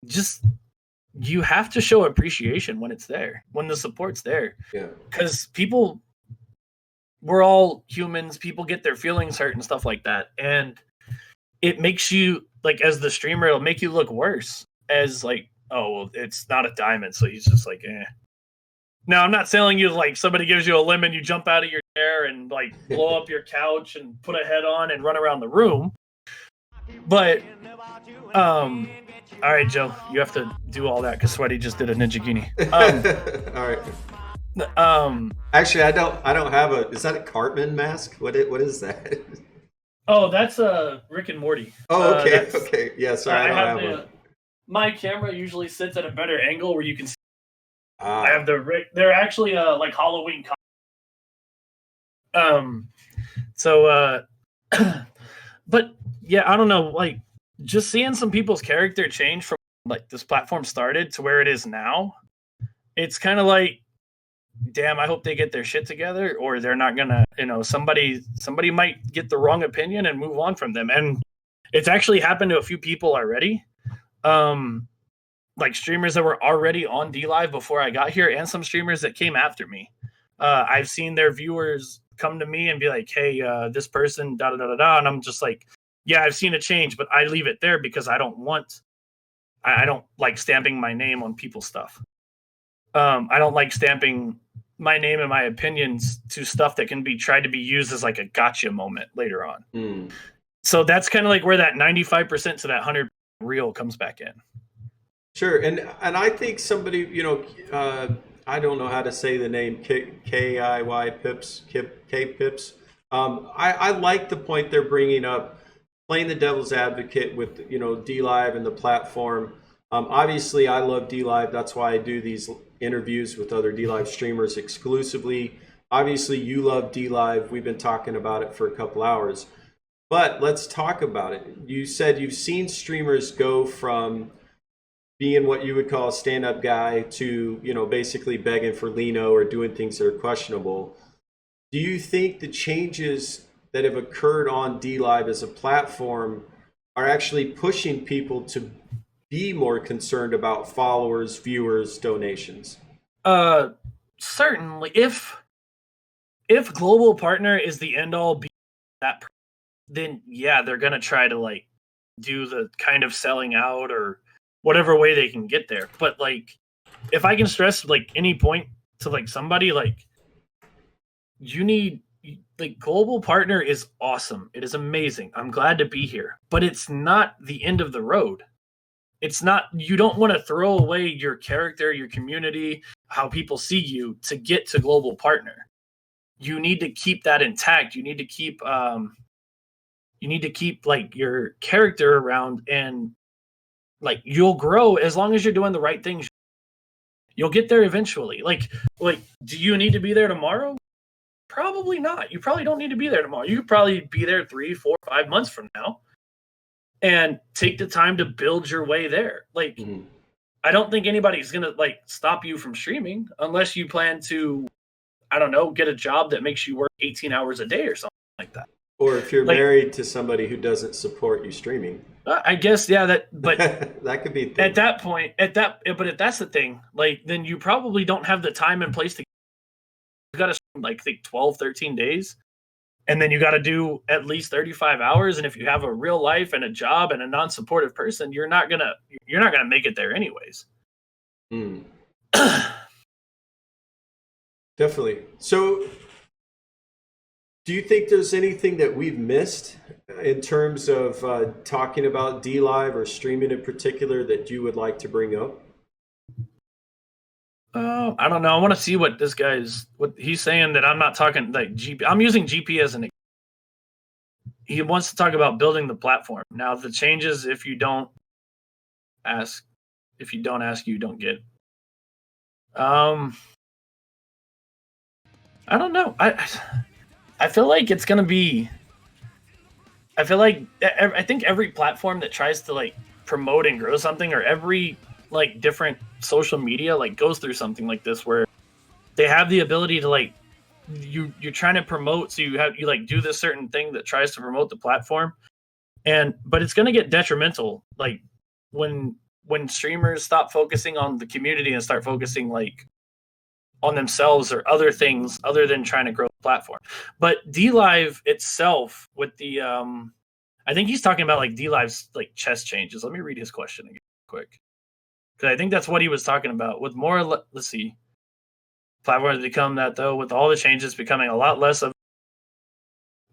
just you have to show appreciation when it's there, when the support's there. Yeah. Because we're all humans. People get their feelings hurt and stuff like that, and it makes you, like, as the streamer, it'll make you look worse. As like, oh, well, it's not a diamond, so he's just like, eh. Now, I'm not telling you like somebody gives you a lemon, you jump out of your chair and like blow up your couch and put a head on and run around the room. But, all right, Joe, you have to do all that because Sweaty just did a Ninja Guinea. All right. Actually, I don't have a. Is that a Cartman mask? What is that? Oh, that's Rick and Morty. Oh, okay, okay. Yeah, sorry, I don't have one. My camera usually sits at a better angle where you can see. I have the Rick. They're actually like Halloween. But yeah, I don't know. Like, just seeing some people's character change from like this platform started to where it is now, it's kind of like, damn, I hope they get their shit together, or they're not gonna, somebody might get the wrong opinion and move on from them. And it's actually happened to a few people already. Like streamers that were already on DLive before I got here, and some streamers that came after me. I've seen their viewers come to me and be like, hey, this person, da da da da da. And I'm just like, yeah, I've seen a change, but I leave it there because I don't like stamping my name on people's stuff. I don't like stamping my name and my opinions to stuff that can be tried to be used as like a gotcha moment later on. So that's kind of like where that 95% to that 100 real comes back in. Sure, and I think somebody, I don't know how to say the name, KIY Pips, K Pips. I like the point they're bringing up, playing the devil's advocate with DLive and the platform. Obviously, I love DLive. That's why I do these interviews with other DLive streamers exclusively. Obviously, you love DLive. We've been talking about it for a couple hours. But let's talk about it. You said you've seen streamers go from being what you would call a stand-up guy to, basically begging for Lino or doing things that are questionable. Do you think the changes that have occurred on DLive as a platform are actually pushing people to be more concerned about followers, viewers, donations? Certainly. If global partner is the end all be that, then yeah, they're gonna try to like do the kind of selling out or whatever way they can get there. But like, if I can stress like any point to like somebody, like, you need, like, global partner is awesome. It is amazing. I'm glad to be here, but it's not the end of the road. It's not, you don't want to throw away your character, your community, how people see you to get to global partner. You need to keep that intact. You need to keep like your character around, and like you'll grow as long as you're doing the right things. You'll get there eventually. Like, do you need to be there tomorrow? Probably not. You probably don't need to be there tomorrow. You could probably be there 3, 4, 5 months from now and take the time to build your way there. Like, I don't think anybody's going to like stop you from streaming unless you plan to, I don't know, get a job that makes you work 18 hours a day or something like that. Or if you're like, married to somebody who doesn't support you streaming. I guess, yeah, but that could be at that point, but if that's the thing, like, then you probably don't have the time and place to, you got to like, think 12, 13 days. and then you got to do at least 35 hours. And if you have a real life and a job and a non-supportive person, you're not gonna make it there anyways. Definitely. So do you think there's anything that we've missed in terms of talking about DLive or streaming in particular that you would like to bring up? I don't know. I want to see what he's saying, that I'm not talking like GP. I'm using GP as an. He wants to talk about building the platform. Now the changes, if you don't ask, you don't get. I don't know. I feel like it's gonna be. I think every platform that tries to like promote and grow something, or every like different social media like goes through something like this, where they have the ability to like you're trying to promote, so you like do this certain thing that tries to promote the platform, but it's gonna get detrimental like when streamers stop focusing on the community and start focusing like on themselves or other things other than trying to grow the platform. But DLive itself, with the I think he's talking about like DLive's like chess changes. Let me read his question again quick, because I think that's what he was talking about. With more, let's see, platforms become that though, with all the changes becoming a lot less of,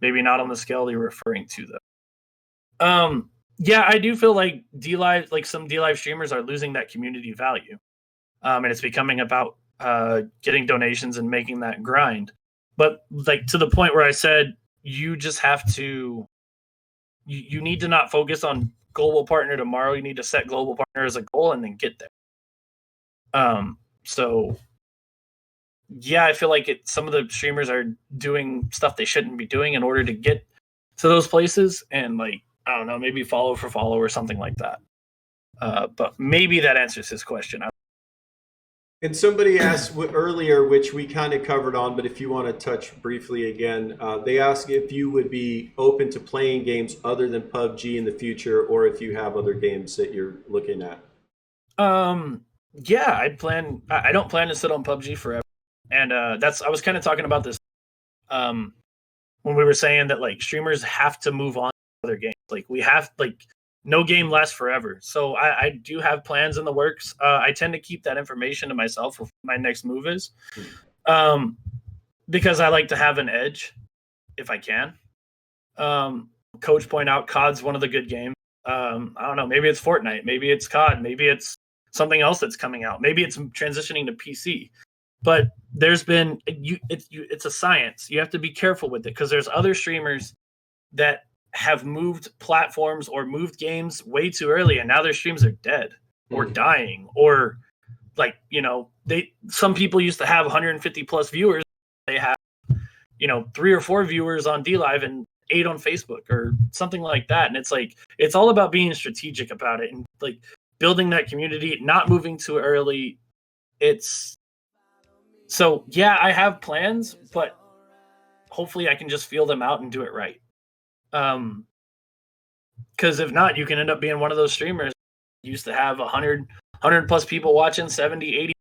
maybe not on the scale you're referring to though. Yeah, I do feel like DLive, like some DLive streamers are losing that community value, and it's becoming about getting donations and making that grind. But like to the point where I said, you just have to, you need to not focus on global partner tomorrow. You need to set global partner as a goal and then get there. So yeah, I feel like some of the streamers are doing stuff they shouldn't be doing in order to get to those places, and like, I don't know, maybe follow for follow or something like that. But maybe that answers his question. And somebody asked earlier, which we kind of covered on, but if you want to touch briefly again, they asked if you would be open to playing games other than PUBG in the future, or if you have other games that you're looking at. Yeah, I don't plan to sit on PUBG forever. And I was kind of talking about this when we were saying that like streamers have to move on to other games. Like we have, like, no game lasts forever. So I do have plans in the works. I tend to keep that information to myself for my next move is, because I like to have an edge if I can. Coach point out COD's one of the good games. I don't know, maybe it's Fortnite, maybe it's COD, maybe it's something else that's coming out, maybe it's transitioning to PC. But there's been it's a science. You have to be careful with it, because there's other streamers that have moved platforms or moved games way too early, and now their streams are dead or dying, or like, some people used to have 150 plus viewers. They have, 3 or 4 viewers on DLive and 8 on Facebook or something like that. And it's like, it's all about being strategic about it and like building that community, not moving too early. So yeah, I have plans, but hopefully I can just feel them out and do it right. Because if not, you can end up being one of those streamers who used to have 100 plus people watching, 70, 80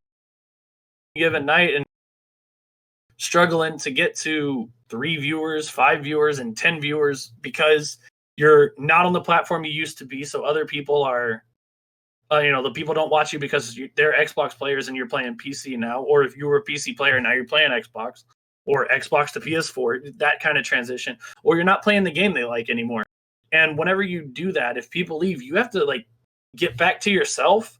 given night, and struggling to get to 3 viewers, 5 viewers, and 10 viewers because you're not on the platform you used to be. So other people are, the people don't watch you because they're Xbox players and you're playing PC now. Or if you were a PC player, now you're playing Xbox, or Xbox to PS4, that kind of transition. Or you're not playing the game they like anymore. And whenever you do that, if people leave, you have to like get back to yourself,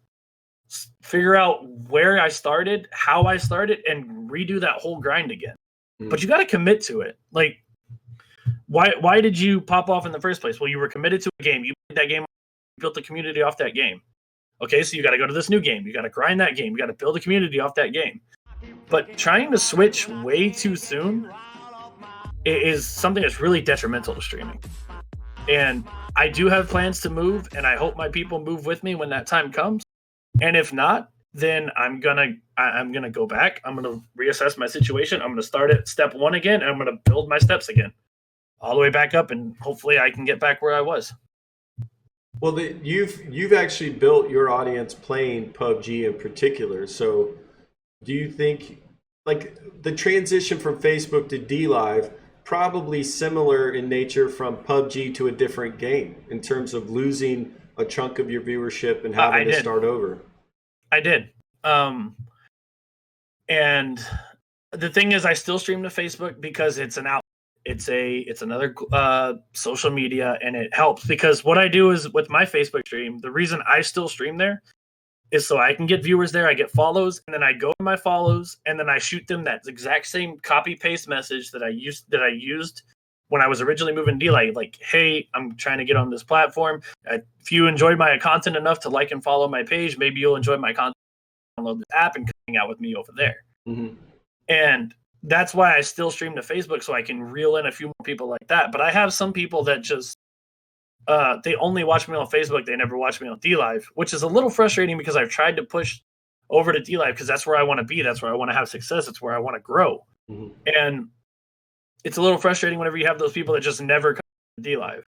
figure out where I started, how I started, and redo that whole grind again. But you got to commit to it. Like, why did you pop off in the first place? Well, you were committed to a game. You played that game, you built the community off that game. Okay, so you got to go to this new game. You got to grind that game. You got to build a community off that game. But trying to switch way too soon is something that's really detrimental to streaming. And I do have plans to move, and I hope my people move with me when that time comes. And if not, then I'm gonna go back. I'm gonna reassess my situation. I'm gonna start at step 1 again, and I'm gonna build my steps again, all the way back up, and hopefully I can get back where I was. Well, you've actually built your audience playing PUBG in particular. So, do you think like the transition from Facebook to DLive? probably similar in nature from PUBG to a different game in terms of losing a chunk of your viewership and having to start over. I did. And the thing is, I still stream to Facebook because it's an out. It's another social media, and it helps because what I do is with my Facebook stream. The reason I still stream there is so I can get viewers there. I get follows, and then I go to my follows, and then I shoot them that exact same copy paste message that I used when I was originally moving DLive. Like, hey, I'm trying to get on this platform. If you enjoyed my content enough to like and follow my page, maybe you'll enjoy my content. Download the app and hang out with me over there. Mm-hmm. And that's why I still stream to Facebook, so I can reel in a few more people like that. But I have some people that just they only watch me on Facebook. They never watch me on DLive, which is a little frustrating because I've tried to push over to DLive because that's where I want to be. That's where I want to have success. It's where I want to grow. Mm-hmm. And it's a little frustrating whenever you have those people that just never come to DLive.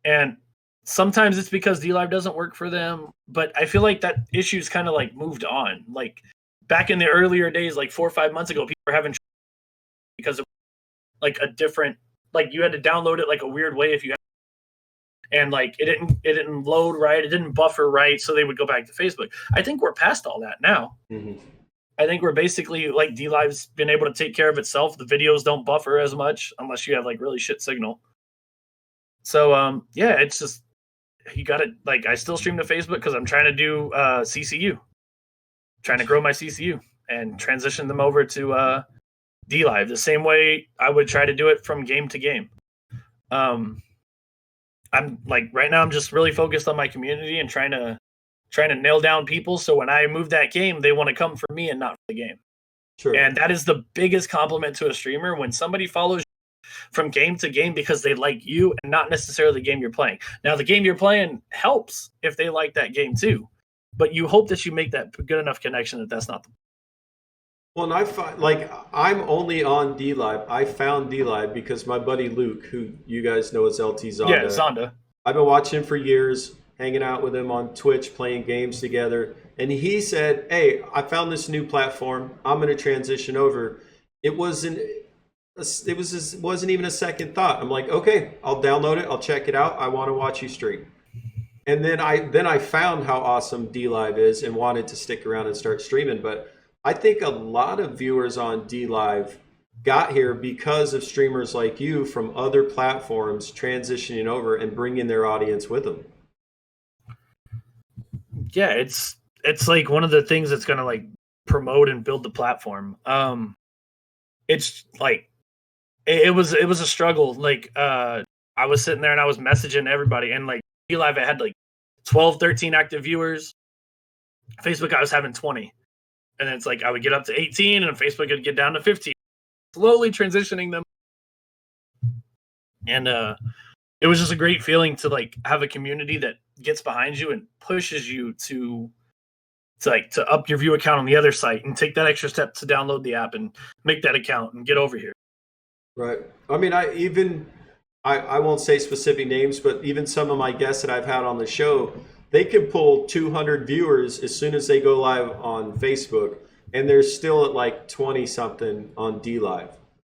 And sometimes it's because DLive doesn't work for them. But I feel like that issue's kind of like moved on. Like back in the earlier days, like 4 or 5 months ago, people were having because of like a different, like you had to download it like a weird way if you had, and like it didn't load right, it didn't buffer right, so they would go back to Facebook. I think we're past all that now. Mm-hmm. I think we're basically like DLive's been able to take care of itself. The videos don't buffer as much unless you have like really shit signal. So yeah, it's just you got to like I still stream to Facebook because I'm trying to do CCU, trying to grow my CCU and transition them over to DLive the same way I would try to do it from game to game. I'm like right now I'm just really focused on my community and trying to nail down people so when I move that game they want to come for me and not for the game. Sure. And that is the biggest compliment to a streamer when somebody follows you from game to game because they like you and not necessarily the game you're playing. Now the game you're playing helps if they like that game too, but you hope that you make that good enough connection that that's not the. Well, and I find like I'm only on DLive. I found DLive because my buddy Luke, who you guys know as LT Zonda. Yeah, Zonda. I've been watching him for years, hanging out with him on Twitch, playing games together. And he said, "Hey, I found this new platform. I'm going to transition over." It wasn't even a second thought. I'm like, "Okay, I'll download it. I'll check it out. I want to watch you stream." And then I found how awesome DLive is and wanted to stick around and start streaming, but I think a lot of viewers on DLive got here because of streamers like you from other platforms transitioning over and bringing their audience with them. Yeah, it's like one of the things that's going to like promote and build the platform. It's like it was a struggle. Like I was sitting there and I was messaging everybody, and like DLive I had like 12, 13 active viewers. Facebook I was having 20. And it's like I would get up to 18 and Facebook would get down to 15, slowly transitioning them. And it was just a great feeling to like have a community that gets behind you and pushes you to up your view account on the other site and take that extra step to download the app and make that account and get over here. Right. I mean, I won't say specific names, but even some of my guests that I've had on the show, they can pull 200 viewers as soon as they go live on Facebook, and they're still at like 20 something on DLive.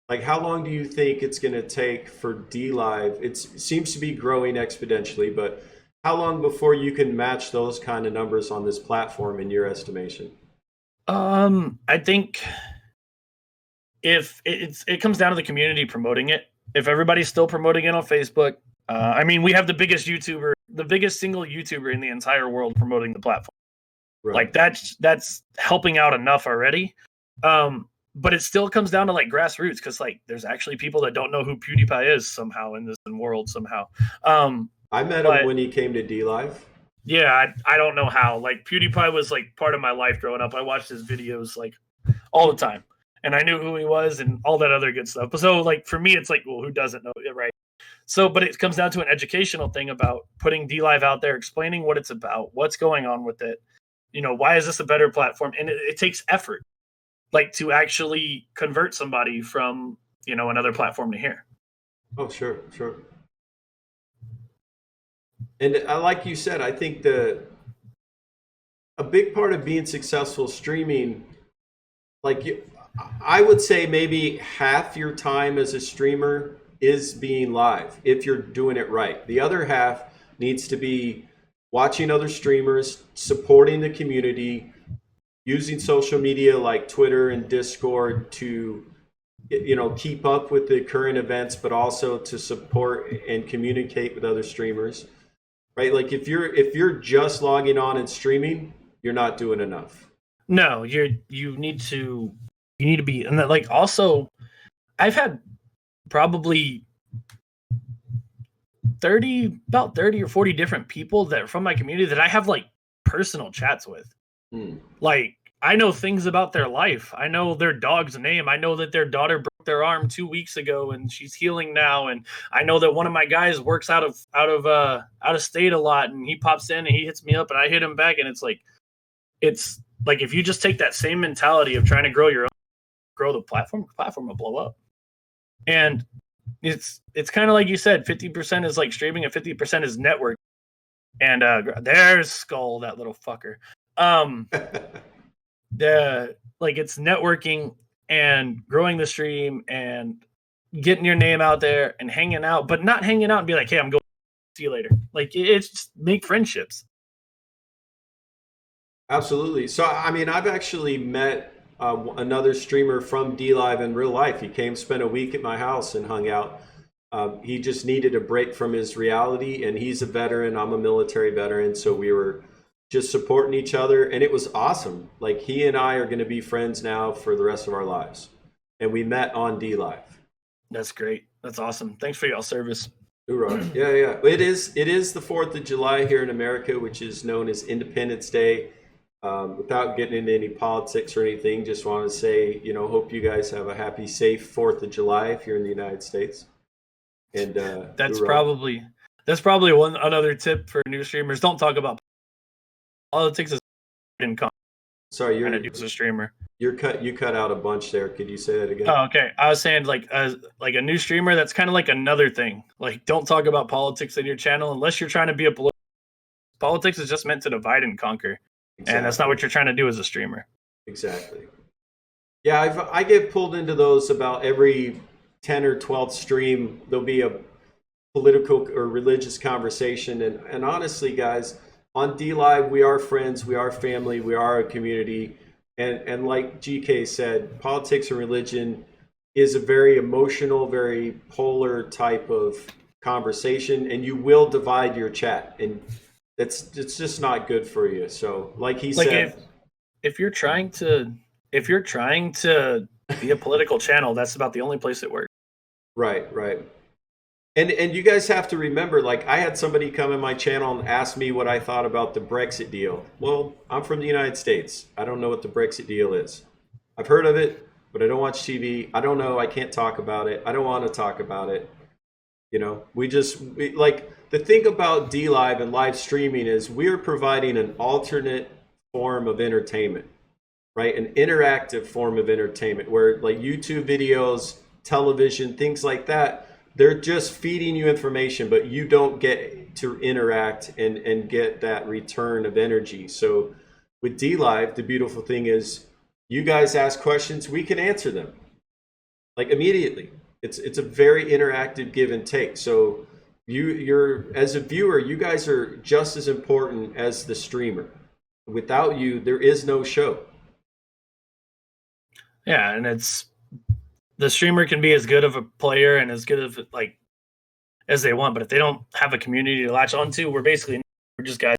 Like, how long do you think it's going to take for DLive? It seems to be growing exponentially, but how long before you can match those kind of numbers on this platform in your estimation? I think if it comes down to the community promoting it. If everybody's still promoting it on Facebook, I mean, we have the biggest single YouTuber in the entire world promoting the platform. Right. Like that's helping out enough already. But it still comes down to like grassroots because like there's actually people that don't know who PewDiePie is somehow in this world somehow. I met him when he came to DLive. Yeah, I don't know how. Like PewDiePie was like part of my life growing up. I watched his videos like all the time, and I knew who he was and all that other good stuff. But so like for me, it's like, well, who doesn't know it, right? So, but it comes down to an educational thing about putting DLive out there, explaining what it's about, what's going on with it. You know, why is this a better platform? And it takes effort, like to actually convert somebody from, you know, another platform to here. Oh, sure. And like you said, I think a big part of being successful streaming, like I would say maybe half your time as a streamer is being live if you're doing it right. The other half needs to be watching other streamers, supporting the community, using social media like Twitter and Discord to keep up with the current events, but also to support and communicate with other streamers. Right? Like if you're just logging on and streaming, you're not doing enough. No, you need to be, and that, like, also I've had probably 30 or 40 different people that from my community that I have like personal chats with. Like, I know things about their life. I know their dog's name. I know that their daughter broke their arm 2 weeks ago and she's healing now. And I know that one of my guys works out of state a lot, and he pops in and he hits me up and I hit him back. And it's like if you just take that same mentality of trying to grow the platform will blow up. And it's kind of like you said, 50% is like streaming and 50% is network. And there's Skull, that little fucker. It's networking and growing the stream and getting your name out there and hanging out, but not hanging out and be like, hey, I'm going, see you later. Like, it's just make friendships. Absolutely. So, I mean, I've actually met another streamer from DLive in real life. He came, spent a week at my house, and hung out. He just needed a break from his reality, and he's a veteran. I'm a military veteran, so we were just supporting each other, and it was awesome. Like, he and I are going to be friends now for the rest of our lives, and we met on DLive. That's great. That's awesome. Thanks for y'all service. Hoorah. Yeah. It is the 4th of July here in America, which is known as Independence Day. Without getting into any politics or anything, just want to say, hope you guys have a happy, safe 4th of July if you're in the United States. And that's probably another tip for new streamers. Don't talk about politics. Is income. Sorry, you're trying to do as a streamer. You cut out a bunch there. Could you say that again? Oh, okay. I was saying, like a new streamer, that's kind of like another thing. Like, don't talk about politics in your channel unless you're trying to be a political. Politics is just meant to divide and conquer. Exactly. And that's not what you're trying to do as a streamer. Exactly. Yeah, I get pulled into those about every 10 or 12th stream. There'll be a political or religious conversation. And honestly, guys, on DLive, we are friends, we are family, we are a community. And like GK said, politics and religion is a very emotional, very polar type of conversation, and you will divide your chat. And it's just not good for you. So, like he said, if you're trying to be a political channel, that's about the only place it works. Right. And you guys have to remember, like, I had somebody come in my channel and ask me what I thought about the Brexit deal. Well, I'm from the United States. I don't know what the Brexit deal is. I've heard of it, but I don't watch TV. I don't know. I can't talk about it. I don't want to talk about it. The thing about DLive and live streaming is we're providing an alternate form of entertainment, right? An interactive form of entertainment where, like, YouTube videos, television, things like that, they're just feeding you information, but you don't get to interact and get that return of energy. So with DLive, the beautiful thing is you guys ask questions, we can answer them, like, immediately. It's a very interactive give and take. So you're as a viewer, you guys are just as important as the streamer. Without you, there is no show. Yeah, and the streamer can be as good of a player and as good of as they want, but if they don't have a community to latch onto, we're just guys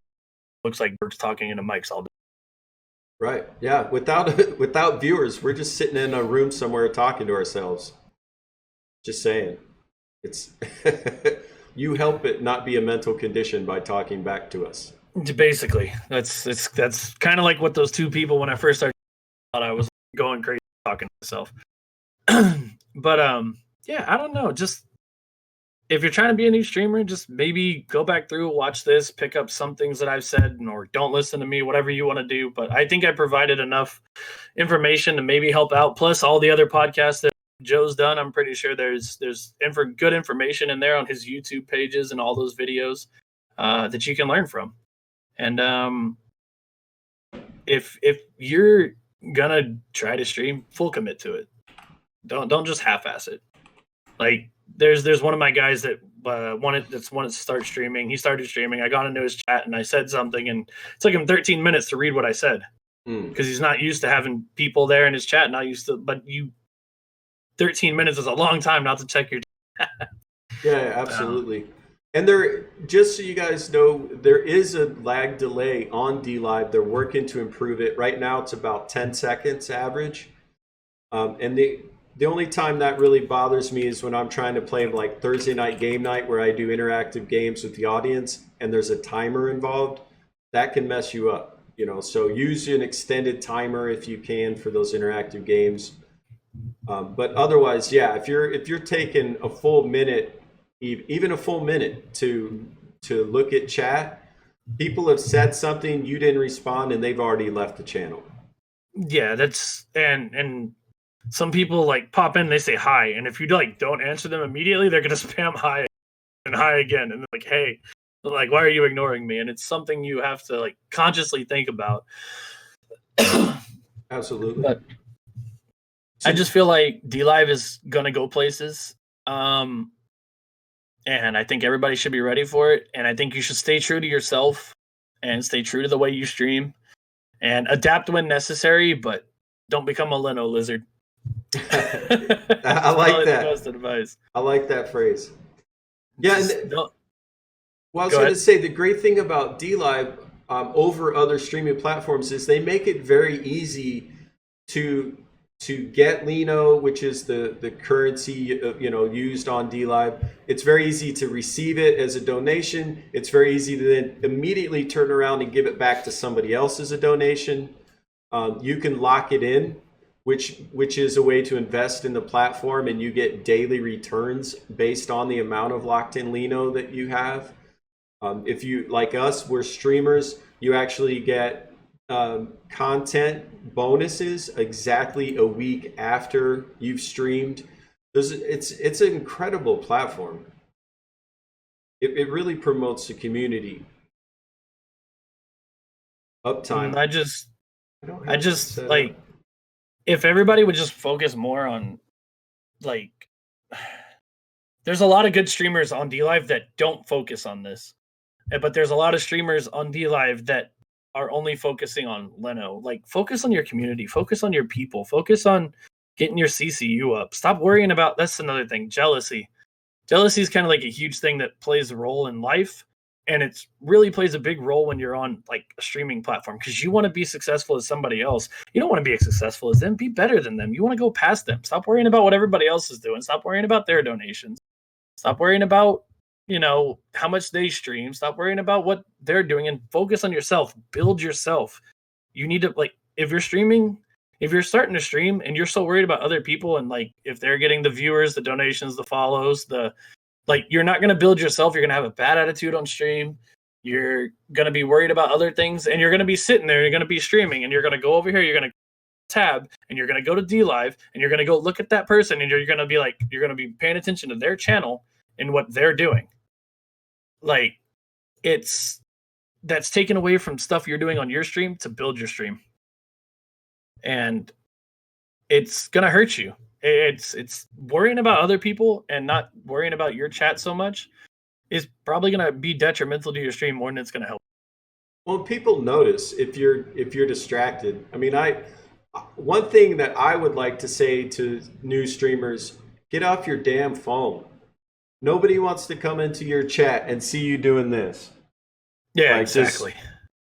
who looks like birds talking into mics all day. Right. Yeah. Without viewers, we're just sitting in a room somewhere talking to ourselves. Just saying. It's you help it not be a mental condition by talking back to us. Basically, that's kind of like what those two people, when I first started, thought I was going crazy talking to myself. But yeah, I don't know. Just if you're trying to be a new streamer, just maybe go back through, watch this, pick up some things that I've said, or don't listen to me, whatever you want to do. But I think I provided enough information to maybe help out. Plus all the other podcasts that Joe's done, I'm pretty sure there's good information in there on his YouTube pages and all those videos that you can learn from. And if you're gonna try to stream, full commit to it. Don't just half-ass it. Like there's one of my guys that wanted to start streaming. He started streaming. I got into his chat and I said something, and it took him 13 minutes to read what I said because he's not used to having people there in his chat. Not used to, but 13 minutes is a long time not to check your chat. Yeah, absolutely. And there, just so you guys know, there is a lag delay on DLive. They're working to improve it. Right now, it's about 10 seconds average. And the only time that really bothers me is when I'm trying to play like Thursday night game night, where I do interactive games with the audience, and there's a timer involved. That can mess you up, you know. So use an extended timer if you can for those interactive games. But otherwise, yeah, if you're taking a full minute, even a full minute to look at chat, people have said something, you didn't respond, and they've already left the channel. Yeah, that's and some people like pop in, they say hi, and if you like don't answer them immediately, they're gonna spam hi and hi again, and they're like, hey, like, why are you ignoring me? And it's something you have to like consciously think about. Absolutely. But I just feel like DLive is gonna go places. And I think everybody should be ready for it. And I think you should stay true to yourself and stay true to the way you stream and adapt when necessary, but don't become a Leno lizard. I like that. Best advice. I like that phrase. Yeah. Well, I was Go going ahead. to say the great thing about DLive over other streaming platforms is they make it very easy to get Leno, which is the currency used on DLive. It's very easy to receive it as a donation. It's very easy to then immediately turn around and give it back to somebody else as a donation. You can lock it in, which is a way to invest in the platform, and you get daily returns based on the amount of locked in Leno that you have. If you, like us, we're streamers, you actually get content bonuses exactly a week after you've streamed. It's an incredible platform. It really promotes the community. Uptime. I just like, if everybody would just focus more on like, there's a lot of good streamers on DLive that don't focus on this, but there's a lot of streamers on DLive that are only focusing on Leno. Like, focus on your community, focus on your people, focus on getting your CCU up. Stop worrying about, that's another thing, jealousy. Jealousy is kind of like a huge thing that plays a role in life, and it really plays a big role when you're on like a streaming platform, because you want to be successful as somebody else. You don't want to be as successful as them. Be better than them. You want to go past them. Stop worrying about what everybody else is doing. Stop worrying about their donations. Stop worrying about how much they stream. Stop worrying about what they're doing and focus on yourself. Build yourself. You need to, like, if you're starting to stream and you're so worried about other people and like if they're getting the viewers, the donations, the follows, you're not going to build yourself. You're going to have a bad attitude on stream. You're going to be worried about other things, and you're going to be sitting there, you're going to be streaming, and you're going to go over here, you're going to tab, and you're going to go to DLive, and you're going to go look at that person, and you're going to be paying attention to their channel and what they're doing. Like, that's taken away from stuff you're doing on your stream to build your stream. And it's going to hurt you. It's worrying about other people and not worrying about your chat so much is probably going to be detrimental to your stream more than it's going to help. Well, people notice if you're distracted. I mean, one thing that I would like to say to new streamers, get off your damn phone. Nobody wants to come into your chat and see you doing this. Yeah, like, exactly.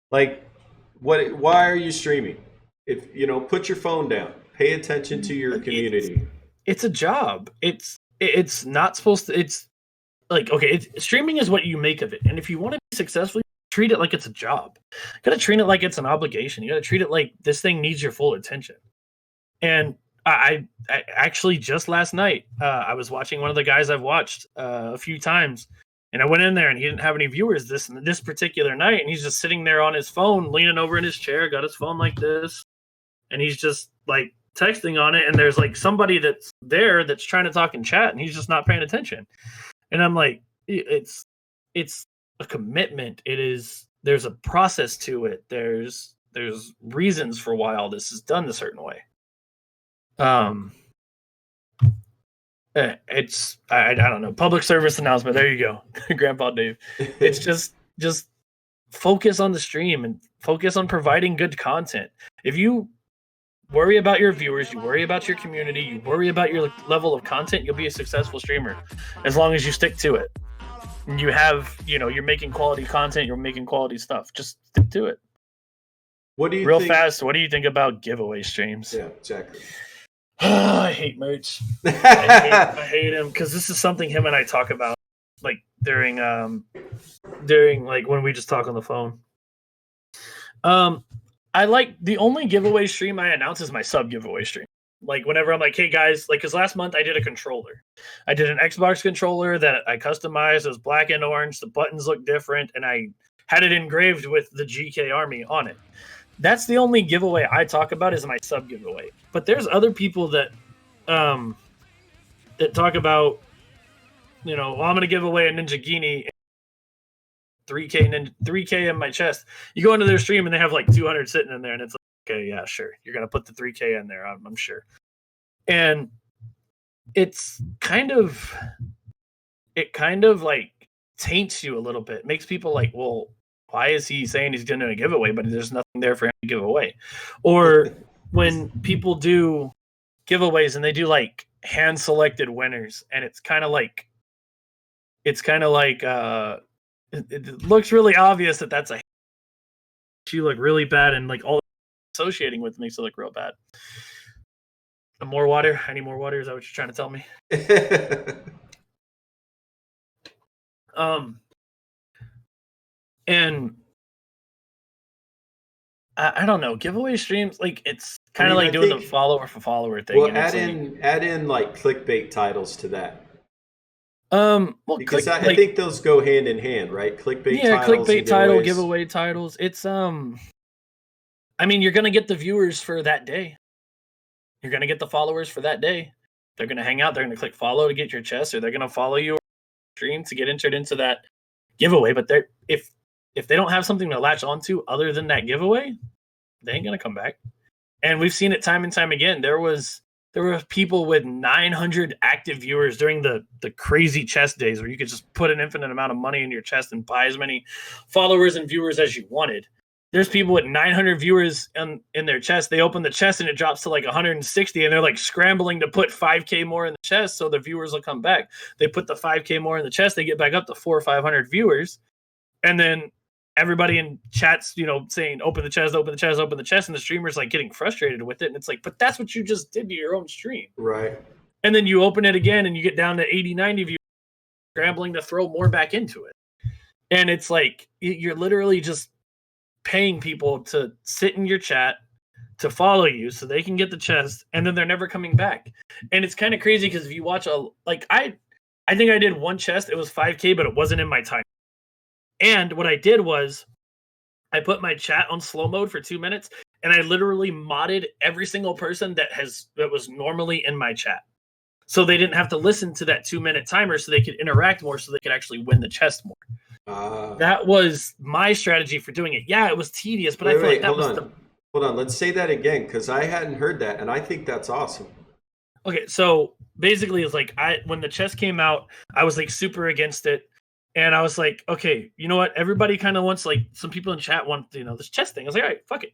Why are you streaming? If put your phone down. Pay attention to your community. It's a job. It's not supposed to. It's like, okay, streaming is what you make of it, and if you want to be successful, treat it like it's a job. You gotta treat it like it's an obligation. You gotta treat it like this thing needs your full attention. And I actually just last night, I was watching one of the guys I've watched a few times, and I went in there and he didn't have any viewers this particular night, and he's just sitting there on his phone, leaning over in his chair, got his phone like this, and he's just like texting on it, and there's like somebody that's there that's trying to talk in chat, and he's just not paying attention. And I'm like, it's a commitment. There's a process to it. There's there's reasons for why all this is done a certain way. It's I don't know, public service announcement. There you go, Grandpa Dave. It's just focus on the stream and focus on providing good content. If you worry about your viewers, you worry about your community, you worry about your level of content, you'll be a successful streamer as long as you stick to it. And you have, you're making quality content, you're making quality stuff. Just stick to it. What do you Real think? fast, what do you think about giveaway streams? Yeah, exactly. I hate merch. I hate him because this is something him and I talk about, like during like when we just talk on the phone. I like the only giveaway stream I announce is my sub giveaway stream. Like whenever I'm like, hey guys, like because last month I did a controller. I did an Xbox controller that I customized. It was black and orange. The buttons look different, and I had it engraved with the GK Army on it. That's the only giveaway I talk about is my sub giveaway. But there's other people that that talk about, I'm going to give away a Ninja Genie, 3K in my chest. You go into their stream and they have like 200 sitting in there, and it's like, okay, yeah, sure. You're going to put the 3K in there, I'm sure. And it's kind of like taints you a little bit. It makes people like, well, why is he saying he's going to do a giveaway, but there's nothing there for him to give away? Or when people do giveaways and they do like hand selected winners, and it's kind of like it looks really obvious that that's you look really bad, and like all associating with makes it look real bad. More water? I need more water. Is that what you're trying to tell me? And I don't know, giveaway streams, like it's kind of like doing the follower for follower thing. Well, add in like clickbait titles to that. Well, because I think those go hand in hand, right? Clickbait titles, clickbait title, giveaway titles. It's I mean, you're gonna get the viewers for that day. You're gonna get the followers for that day. They're gonna hang out. They're gonna click follow to get your chest, or they're gonna follow you stream to get entered into that giveaway. But if they don't have something to latch onto other than that giveaway, they ain't gonna come back. And we've seen it time and time again. There were people with 900 active viewers during the crazy chest days where you could just put an infinite amount of money in your chest and buy as many followers and viewers as you wanted. There's people with 900 viewers in their chest. They open the chest and it drops to like 160, and they're like scrambling to put 5K more in the chest so the viewers will come back. They put the 5K more in the chest. They get back up to 400 or 500 viewers. And then everybody in chats, saying, open the chest, open the chest, open the chest. And the streamer's like getting frustrated with it. And it's like, but that's what you just did to your own stream. Right. And then you open it again and you get down to 80, 90 viewers, scrambling to throw more back into it. And it's like, you're literally just paying people to sit in your chat, to follow you so they can get the chest, and then they're never coming back. And it's kind of crazy because if you watch I think I did one chest, it was 5K, but it wasn't in my time. And what I did was I put my chat on slow mode for 2 minutes, and I literally modded every single person that was normally in my chat. So they didn't have to listen to that 2-minute timer, so they could interact more, so they could actually win the chest more. That was my strategy for doing it. Yeah, it was tedious, but I feel like that was Hold on, let's say that again, because I hadn't heard that, and I think that's awesome. Okay, so basically it's like when the chest came out, I was like super against it. And I was like, okay, you know what? Everybody kind of wants, like, some people in chat want, this chest thing. I was like, all right, fuck it.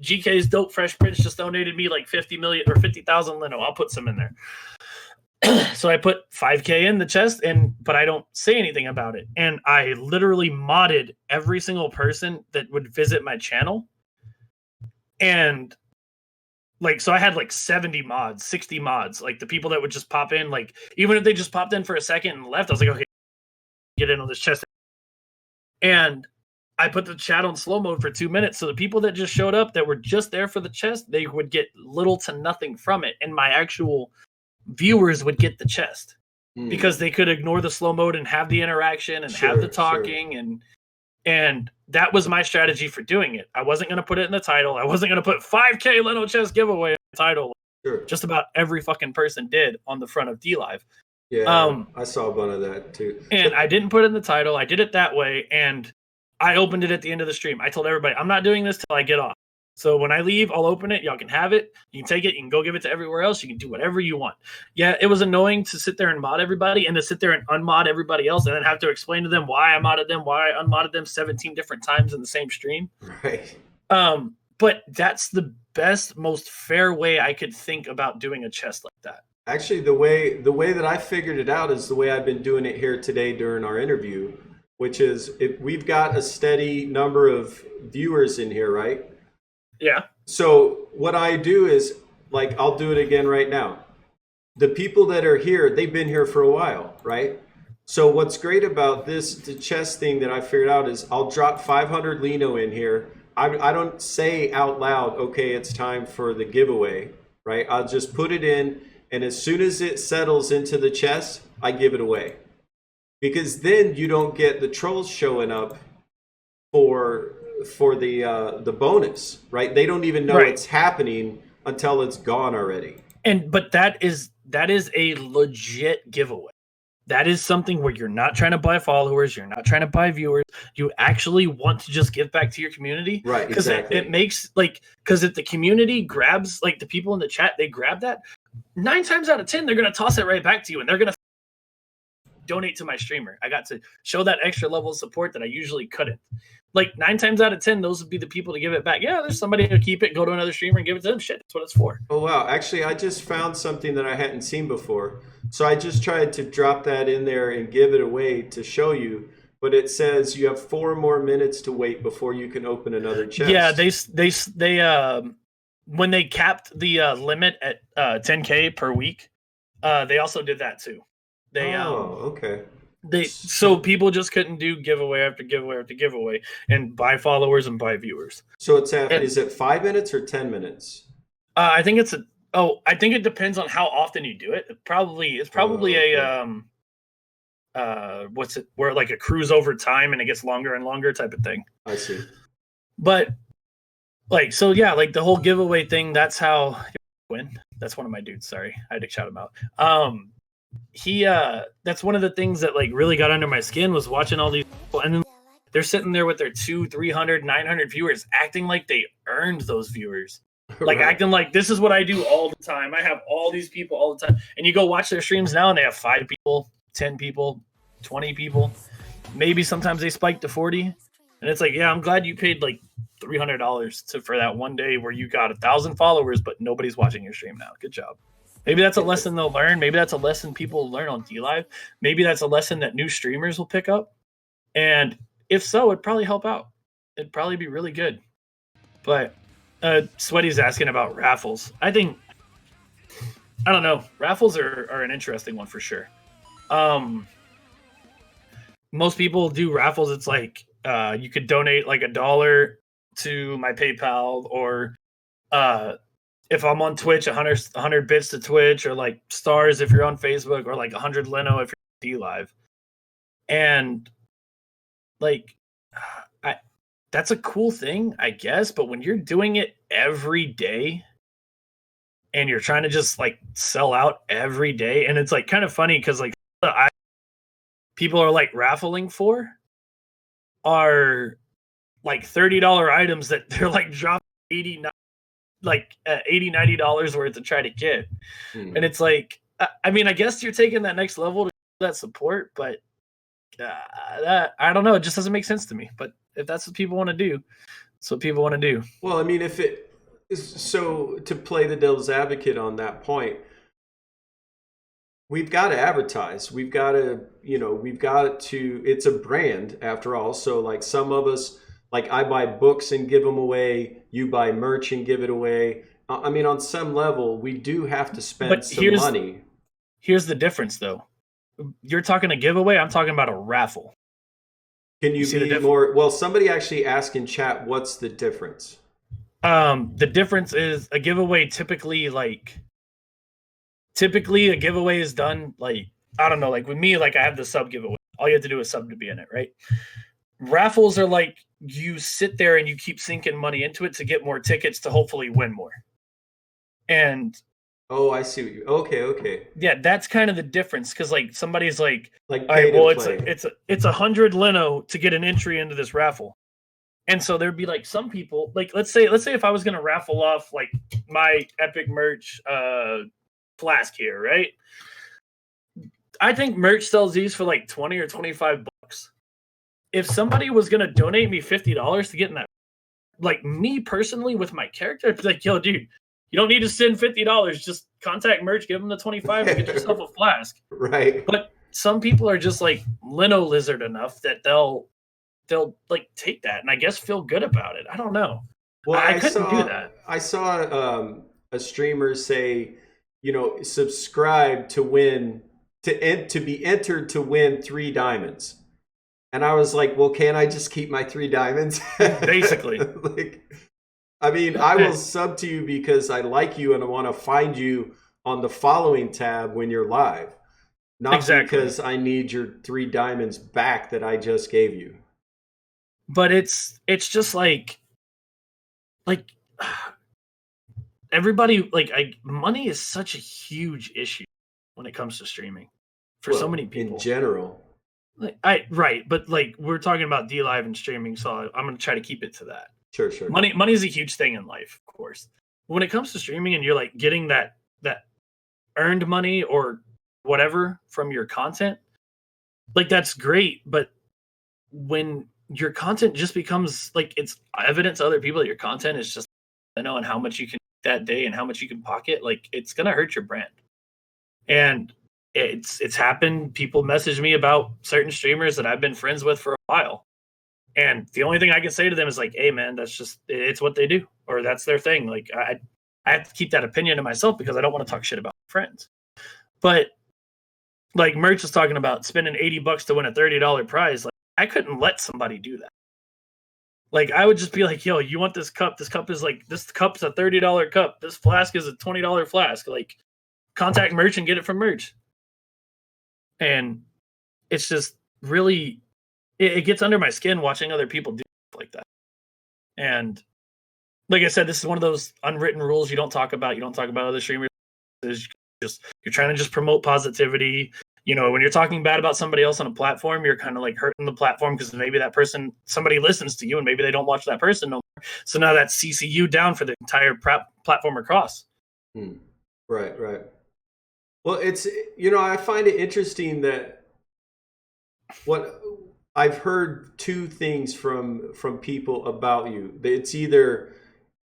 GK's Dope Fresh Prince just donated me like 50 million or 50,000 Lino. I'll put some in there. So I put 5K in the chest, but I don't say anything about it. And I literally modded every single person that would visit my channel. And so I had like 70 mods, 60 mods, like the people that would just pop in, like even if they just popped in for a second and left, I was like, okay, get in on this chest. And I put the chat on slow mode for 2 minutes. So the people that just showed up that were just there for the chest, they would get little to nothing from it. And my actual viewers would get the chest because they could ignore the slow mode and have the interaction and have the talking. And that was my strategy for doing it. I wasn't going to put it in the title. I wasn't going to put 5K Leno chest giveaway in the title. Sure. Just about every fucking person did on the front of DLive. Yeah, I saw one of that too. And I didn't put it in the title. I did it that way. And I opened it at the end of the stream. I told everybody, I'm not doing this till I get off. So when I leave, I'll open it. Y'all can have it. You can take it. You can go give it to everywhere else. You can do whatever you want. Yeah, it was annoying to sit there and mod everybody and to sit there and unmod everybody else and then have to explain to them why I modded them, why I unmodded them 17 different times in the same stream. Right. But that's the best, most fair way I could think about doing a chest like that. Actually, the way that I figured it out is the way I've been doing it here today during our interview, which is if we've got a steady number of viewers in here, right? Yeah. So what I do is, like, I'll do it again right now. The people that are here, they've been here for a while, right? So what's great about this, the chess thing that I figured out is I'll drop 500 Lino in here. I don't say out loud, okay, it's time for the giveaway, right? I'll just put it in, and as soon as it settles into the chest, I give it away. Because then you don't get the trolls showing up for the bonus, right? They don't even know it's happening until it's gone already. But that is a legit giveaway. That is something where you're not trying to buy followers, you're not trying to buy viewers. You actually want to just give back to your community, right? Because exactly. it makes because if the community grabs the people in the chat, they grab that 9 times out of 10, they're gonna toss it right back to you, and they're gonna donate to my streamer. I got to show that extra level of support that I usually couldn't. 9 times out of 10, those would be the people to give it back. Yeah, there's somebody to keep it, go to another streamer and give it to them. Shit, that's what it's for. Oh, wow. Actually, I just found something that I hadn't seen before. So I just tried to drop that in there and give it away to show you. But it says you have 4 more minutes to wait before you can open another chest. Yeah, they when they capped the limit at 10K per week, they also did that too. Okay. So people just couldn't do giveaway after giveaway after giveaway and buy followers and buy viewers. So is it 5 minutes or 10 minutes? I think I think it depends on how often you do it. It's probably where a cruise over time and it gets longer and longer type of thing. I see. But the whole giveaway thing, that's how Quinn. That's one of my dudes. Sorry, I had to shout him out. That's one of the things that really got under my skin was watching all these people, and then they're sitting there with their 200, 300, 900 viewers acting like they earned those viewers. Acting like this is what I do all the time. I have all these people all the time. And you go watch their streams now and they have 5 people, 10 people, 20 people. Maybe sometimes they spike to 40. And it's yeah, I'm glad you paid $300 for that one day where you got 1,000 followers, but nobody's watching your stream now. Good job. Maybe that's a lesson they'll learn. Maybe that's a lesson people learn on DLive. Maybe that's a lesson that new streamers will pick up. And if so, it'd probably help out. It'd probably be really good. But Sweaty's asking about raffles. I don't know. Raffles are an interesting one for sure. Most people do raffles. It's you could donate $1 to my PayPal, or if I'm on Twitch, 100 bits to Twitch, or stars if you're on Facebook, or 100 Leno if you're on DLive. And that's a cool thing, I guess, but when you're doing it every day and you're trying to just sell out every day, and it's kind of funny because people are raffling for are $30 items that they're dropping $80, $90 worth to try to get. And it's I mean, I guess you're taking that next level to that support, but that I don't know, it just doesn't make sense to me. But if that's what people want to do, that's what people want to do. Well, I mean, if it is so, to play the devil's advocate on that point, we've got to advertise. We've got to, it's a brand after all. So some of us, I buy books and give them away. You buy merch and give it away. I mean, on some level, we do have to spend some money. Here's the difference, though. You're talking a giveaway. I'm talking about a raffle. Can you be more? Well, somebody actually asked in chat, what's the difference? The difference is a giveaway typically a giveaway is done I don't know, with me, I have the sub giveaway. All you have to do is sub to be in it, right? Raffles are you sit there and you keep sinking money into it to get more tickets to hopefully win more. And Oh, I see what you. Okay, okay. Yeah, that's kind of the difference because like somebody's like, Like all pay right, to well play. it's 100 lino to get an entry into this raffle. And so there'd be like some people, like let's say if I was gonna raffle off like my epic merch flask here, right? I think merch sells these for like 20 or 25 bucks. If somebody was gonna donate me $50 to get in that, like me personally with my character, I'd be like, yo, dude, you don't need to send $50. Just contact merch, give them the 25 and get yourself a flask. Right. But some people are just like lino lizard enough that they'll like take that and I guess feel good about it. I don't know. Well, I I couldn't do saw that. I saw a streamer say, subscribe to win to be entered to win 3 diamonds. And I was like, well, can't I just keep my 3 diamonds? Basically. Like, I mean, I will sub to you because I like you and I want to find you on the following tab when you're live, not Exactly. because I need your 3 diamonds back that I just gave you. But it's just like everybody like money is such a huge issue when it comes to streaming for so many Well, in people. general. Like, right, but like we're talking about DLive and streaming, so I'm gonna try to keep it to that. Sure, sure. Money is a huge thing in life, of course. When it comes to streaming and you're like getting that earned money or whatever from your content, like that's great. But when your content just becomes like it's evidence to other people that your content is just and how much you can that day and how much you can pocket, like it's gonna hurt your brand. And it's happened. People message me about certain streamers that I've been friends with for a while. And the only thing I can say to them is like, hey man, that's just it's what they do, or that's their thing. Like I have to keep that opinion to myself because I don't want to talk shit about friends. But like Merch was talking about spending $80 to win a $30 prize. Like I couldn't let somebody do that. Like I would just be like, yo, you want this cup? This cup is like this cup's a $30 cup. This flask is a $20 flask. Like contact Merch and get it from Merch. And it's just really it gets under my skin watching other people do stuff like that. And like I said, this is one of those unwritten rules you don't talk about. You don't talk about other streamers. You're trying to just promote positivity. When you're talking bad about somebody else on a platform, you're kind of like hurting the platform because maybe that person, somebody listens to you and maybe they don't watch that person no more. So now that's CCU down for the entire platform across. Right, right. Well, I find it interesting that what I've heard two things from people about you. It's either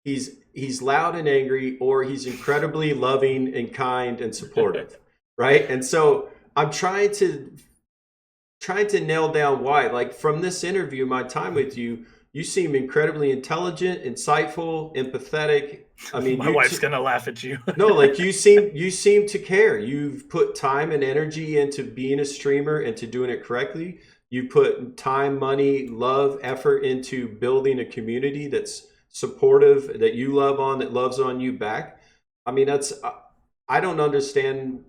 he's loud and angry or he's incredibly loving and kind and supportive, right? And so I'm trying to nail down why. Like from this interview, my time with you, you seem incredibly intelligent, insightful, empathetic. I mean, My wife's gonna laugh at you. no, like you seem to care. You've put time and energy into being a streamer and to doing it correctly. You put time, money, love, effort into building a community that's supportive, that you love on, that loves on you back. I mean, I don't understand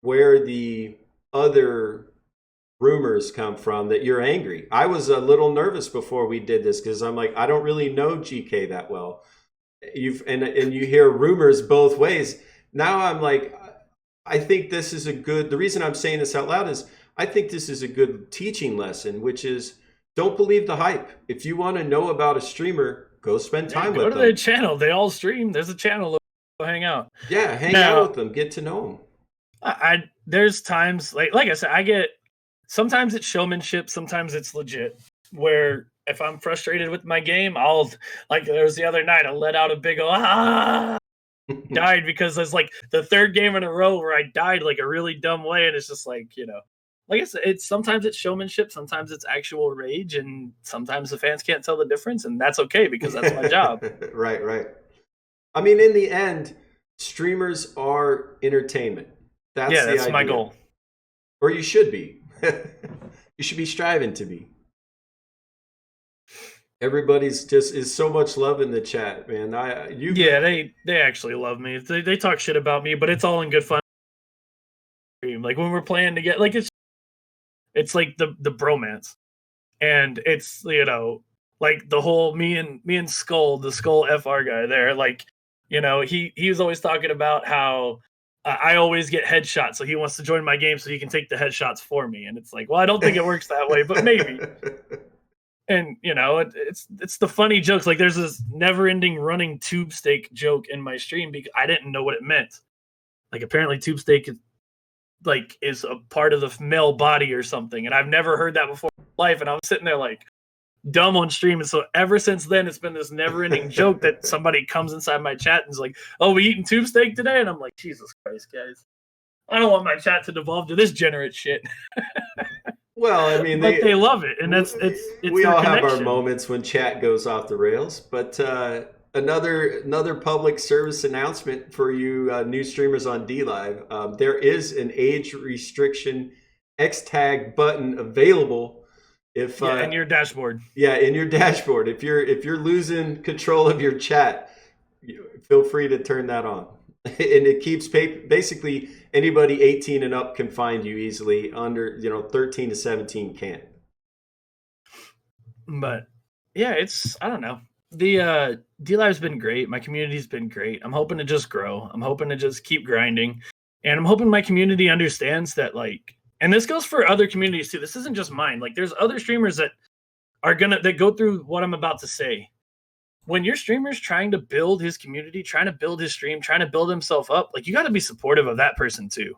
where the other rumors come from that you're angry. I was a little nervous before we did this because I'm like, I don't really know GK that well. And you hear rumors both ways. Now I'm like, I think this is the reason I'm saying this out loud is I think this is a good teaching lesson, which is don't believe the hype. If you want to know about a streamer, go spend time Go with to their them. channel. They all stream. There's a channel. Go hang out. Yeah, hang out Now, with them, get to know them. I there's times like I said, I get sometimes it's showmanship, sometimes it's legit. Where if I'm frustrated with my game, I'll like there was the other night, I let out a big died because it's like the third game in a row where I died like a really dumb way, and it's just like like I said, it's sometimes it's showmanship, sometimes it's actual rage, and sometimes the fans can't tell the difference, and that's okay because that's my job. Right, right. I mean, in the end, streamers are entertainment. That's Yeah, the that's my idea. goal. Or you should be. You should be striving to be. Everybody's just is so much love in the chat, man. Yeah, they actually love me. They talk shit about me, but it's all in good fun. Like when we're playing together, like it's like the bromance, and it's like the whole me and Skull, the Skull FR guy there, like You know, he was always talking about how I always get headshots, so he wants to join my game so he can take the headshots for me. And it's like, well, I don't think it works that way, but maybe. And you know, it's the funny jokes. Like there's this never-ending running tube steak joke in my stream because I didn't know what it meant. Like apparently tube steak is a part of the male body or something, and I've never heard that before in my life. And I was sitting there like dumb on stream, and so ever since then it's been this never-ending joke that somebody comes inside my chat and is like, "Oh, we eating tube steak today?" And I'm like, Jesus Christ, guys, I don't want my chat to devolve to this degenerate shit. Well, I mean, but they love it, and it's we all connection. have our moments when chat goes off the rails. But another public service announcement for you new streamers on DLive: there is an age restriction X tag button available. If in your dashboard, in your dashboard, if you're losing control of your chat, feel free to turn that on. And it keeps basically anybody 18 and up can find you easily. Under 13 to 17 can't. But yeah, I don't know. The DLive's been great. My community's been great. I'm hoping to just grow. I'm hoping to just keep grinding, and I'm hoping my community understands that, like, and this goes for other communities too. This isn't just mine. Like there's other streamers that go through what I'm about to say. When your streamer's trying to build his community, trying to build his stream, trying to build himself up, like you got to be supportive of that person too.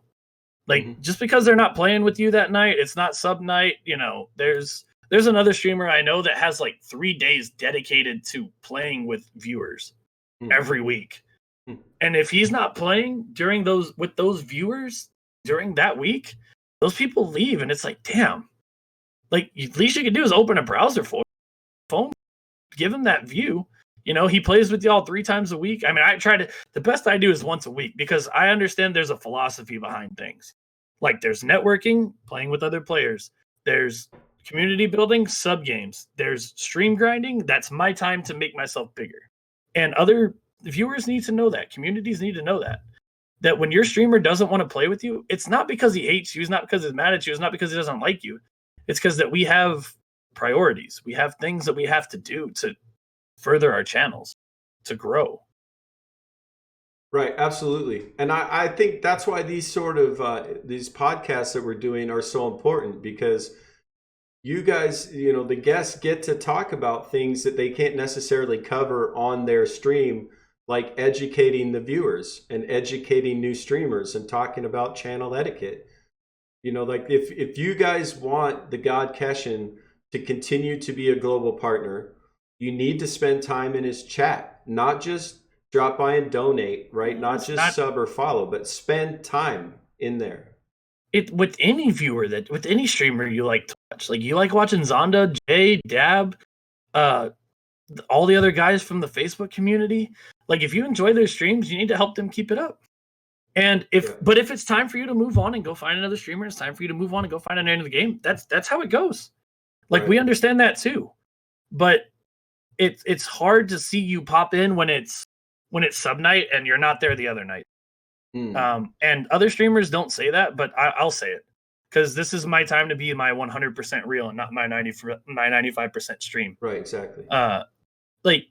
Like just because they're not playing with you that night, it's not sub night. You know, there's another streamer I know that has like 3 days dedicated to playing with viewers every week. And if he's not playing with those viewers during that week, those people leave, and it's like, damn. Like at least you can do is open a browser for phone, give him that view. You know, he plays with y'all 3 times a week. I mean, the best I do is once a week because I understand there's a philosophy behind things. Like there's networking, playing with other players. There's community building, sub games. There's stream grinding. That's my time to make myself bigger. And other viewers need to know that. Communities need to know that when your streamer doesn't want to play with you, it's not because he hates you. It's not because he's mad at you. It's not because he doesn't like you. It's because that we have priorities. We have things that we have to do to further our channels, to grow. Right, absolutely. And I think that's why these sort of these podcasts that we're doing are so important, because you guys, the guests get to talk about things that they can't necessarily cover on their stream, like educating the viewers and educating new streamers and talking about channel etiquette. Like if you guys want the God Keshin to continue to be a global partner, you need to spend time in his chat, not just drop by and donate, right? Not just sub or follow, but spend time in there. With any viewer with any streamer you like to watch, like you like watching Zonda, Jay, Dab, all the other guys from the Facebook community. Like if you enjoy their streams, you need to help them keep it up. And if it's time for you to move on and go find another streamer, it's time for you to move on and go find an end of the game. That's how it goes. Like we understand that too, but it's hard to see you pop in when it's sub night and you're not there the other night. And other streamers don't say that, but I'll say it because this is my time to be my 100% real and not my 95% stream. Right, exactly. Like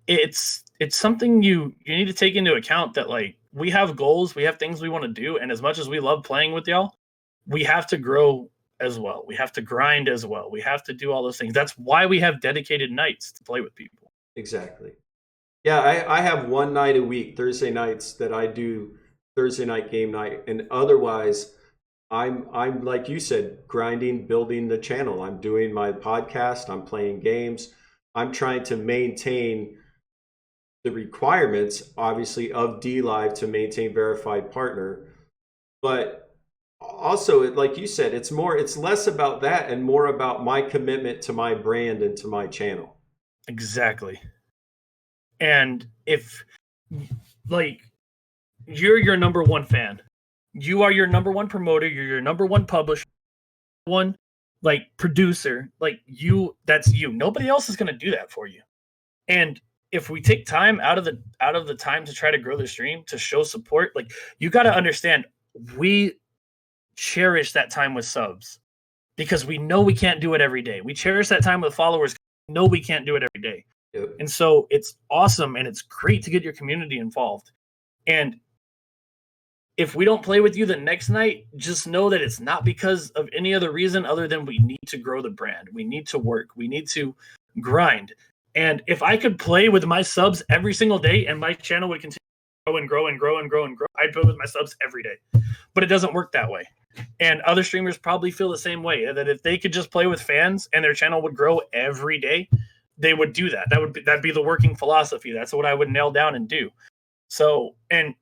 it's something you need to take into account that like we have goals, we have things we want to do, and as much as we love playing with y'all, we have to grow as well. We have to grind as well. We have to do all those things. That's why we have dedicated nights to play with people. Exactly. Yeah, I have one night a week, Thursday nights, that I do Thursday night game night, and otherwise I'm like you said, grinding, building the channel. I'm doing my podcast, I'm playing games. I'm trying to maintain the requirements, obviously, of DLive to maintain verified partner. But also, like you said, it's less about that and more about my commitment to my brand and to my channel. Exactly. And if like you're your number one fan, you are your number one promoter, you're your number one publisher, one like producer, like that's you. Nobody else is going to do that for you. And if we take time out of the time to try to grow the stream, to show support, like you got to understand, we cherish that time with subs because we know we can't do it every day. We cherish that time with followers. We know we can't do it every day. Yep. And so it's awesome and it's great to get your community involved. And if we don't play with you the next night, just know that it's not because of any other reason other than we need to grow the brand. We need to work. We need to grind. And if I could play with my subs every single day and my channel would continue to grow and grow and grow and grow and grow, I'd play with my subs every day. But it doesn't work that way. And other streamers probably feel the same way, that if they could just play with fans and their channel would grow every day, they would do that. That'd be the working philosophy. That's what I would nail down and do. So, and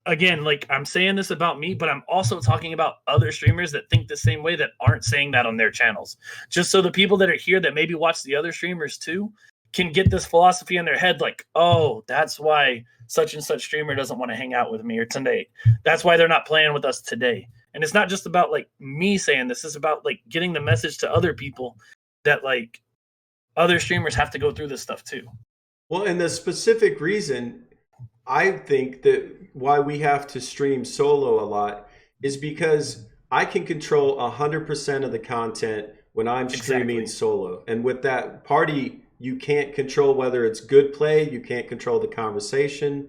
again, like I'm saying this about me, but I'm also talking about other streamers that think the same way that aren't saying that on their channels. Just so the people that are here that maybe watch the other streamers too can get this philosophy in their head, like, oh, that's why such and such streamer doesn't want to hang out with me or today. That's why they're not playing with us today. And it's not just about like me saying this, it's about like getting the message to other people that like other streamers have to go through this stuff too. Well, and the specific reason I think that why we have to stream solo a lot is because I can control 100% of the content when I'm streaming solo. And with that party, you can't control whether it's good play, you can't control the conversation.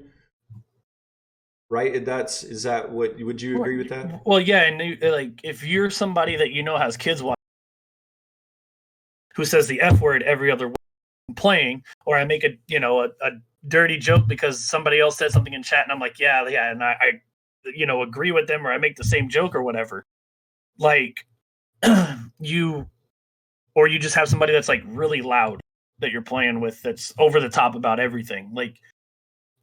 Right? Is that what, would you agree with that? Well, yeah, and like if you're somebody that you know has kids watching who says the F word every other word playing, or I make a dirty joke because somebody else said something in chat and I'm like, yeah, and I agree with them, or I make the same joke or whatever. Like you just have somebody that's like really loud that you're playing with that's over the top about everything. Like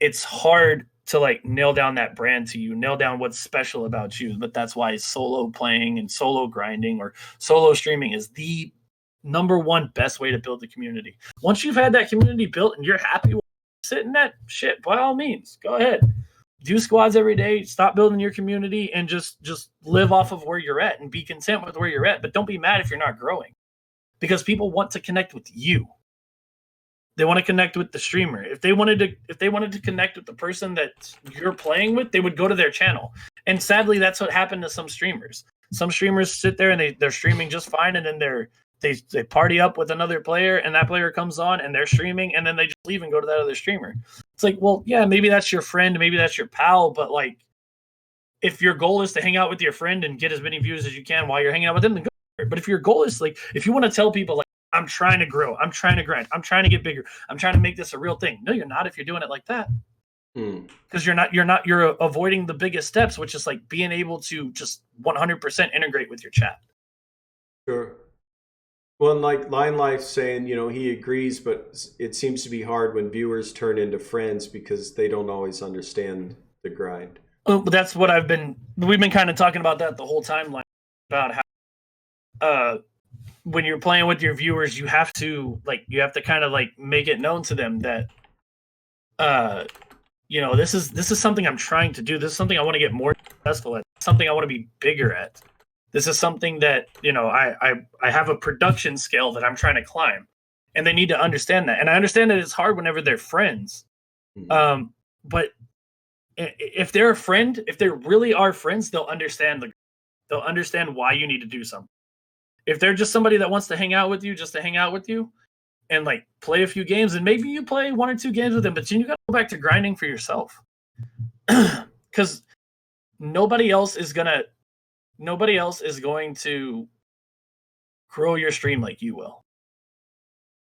it's hard to like nail down that brand to you, nail down what's special about you. But that's why solo playing and solo grinding or solo streaming is the number one best way to build the community. Once you've had that community built and you're happy with sitting that shit, by all means, go ahead. Do squads every day, stop building your community, and just live off of where you're at and be content with where you're at. But don't be mad if you're not growing, because people want to connect with you. They want to connect with the streamer. If they wanted to connect with the person that you're playing with, they would go to their channel. And sadly, that's what happened to some streamers. Some streamers sit there and they're streaming just fine, and then they party up with another player, and that player comes on and they're streaming, and then they just leave and go to that other streamer. It's like, well, yeah, maybe that's your friend, maybe that's your pal, but like, if your goal is to hang out with your friend and get as many views as you can while you're hanging out with them, then go for it. But if your goal is like, if you want to tell people like, I'm trying to grow, I'm trying to grind, I'm trying to get bigger, I'm trying to make this a real thing. No, you're not if you're doing it like that. Because you're avoiding the biggest steps, which is like being able to just 100% integrate with your chat. Sure. Well, and like Line Life saying, he agrees, but it seems to be hard when viewers turn into friends because they don't always understand the grind. But that's what we've been kind of talking about that the whole time, like about how when you're playing with your viewers, you have to kind of like make it known to them that this is something I'm trying to do. This is something I want to get more successful at. Something I want to be bigger at. This is something that, I have a production scale that I'm trying to climb, and they need to understand that. And I understand that it's hard whenever they're friends. Mm-hmm. But if they're a friend, if they really are friends, they'll understand why you need to do something. If they're just somebody that wants to hang out with you, just to hang out with you and like play a few games, and maybe you play 1 or 2 games with them, but then you got to go back to grinding for yourself. Because nobody else is going to grow your stream like you will.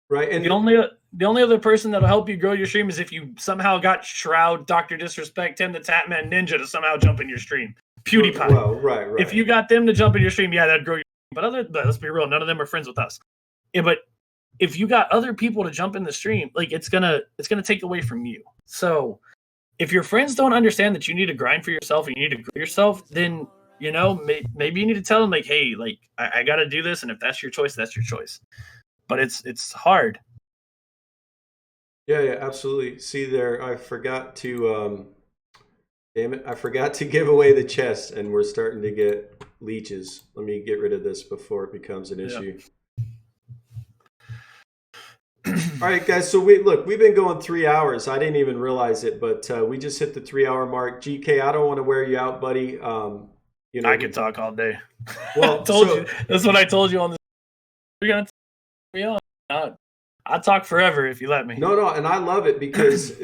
Right. And the only other person that'll help you grow your stream is if you somehow got Shroud, Dr. Disrespect, Tim the Tatman, Ninja to somehow jump in your stream. PewDiePie. Well, right. If you got them to jump in your stream, yeah, that'd grow your stream. But let's be real, none of them are friends with us. Yeah, but if you got other people to jump in the stream, like it's gonna take away from you. So if your friends don't understand that you need to grind for yourself and you need to grow yourself, then maybe you need to tell them like, hey, like I got to do this, and if that's your choice, that's your choice. But it's hard. Yeah, absolutely. See there, I forgot to damn it, I forgot to give away the chest, and we're starting to get leeches. Let me get rid of this before it becomes an issue. All right, guys. So we've been going 3 hours. I didn't even realize it, but we just hit the 3-hour mark. GK, I don't want to wear you out, buddy. I could talk all day. Well, you. That's what I told you on this. We're gonna. I'll talk forever if you let me. No, and I love it because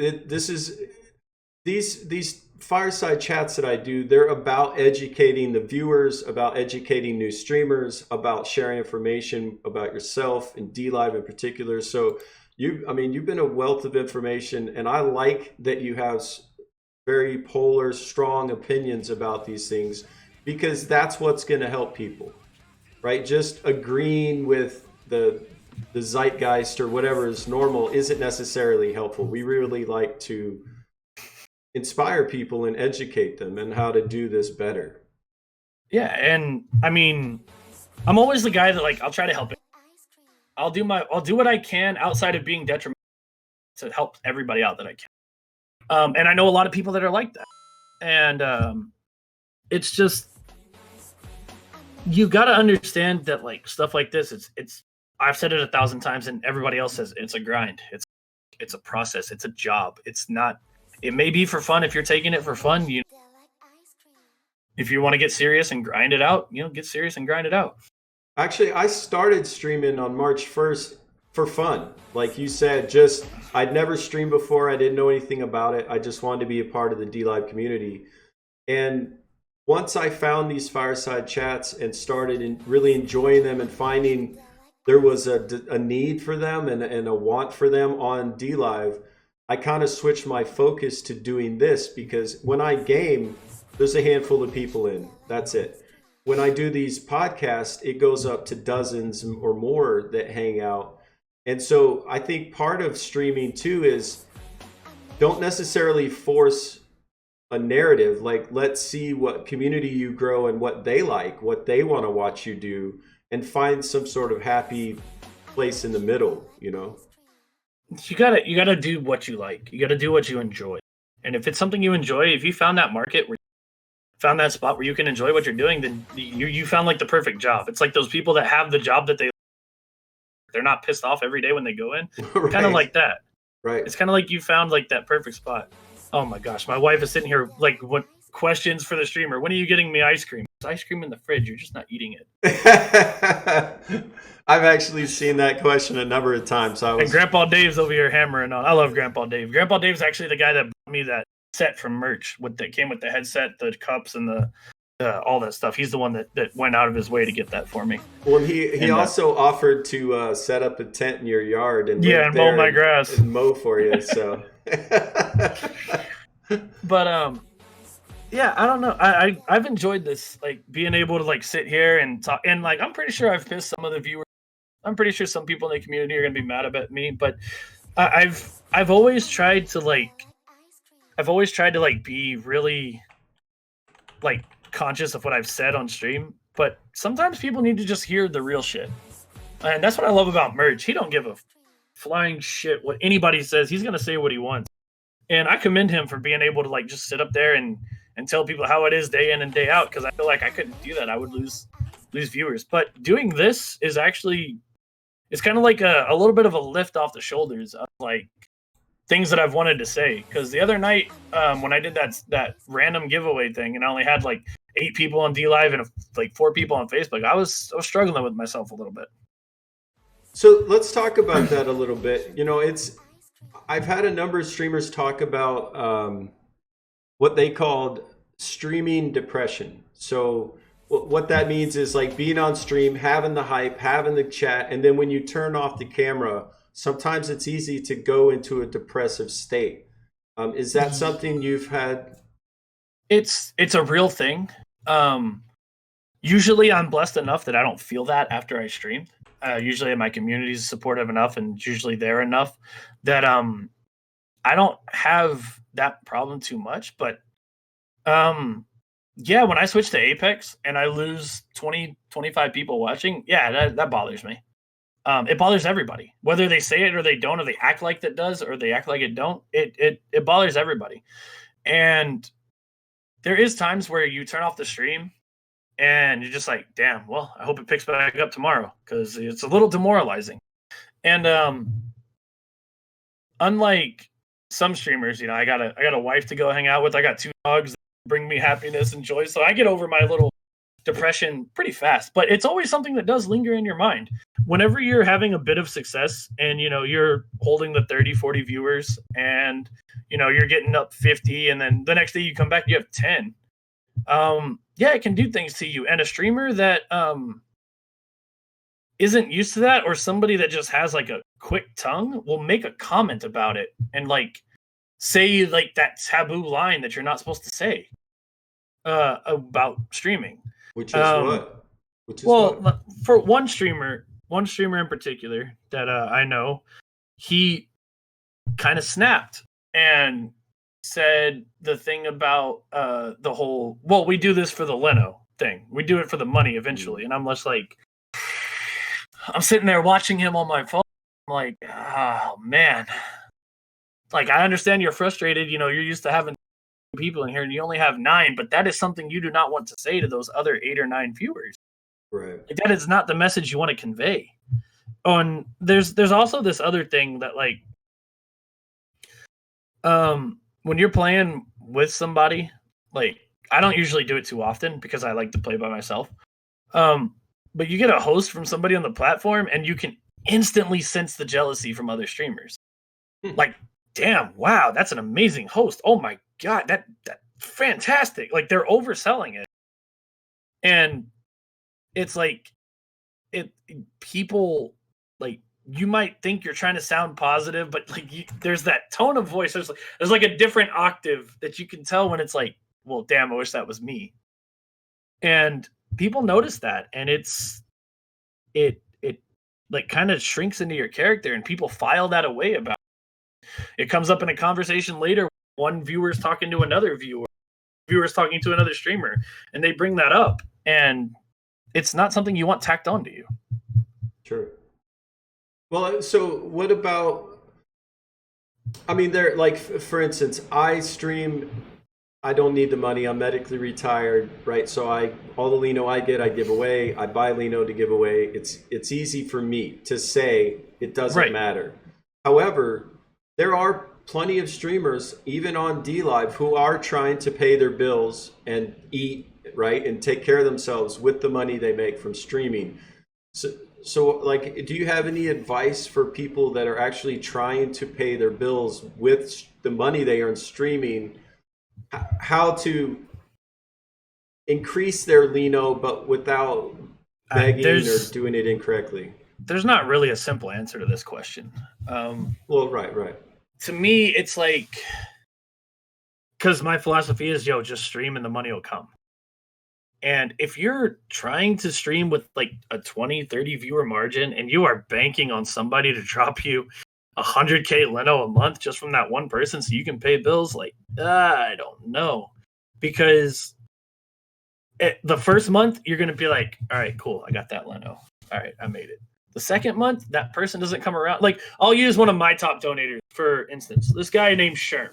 these fireside chats that I do, they're about educating the viewers, about educating new streamers, about sharing information about yourself and DLive in particular. So you've been a wealth of information, and I like that you have very polar, strong opinions about these things, because that's what's going to help people, right? Just agreeing with the zeitgeist or whatever is normal isn't necessarily helpful. We really like to inspire people and educate them and how to do this better. Yeah, and I mean, I'm always the guy that, like, I'll try to help it. I'll do what I can outside of being detrimental to help everybody out that I can. And I know a lot of people that are like that. And it's just, you got to understand that, like, stuff like this, it's I've said it 1,000 times, and everybody else says it's a grind. It's a process. It's a job. It's not. It may be for fun if you're taking it for fun. If you want to get serious and grind it out, get serious and grind it out. Actually, I started streaming on March 1st for fun. Like you said, I'd never streamed before. I didn't know anything about it. I just wanted to be a part of the DLive community. And once I found these fireside chats and started really enjoying them and finding there was a need for them and a want for them on DLive, I kind of switched my focus to doing this, because when I game, there's a handful of people in. That's it. When I do these podcasts, it goes up to dozens or more that hang out. And so I think part of streaming too is, don't necessarily force a narrative. Like, let's see what community you grow and what they like, what they want to watch you do, and find some sort of happy place in the middle, You gotta do what you like. You gotta do what you enjoy. And if it's something you enjoy, if you found that market where found that spot where you can enjoy what you're doing, then you found like the perfect job. It's like those people that have the job that they're not pissed off every day when they go in. Right. Kind of like that. Right. It's kind of like you found like that perfect spot. Oh my gosh, my wife is sitting here like, what questions for the streamer? When are you getting me ice cream? There's ice cream in the fridge. You're just not eating it. I've actually seen that question a number of times. And Grandpa Dave's over here hammering on. I love Grandpa Dave. Grandpa Dave's actually the guy that bought me that set from merch that came with the headset, the cups, and the all that stuff. He's the one that went out of his way to get that for me. Well, he also offered to set up a tent in your yard and mow my grass and mow for you. So, but yeah, I don't know. I've enjoyed this, like, being able to like sit here and talk, and like, I'm pretty sure I've pissed some of the viewers. I'm pretty sure some people in the community are gonna be mad about me, but I've always tried to like be really like conscious of what I've said on stream, but sometimes people need to just hear the real shit. And that's what I love about Merge. He don't give a flying shit what anybody says. He's gonna say what he wants. And I commend him for being able to like just sit up there and tell people how it is day in and day out, because I feel like I couldn't do that. I would lose viewers. But doing this is actually, it's kind of like a little bit of a lift off the shoulders of like things that I've wanted to say. Because the other night, when I did that random giveaway thing, and I only had like 8 people on DLive and like 4 people on Facebook, I was struggling with myself a little bit. So let's talk about that a little bit. I've had a number of streamers talk about what they called streaming depression. So what that means is like being on stream, having the hype, having the chat, and then when you turn off the camera, sometimes it's easy to go into a depressive state. Is that something you've had? It's a real thing. Usually I'm blessed enough that I don't feel that after I stream. Usually my community is supportive enough, and usually they're enough that I don't have that problem too much. But yeah, when I switch to Apex and I lose 20, 25 people watching, yeah, that bothers me. It bothers everybody, whether they say it or they don't, or they act like that does, or they act like it don't. It bothers everybody. And there is times where you turn off the stream and you're just like, damn, well, I hope it picks back up tomorrow, because it's a little demoralizing. And unlike some streamers, I got a wife to go hang out with. I got 2 dogs that bring me happiness and joy. So I get over my little depression pretty fast, but it's always something that does linger in your mind. Whenever you're having a bit of success and, you're holding the 30, 40 viewers and, you're getting up 50 and then the next day you come back, you have 10. Yeah, it can do things to you. And a streamer that isn't used to that, or somebody that just has like a quick tongue, will make a comment about it and like say like that taboo line that you're not supposed to say about streaming. Which is what? For one streamer in particular that I know, he kind of snapped and said the thing about the whole, well, we do this for the Leno thing. We do it for the money eventually. And I'm just like, I'm sitting there watching him on my phone. I'm like, oh, man. Like, I understand you're frustrated. You're used to having people in here and you only have 9, but that is something you do not want to say to those other 8 or 9 viewers. Right. Like, that is not the message you want to convey. And there's also this other thing that, like, when you're playing with somebody, like, I don't usually do it too often because I like to play by myself. But you get a host from somebody on the platform and you can instantly sense the jealousy from other streamers. Like, damn, wow, that's an amazing host. Oh my God, that fantastic. Like, they're overselling it. And it's like, people, like, you might think you're trying to sound positive, but like there's that tone of voice. There's like a different octave that you can tell when it's like, well, damn, I wish that was me. And people notice that, and it like kind of shrinks into your character, and people file that away about it. It comes up in a conversation later. One viewer's talking to another viewer's talking to another streamer, and they bring that up, and it's not something you want tacked onto you. Sure. Well, so what about, I mean, there, like, for instance, I stream, I don't need the money, I'm medically retired, right? So all the Leno I get, I give away. I buy Leno to give away. It's easy for me to say it doesn't matter. However, there are plenty of streamers, even on DLive, who are trying to pay their bills and eat, right? And take care of themselves with the money they make from streaming. So, like, do you have any advice for people that are actually trying to pay their bills with the money they earn streaming, how to increase their Leno, but without begging or doing it incorrectly? There's not really a simple answer to this question. Well, right. To me, it's like, because my philosophy is, just stream and the money will come. And if you're trying to stream with like a 20, 30 viewer margin and you are banking on somebody to drop you 100K Leno a month just from that one person so you can pay bills, like, I don't know. Because the first month, you're going to be like, all right, cool, I got that Leno. All right, I made it. The second month, that person doesn't come around. Like, I'll use one of my top donators, for instance. This guy named Sherm.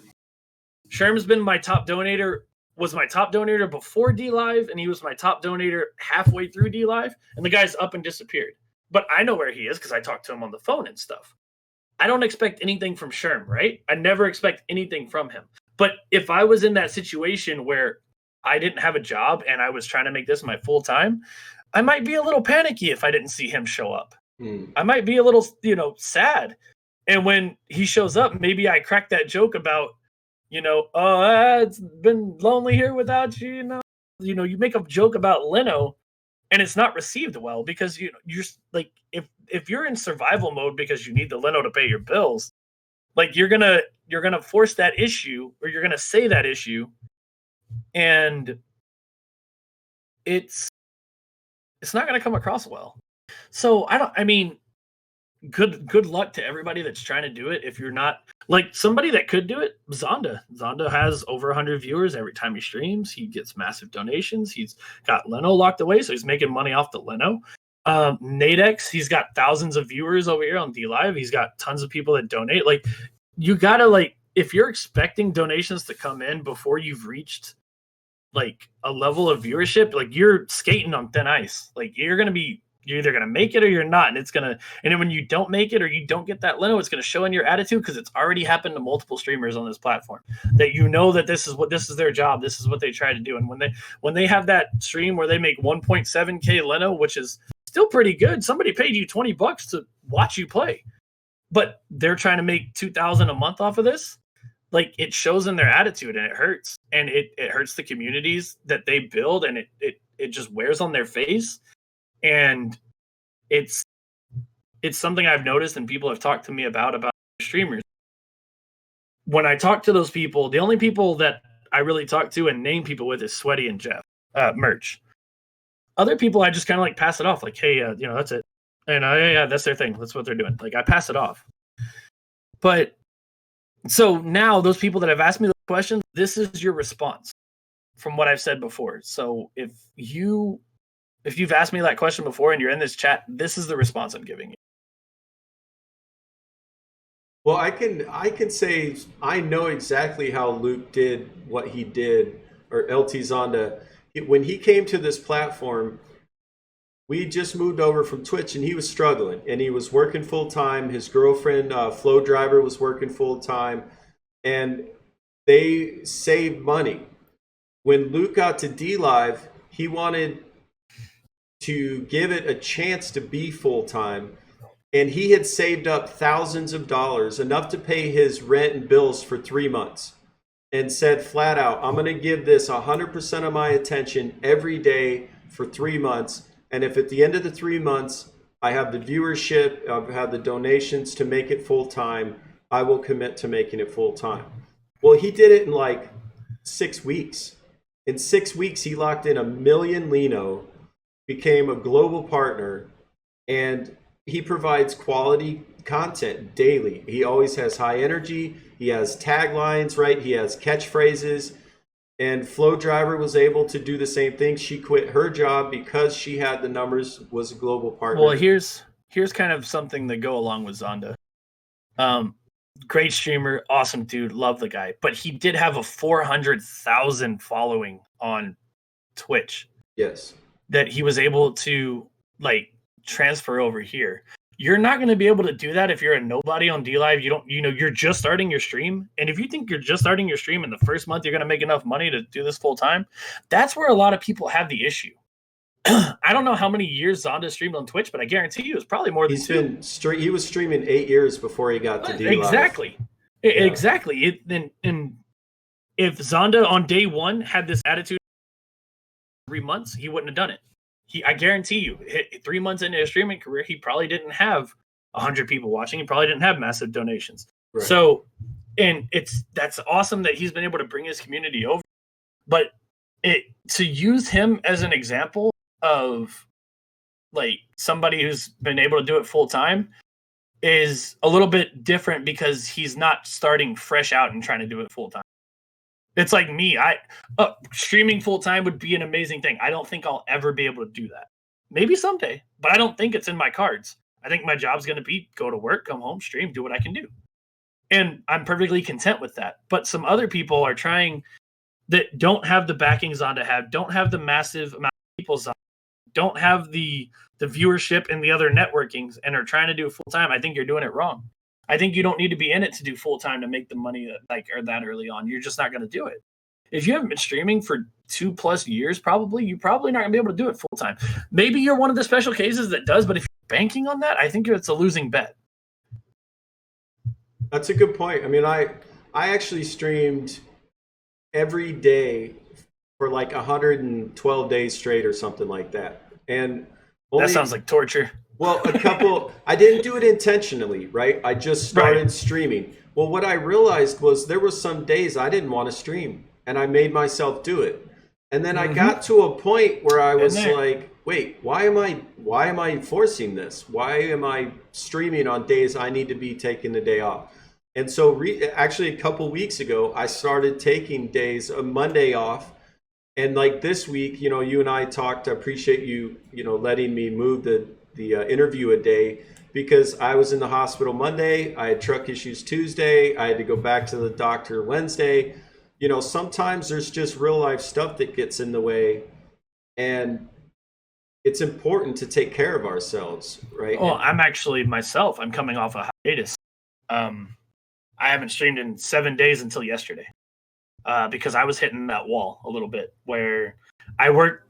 Sherm's been my top donator. Was my top donator before DLive, and he was my top donator halfway through DLive, and the guy's up and disappeared. But I know where he is because I talked to him on the phone and stuff. I don't expect anything from Sherm, right? I never expect anything from him. But if I was in that situation where I didn't have a job and I was trying to make this my full time, I might be a little panicky if I didn't see him show up. I might be a little, sad. And when he shows up, maybe I crack that joke about, it's been lonely here without you. You make a joke about Leno, and it's not received well because you're like, if you're in survival mode because you need the Leno to pay your bills, like you're gonna force that issue, or you're gonna say that issue, and it's not gonna come across well. So good luck to everybody that's trying to do it. If you're not, like, somebody that could do it, Zonda has over 100 viewers every time he streams. He gets massive donations. He's got Leno locked away, so he's making money off the Leno. Nadex, he's got thousands of viewers over here on DLive. He's got tons of people that donate. Like, you gotta, like, if you're expecting donations to come in before you've reached like a level of viewership, like, you're skating on thin ice. Like, you're gonna be You're either going to make it or you're not. And then when you don't make it or you don't get that Leno, it's going to show in your attitude, because it's already happened to multiple streamers on this platform, that that this is their job. This is what they try to do. And when they have that stream where they make 1.7K Leno, which is still pretty good. Somebody paid you $20 to watch you play, but they're trying to make $2,000 a month off of this. Like, it shows in their attitude, and it hurts, and it hurts the communities that they build, and it just wears on their face. And it's something I've noticed, and people have talked to me about streamers. When I talk to those people, the only people that I really talk to and name people with is Sweaty and Jeff, Merch. Other people, I just kind of like pass it off, like, hey, that's it. And yeah, that's their thing. That's what they're doing. Like, I pass it off. But so now those people that have asked me the questions, this is your response from what I've said before. So if you've asked me that question before and you're in this chat, this is the response I'm giving you. Well, I can say I know exactly how Luke did what he did, or LT Zonda. When he came to this platform, we just moved over from Twitch, and he was struggling, and he was working full time. His girlfriend, Flow Driver, was working full time, and they saved money. When Luke got to DLive, he wanted to give it a chance to be full time, and he had saved up thousands of dollars, enough to pay his rent and bills for 3 months, and said flat out, I'm going to give this 100% of my attention every day for 3 months. And if at the end of the 3 months, I have the viewership, I have the donations to make it full time, I will commit to making it full time. Well, he did it in like 6 weeks. In 6 weeks, he locked in $1 million Leno, became a global partner, and he provides quality content daily. He always has high energy. He has taglines, right? He has catchphrases. And Flow Driver was able to do the same thing. She quit her job because she had the numbers, was a global partner. Well, here's kind of something to go along with Zonda. Great streamer, awesome dude, love the guy. But he did have a 400,000 following on Twitch. Yes. That he was able to like transfer over here. You're not going to be able to do that if you're a nobody on DLive. You're just starting your stream. And if you think you're just starting your stream in the first month, you're going to make enough money to do this full time, that's where a lot of people have the issue. I don't know how many years Zonda streamed on Twitch, but I guarantee you it's probably more than two. He was streaming 8 years before he got to DLive. Exactly. Yeah. Exactly. And if Zonda on day one had this attitude 3 months, he wouldn't have done it. I guarantee you, 3 months into his streaming career, he probably didn't have 100 people watching. He probably didn't have massive donations. Right. So, and that's awesome that he's been able to bring his community over. But to use him as an example of like somebody who's been able to do it full time is a little bit different, because he's not starting fresh out and trying to do it full time. It's like me. Streaming full time would be an amazing thing. I don't think I'll ever be able to do that. Maybe someday, but I don't think it's in my cards. I think my job's going to be go to work, come home, stream, do what I can do. And I'm perfectly content with that. But some other people are trying that don't have the backings Zonda have, don't have the massive amount of people Zonda, don't have the viewership and the other networkings, and are trying to do full time. I think you're doing it wrong. I think you don't need to be in it to do full time to make the money that early on. You're just not going to do it. If you haven't been streaming for 2+ years, you're probably not going to be able to do it full time. Maybe you're one of the special cases that does, but if you're banking on that, I think it's a losing bet. That's a good point. I mean, I actually streamed every day for like 112 days straight or something like that. And that sounds like torture. Well, I didn't do it intentionally, right? I just started streaming. Well, what I realized was there were some days I didn't want to stream, and I made myself do it. And then I got to a point where I was like, wait, why am I forcing this? Why am I streaming on days I need to be taking the day off? And so actually a couple weeks ago, I started taking days, a Monday off. And like this week, you and I talked. I appreciate you, letting me move the interview a day, because I was in the hospital Monday. I had truck issues Tuesday. I had to go back to the doctor Wednesday. Sometimes there's just real life stuff that gets in the way. And it's important to take care of ourselves, right? Well, I'm actually myself. I'm coming off a hiatus. I haven't streamed in 7 days until yesterday, because I was hitting that wall a little bit where I worked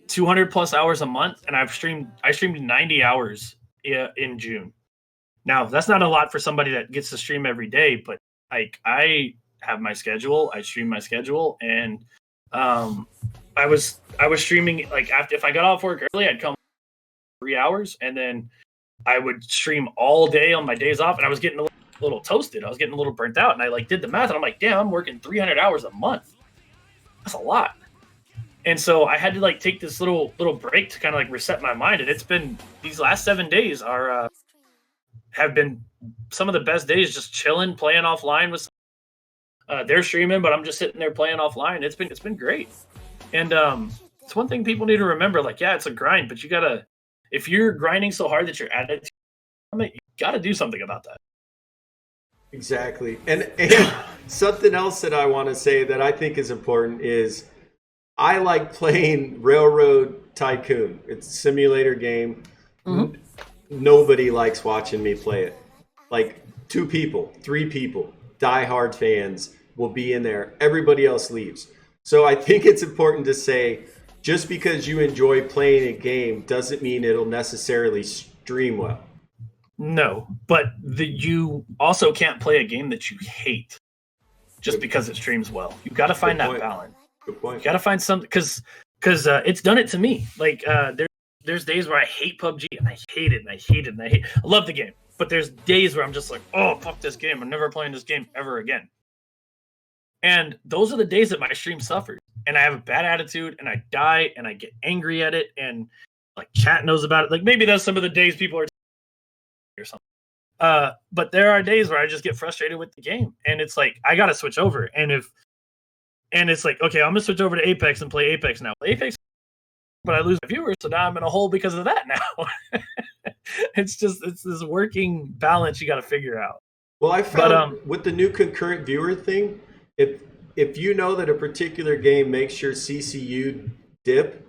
200 plus hours a month, and I streamed 90 hours in June. Now that's not a lot for somebody that gets to stream every day, but like I have my schedule, I stream my schedule, and I was streaming like after if I got off work early, I'd come 3 hours, and then I would stream all day on my days off, and I was getting a little toasted. I was getting a little burnt out, and I like did the math, and I'm like, damn, I'm working 300 hours a month. That's a lot. And so I had to like take this little break to kind of like reset my mind. And it's been these last 7 days have been some of the best days, just chilling, playing offline with. They're streaming, but I'm just sitting there playing offline. It's been great. And it's one thing people need to remember. Like, yeah, it's a grind, but you gotta. If you're grinding so hard that you're at it, you gotta do something about that. Exactly. And something else that I want to say that I think is important is I like playing Railroad Tycoon. It's a simulator game. Mm-hmm. Nobody likes watching me play it. Like 2 people, 3 people, diehard fans will be in there. Everybody else leaves. So I think it's important to say, just because you enjoy playing a game doesn't mean it'll necessarily stream well. No, but you also can't play a game that you hate just because it streams well. You've got to find that balance. Good point. You got to find something because it's done it to me. Like there's days where I hate PUBG and I hate it and I hate it and I hate. I love the game, but there's days where I'm just like, oh fuck this game. I'm never playing this game ever again. And those are the days that my stream suffers, and I have a bad attitude, and I die, and I get angry at it, and like chat knows about it. Like maybe that's some of the days people are or something. But there are days where I just get frustrated with the game, and it's like I gotta switch over. And it's like, okay, I'm gonna switch over to Apex and play Apex now. Apex, but I lose my viewers, so now I'm in a hole because of that now. It's this working balance you got to figure out. Well, I found with the new concurrent viewer thing, if you know that a particular game makes your CCU dip,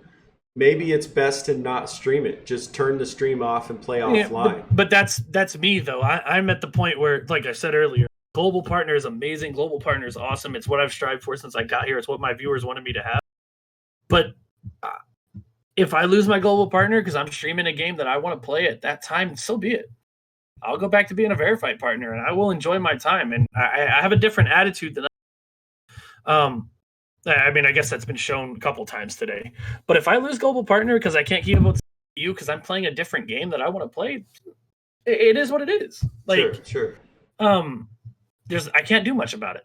maybe it's best to not stream it. Just turn the stream off and play offline. But that's me though. I'm at the point where, like I said earlier, Global Partner is amazing. Global Partner is awesome. It's what I've strived for since I got here. It's what my viewers wanted me to have. But if I lose my Global Partner because I'm streaming a game that I want to play at that time, so be it. I'll go back to being a verified partner, and I will enjoy my time. And I have a different attitude than I mean, I guess that's been shown a couple times today. But if I lose Global Partner because I can't keep up with you because I'm playing a different game that I want to play, it is what it is. Like, sure. I can't do much about it.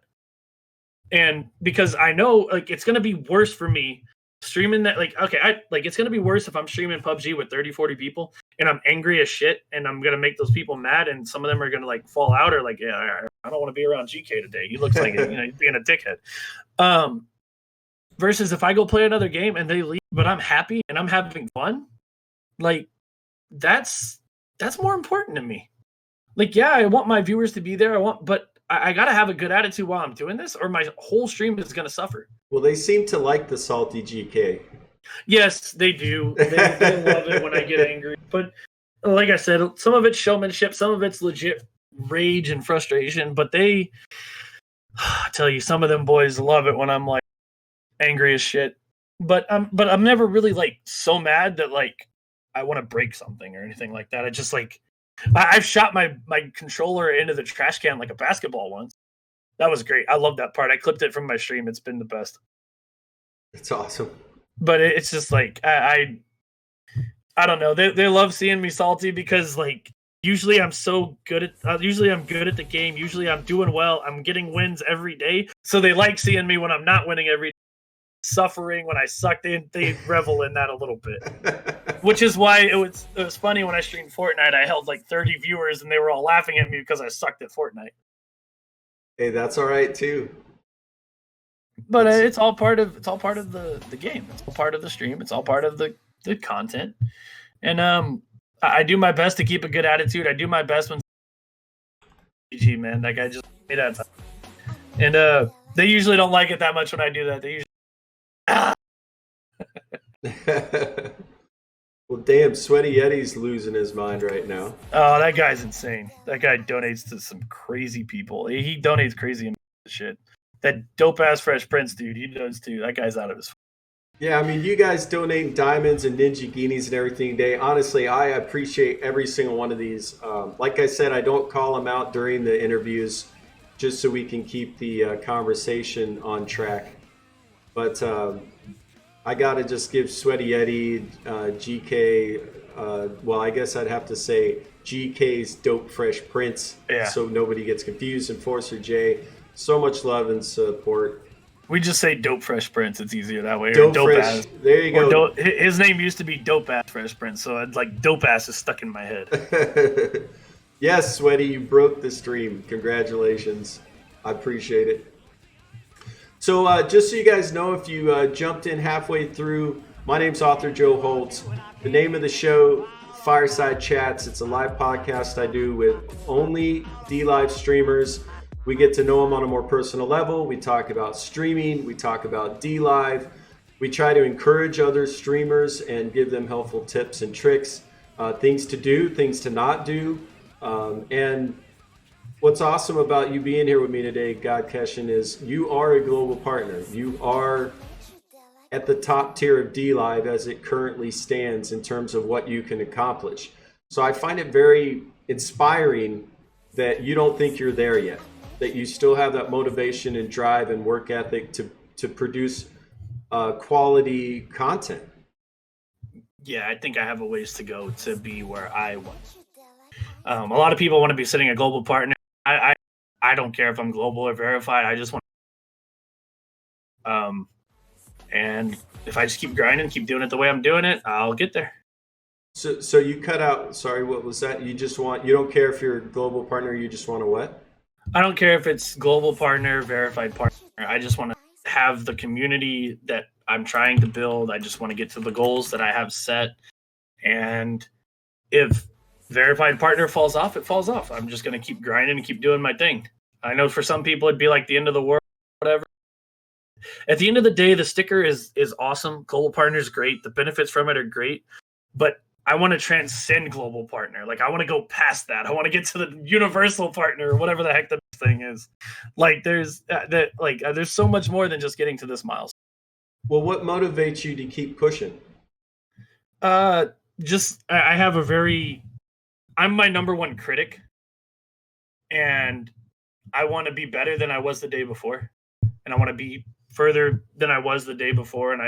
And because I know, like, it's going to be worse for me streaming that. Like, okay, it's going to be worse if I'm streaming PUBG with 30, 40 people and I'm angry as shit and I'm going to make those people mad, and some of them are going to like fall out or like, yeah, I don't want to be around GK today. He looks like he's being a dickhead. Versus if I go play another game and they leave, but I'm happy and I'm having fun, like that's more important to me. Like, yeah, I want my viewers to be there. But I gotta have a good attitude while I'm doing this, or my whole stream is gonna suffer. Well, they seem to like the salty GK. Yes, they do. They love it when I get angry. But like I said, some of it's showmanship, some of it's legit rage and frustration. But I tell you, some of them boys love it when I'm like angry as shit. But I'm never really like so mad that like I want to break something or anything like that. I just like I've shot my controller into the trash can like a basketball once. That was great. I love that part. I clipped it from my stream. It's been the best. It's awesome. But it's just like I don't know. They love seeing me salty because like usually I'm so good at the game. Usually I'm doing well. I'm getting wins every day. So they like seeing me when I'm not winning every day. Suffering when I suck. They revel in that a little bit. Which is why it was funny when I streamed Fortnite. I held like 30 viewers and they were all laughing at me because I sucked at Fortnite. Hey, that's all right too. But it's all part of the game. It's all part of the stream. It's all part of the content. And I do my best to keep a good attitude. I do my best when GG, man. Like I just made that time. And they usually don't like it that much when I do that. They usually Well, damn, Sweaty Yeti's losing his mind right now. Oh, that guy's insane. That guy donates to some crazy people. He donates crazy shit. That dope ass Fresh Prince dude, he does too. That guy's out of his. Yeah, I mean, you guys donate diamonds and ninja guineas and everything today. Honestly, I appreciate every single one of these. Like I said, I don't call them out during the interviews just so we can keep the conversation on track. But I got to just give Sweaty Yeti, GK, well, I guess I'd have to say GK's Dope Fresh Prince, Yeah. so nobody gets confused, Enforcer J. So much love and support. We just say Dope Fresh Prince. It's easier that way. Dope Dope Fresh. Ass. There you go. His name used to be Dope Ass Fresh Prince, so it's like Dope Ass is stuck in my head. Yes, Sweaty, you broke the stream. Congratulations. I appreciate it. So just so you guys know, if you jumped in halfway through, my name's author Joe Holt. The name of the show, Fireside Chats. It's a live podcast I do with only DLive streamers. We get to know them on a more personal level. We talk about streaming. We talk about DLive. We try to encourage other streamers and give them helpful tips and tricks, things to do, things to not do. And what's awesome about you being here with me today, God Keshin, is you are a global partner. You are at the top tier of DLive as it currently stands in terms of what you can accomplish. So I find it very inspiring that you don't think you're there yet, that you still have that motivation and drive and work ethic to produce quality content. Yeah, I think I have a ways to go to be where I want. A lot of people want to be sitting a global partner. I don't care if I'm global or verified. I just want. And if I just keep grinding, keep doing it the way I'm doing it, I'll get there. So you cut out. Sorry, what was that? You don't care if you're a global partner. You just want to what? I don't care if it's global partner, verified partner. I just want to have the community that I'm trying to build. I just want to get to the goals that I have set. And if verified partner falls off, it falls off. I'm just going to keep grinding and keep doing my thing. I know for some people it'd be like the end of the world, whatever. At the end of the day, the sticker is awesome. Global partner is great. The benefits from it are great. But I want to transcend global partner. Like I want to go past that. I want to get to the universal partner or whatever the heck the thing is. Like there's so much more than just getting to this milestone. Well, what motivates you to keep pushing? I have I'm my number one critic, and I want to be better than I was the day before, and I want to be further than I was the day before, and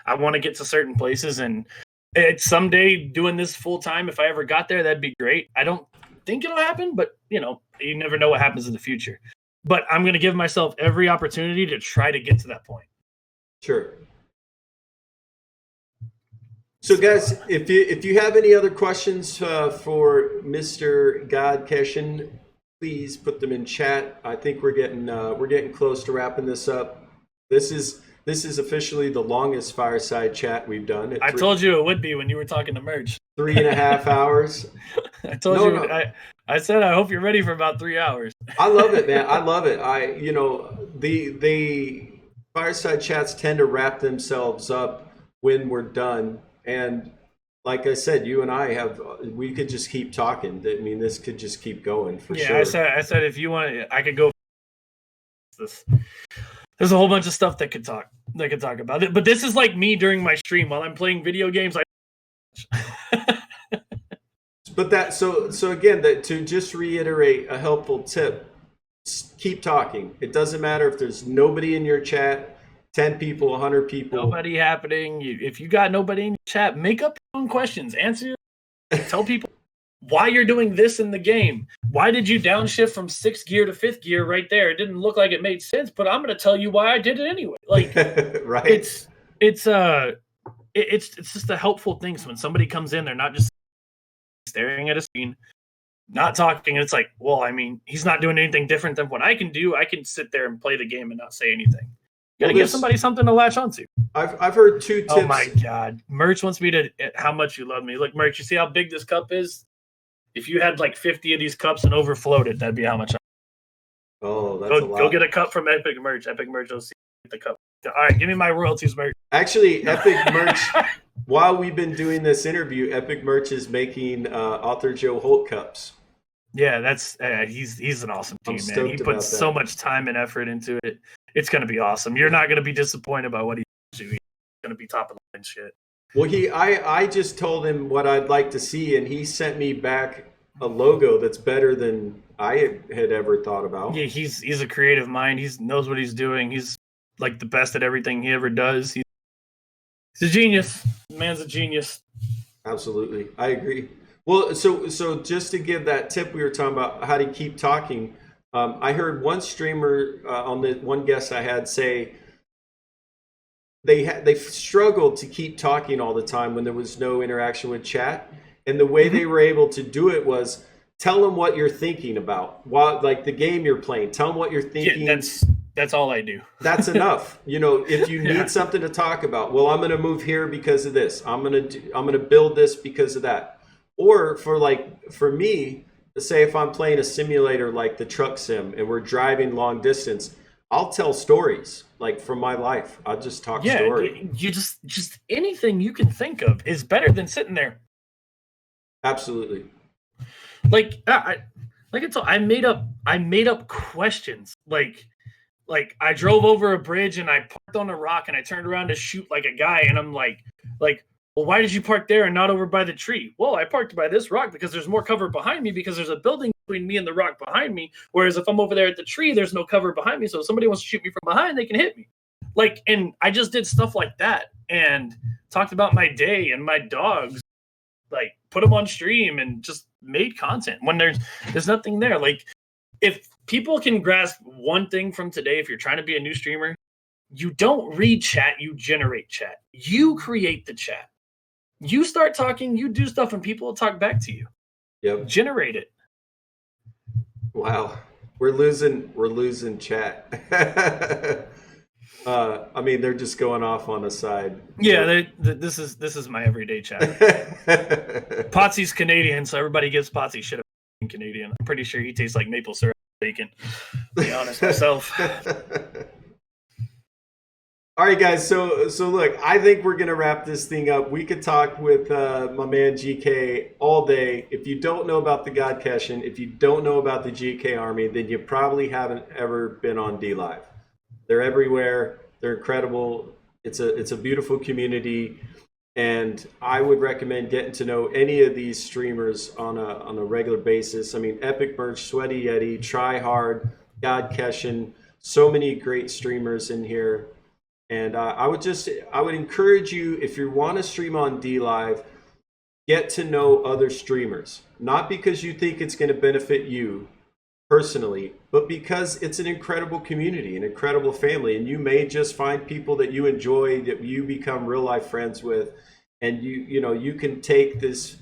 I want to get to certain places, and it's someday doing this full time. If I ever got there, that'd be great. I don't think it'll happen, but you never know what happens in the future. But I'm going to give myself every opportunity to try to get to that point. Sure. So guys, if you have any other questions for Mr. God Keshin, please put them in chat. I think we're getting close to wrapping this up. This is officially the longest fireside chat we've done. I told you it would be when you were talking to Merch. 3.5 hours. I told you. No. I said I hope you're ready for about 3 hours. I love it, man. I love it. The fireside chats tend to wrap themselves up when we're done. And like I said, you and we could just keep talking. I mean, this could just keep going for sure. Yeah, I said if you want, I could go. There's a whole bunch of stuff that could talk about it. But this is like me during my stream while I'm playing video games. But so again, to just reiterate a helpful tip, keep talking. It doesn't matter if there's nobody in your chat. 10 people, 100 people. Nobody happening. If you got nobody in your chat, make up your own questions. Answer. Tell people why you're doing this in the game. Why did you downshift from 6th gear to 5th gear right there? It didn't look like it made sense, but I'm going to tell you why I did it anyway. Like, right. It's just a helpful thing. So when somebody comes in, they're not just staring at a screen, not talking. It's like, well, I mean, he's not doing anything different than what I can do. I can sit there and play the game and not say anything. You gotta give somebody something to latch onto. I've heard 2 tips. Oh my God. Merch wants me to how much you love me. Look, Merch, you see how big this cup is? If you had like 50 of these cups and overflowed it, that'd be how much. Oh, that's a lot. Go get a cup from Epic Merch. Epic Merch will see the cup. All right, give me my royalties, merch. Actually, Epic Merch, while we've been doing this interview, Epic Merch is making author Joe Holt cups. Yeah, that's he's an awesome I'm dude, man. stoked He about puts that. so much time and effort into it. It's gonna be awesome. You're not gonna be disappointed by what he's doing. He's gonna be top of the line shit. Well, I just told him what I'd like to see, and he sent me back a logo that's better than I had ever thought about. Yeah, he's a creative mind. He knows what he's doing. He's like the best at everything he ever does. He's a genius. The man's a genius. Absolutely, I agree. Well, so just to give that tip we were talking about, how to keep talking. I heard one streamer on the one guest I had say they struggled to keep talking all the time when there was no interaction with chat, and the way they were able to do it was tell them what you're thinking about, like the game you're playing. Tell them what you're thinking. Yeah, that's all I do. That's enough. If you need something to talk about, well, I'm going to move here because of this. I'm going to build this because of that. Or for me, say if I'm playing a simulator like the truck sim and we're driving long distance, I'll tell stories like from my life. I'll just talk story. You just anything you can think of is better than sitting there. Absolutely. Like I made up questions. Like I drove over a bridge and I parked on a rock and I turned around to shoot like a guy and I'm like, well, why did you park there and not over by the tree? Well, I parked by this rock because there's more cover behind me because there's a building between me and the rock behind me. Whereas if I'm over there at the tree, there's no cover behind me. So if somebody wants to shoot me from behind, they can hit me. And I just did stuff like that and talked about my day and my dogs, put them on stream and just made content when there's nothing there. If people can grasp one thing from today, if you're trying to be a new streamer, you don't read chat, you generate chat. You create the chat. You start talking, you do stuff, and people will talk back to you. Yep. Generate it. Wow. We're losing chat. I mean, they're just going off on the side. Yeah, this is my everyday chat. Potsy's Canadian, so everybody gives Potsy shit about Canadian. I'm pretty sure he tastes like maple syrup bacon. To be honest myself. All right, guys. So look, I think we're gonna wrap this thing up. We could talk with my man GK all day. If you don't know about the God Keshin, if you don't know about the GK Army, then you probably haven't ever been on DLive. They're everywhere. They're incredible. It's a beautiful community, and I would recommend getting to know any of these streamers on a regular basis. I mean, Epic Merch, Sweaty Yeti, Try Hard, God Keshin, so many great streamers in here. And I would encourage you, if you want to stream on DLive, get to know other streamers. Not because you think it's going to benefit you personally, but because it's an incredible community, an incredible family, and you may just find people that you enjoy, that you become real life friends with, and you can take this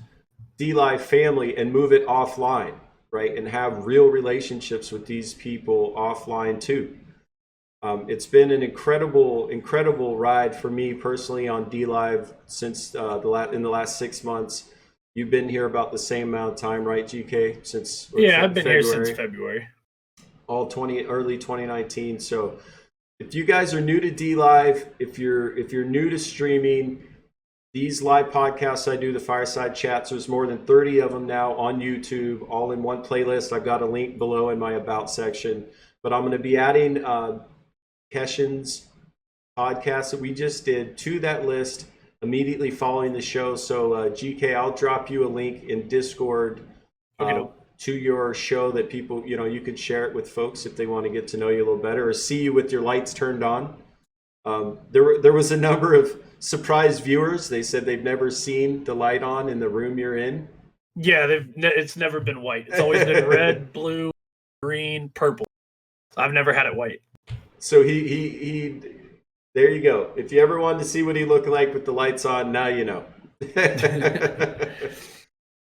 DLive family and move it offline, right, and have real relationships with these people offline too. It's been an incredible ride for me personally on DLive since in the last 6 months. You've been here about the same amount of time, right, GK? I've been here since February. Early 2019. So if you guys are new to DLive, if you're new to streaming, these live podcasts I do, the Fireside Chats, there's more than 30 of them now on YouTube, all in one playlist. I've got a link below in my About section. But I'm going to be adding Keshin's podcast that we just did to that list immediately following the show. So GK, I'll drop you a link in Discord to your show that people, you could share it with folks if they want to get to know you a little better or see you with your lights turned on. There was a number of surprise viewers. They said they've never seen the light on in the room you're in. Yeah, it's never been white. It's always been red, blue, green, purple. I've never had it white. So he there you go. If you ever wanted to see what he looked like with the lights on, now you know.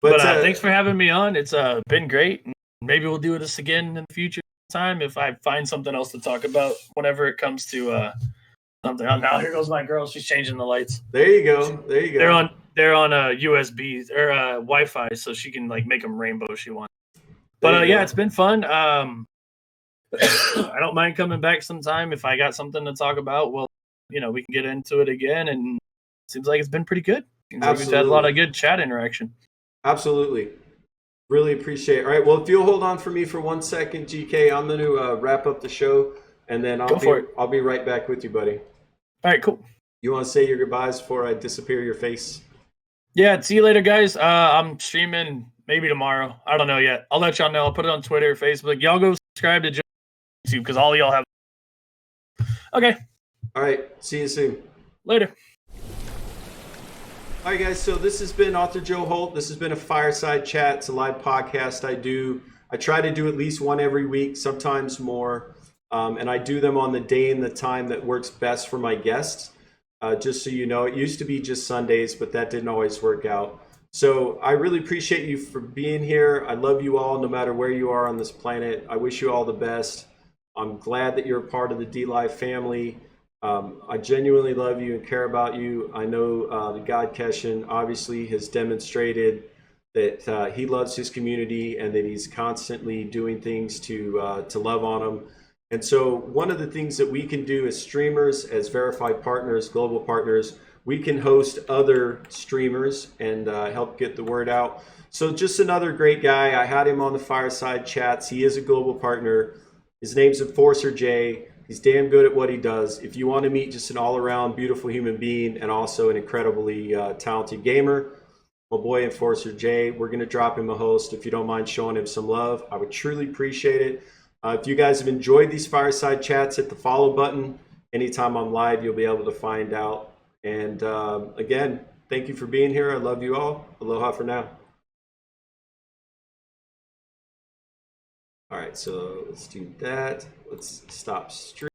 But thanks for having me on. It's been great. Maybe we'll do this again in the future time if I find something else to talk about whenever it comes to something. Oh, now here goes my girl. She's changing the lights. There you go. They're on USB or Wi-Fi, so she can make them rainbow if she wants. But yeah, it's been fun. I don't mind coming back sometime if I got something to talk about. We'll we can get into it again. And it seems like it's been pretty good. Seems like we've had a Absolutely. lot of good chat interaction. Absolutely. Really appreciate it. All right. Well, if you'll hold on for me for 1 second, GK, I'm going to wrap up the show, and then I'll be right back with you, buddy. All right, cool. You want to say your goodbyes before I disappear your face? Yeah, see you later, guys. I'm streaming maybe tomorrow. I don't know yet. I'll let y'all know. I'll put it on Twitter, Facebook. Y'all go subscribe to YouTube because all y'all have. Okay. All right. See you soon. Later. All right, guys. So this has been Author Joe Holt. This has been a Fireside Chat. It's a live podcast I do. I try to do at least one every week, sometimes more. And I do them on the day and the time that works best for my guests. Just so you know, it used to be just Sundays, but that didn't always work out. So I really appreciate you for being here. I love you all, no matter where you are on this planet. I wish you all the best. I'm glad that you're a part of the DLive family. I genuinely love you and care about you. I know the God Keshen obviously has demonstrated that he loves his community and that he's constantly doing things to love on them. And so one of the things that we can do as streamers, as verified partners, global partners, we can host other streamers and help get the word out. So just another great guy. I had him on the Fireside Chats. He is a global partner. His name's Enforcer J. He's damn good at what he does. If you want to meet just an all-around beautiful human being and also an incredibly talented gamer, my boy Enforcer J, we're going to drop him a host. If you don't mind showing him some love, I would truly appreciate it. If you guys have enjoyed these Fireside Chats, hit the follow button. Anytime I'm live, you'll be able to find out. And again, thank you for being here. I love you all. Aloha for now. All right, so let's do that. Let's stop streaming.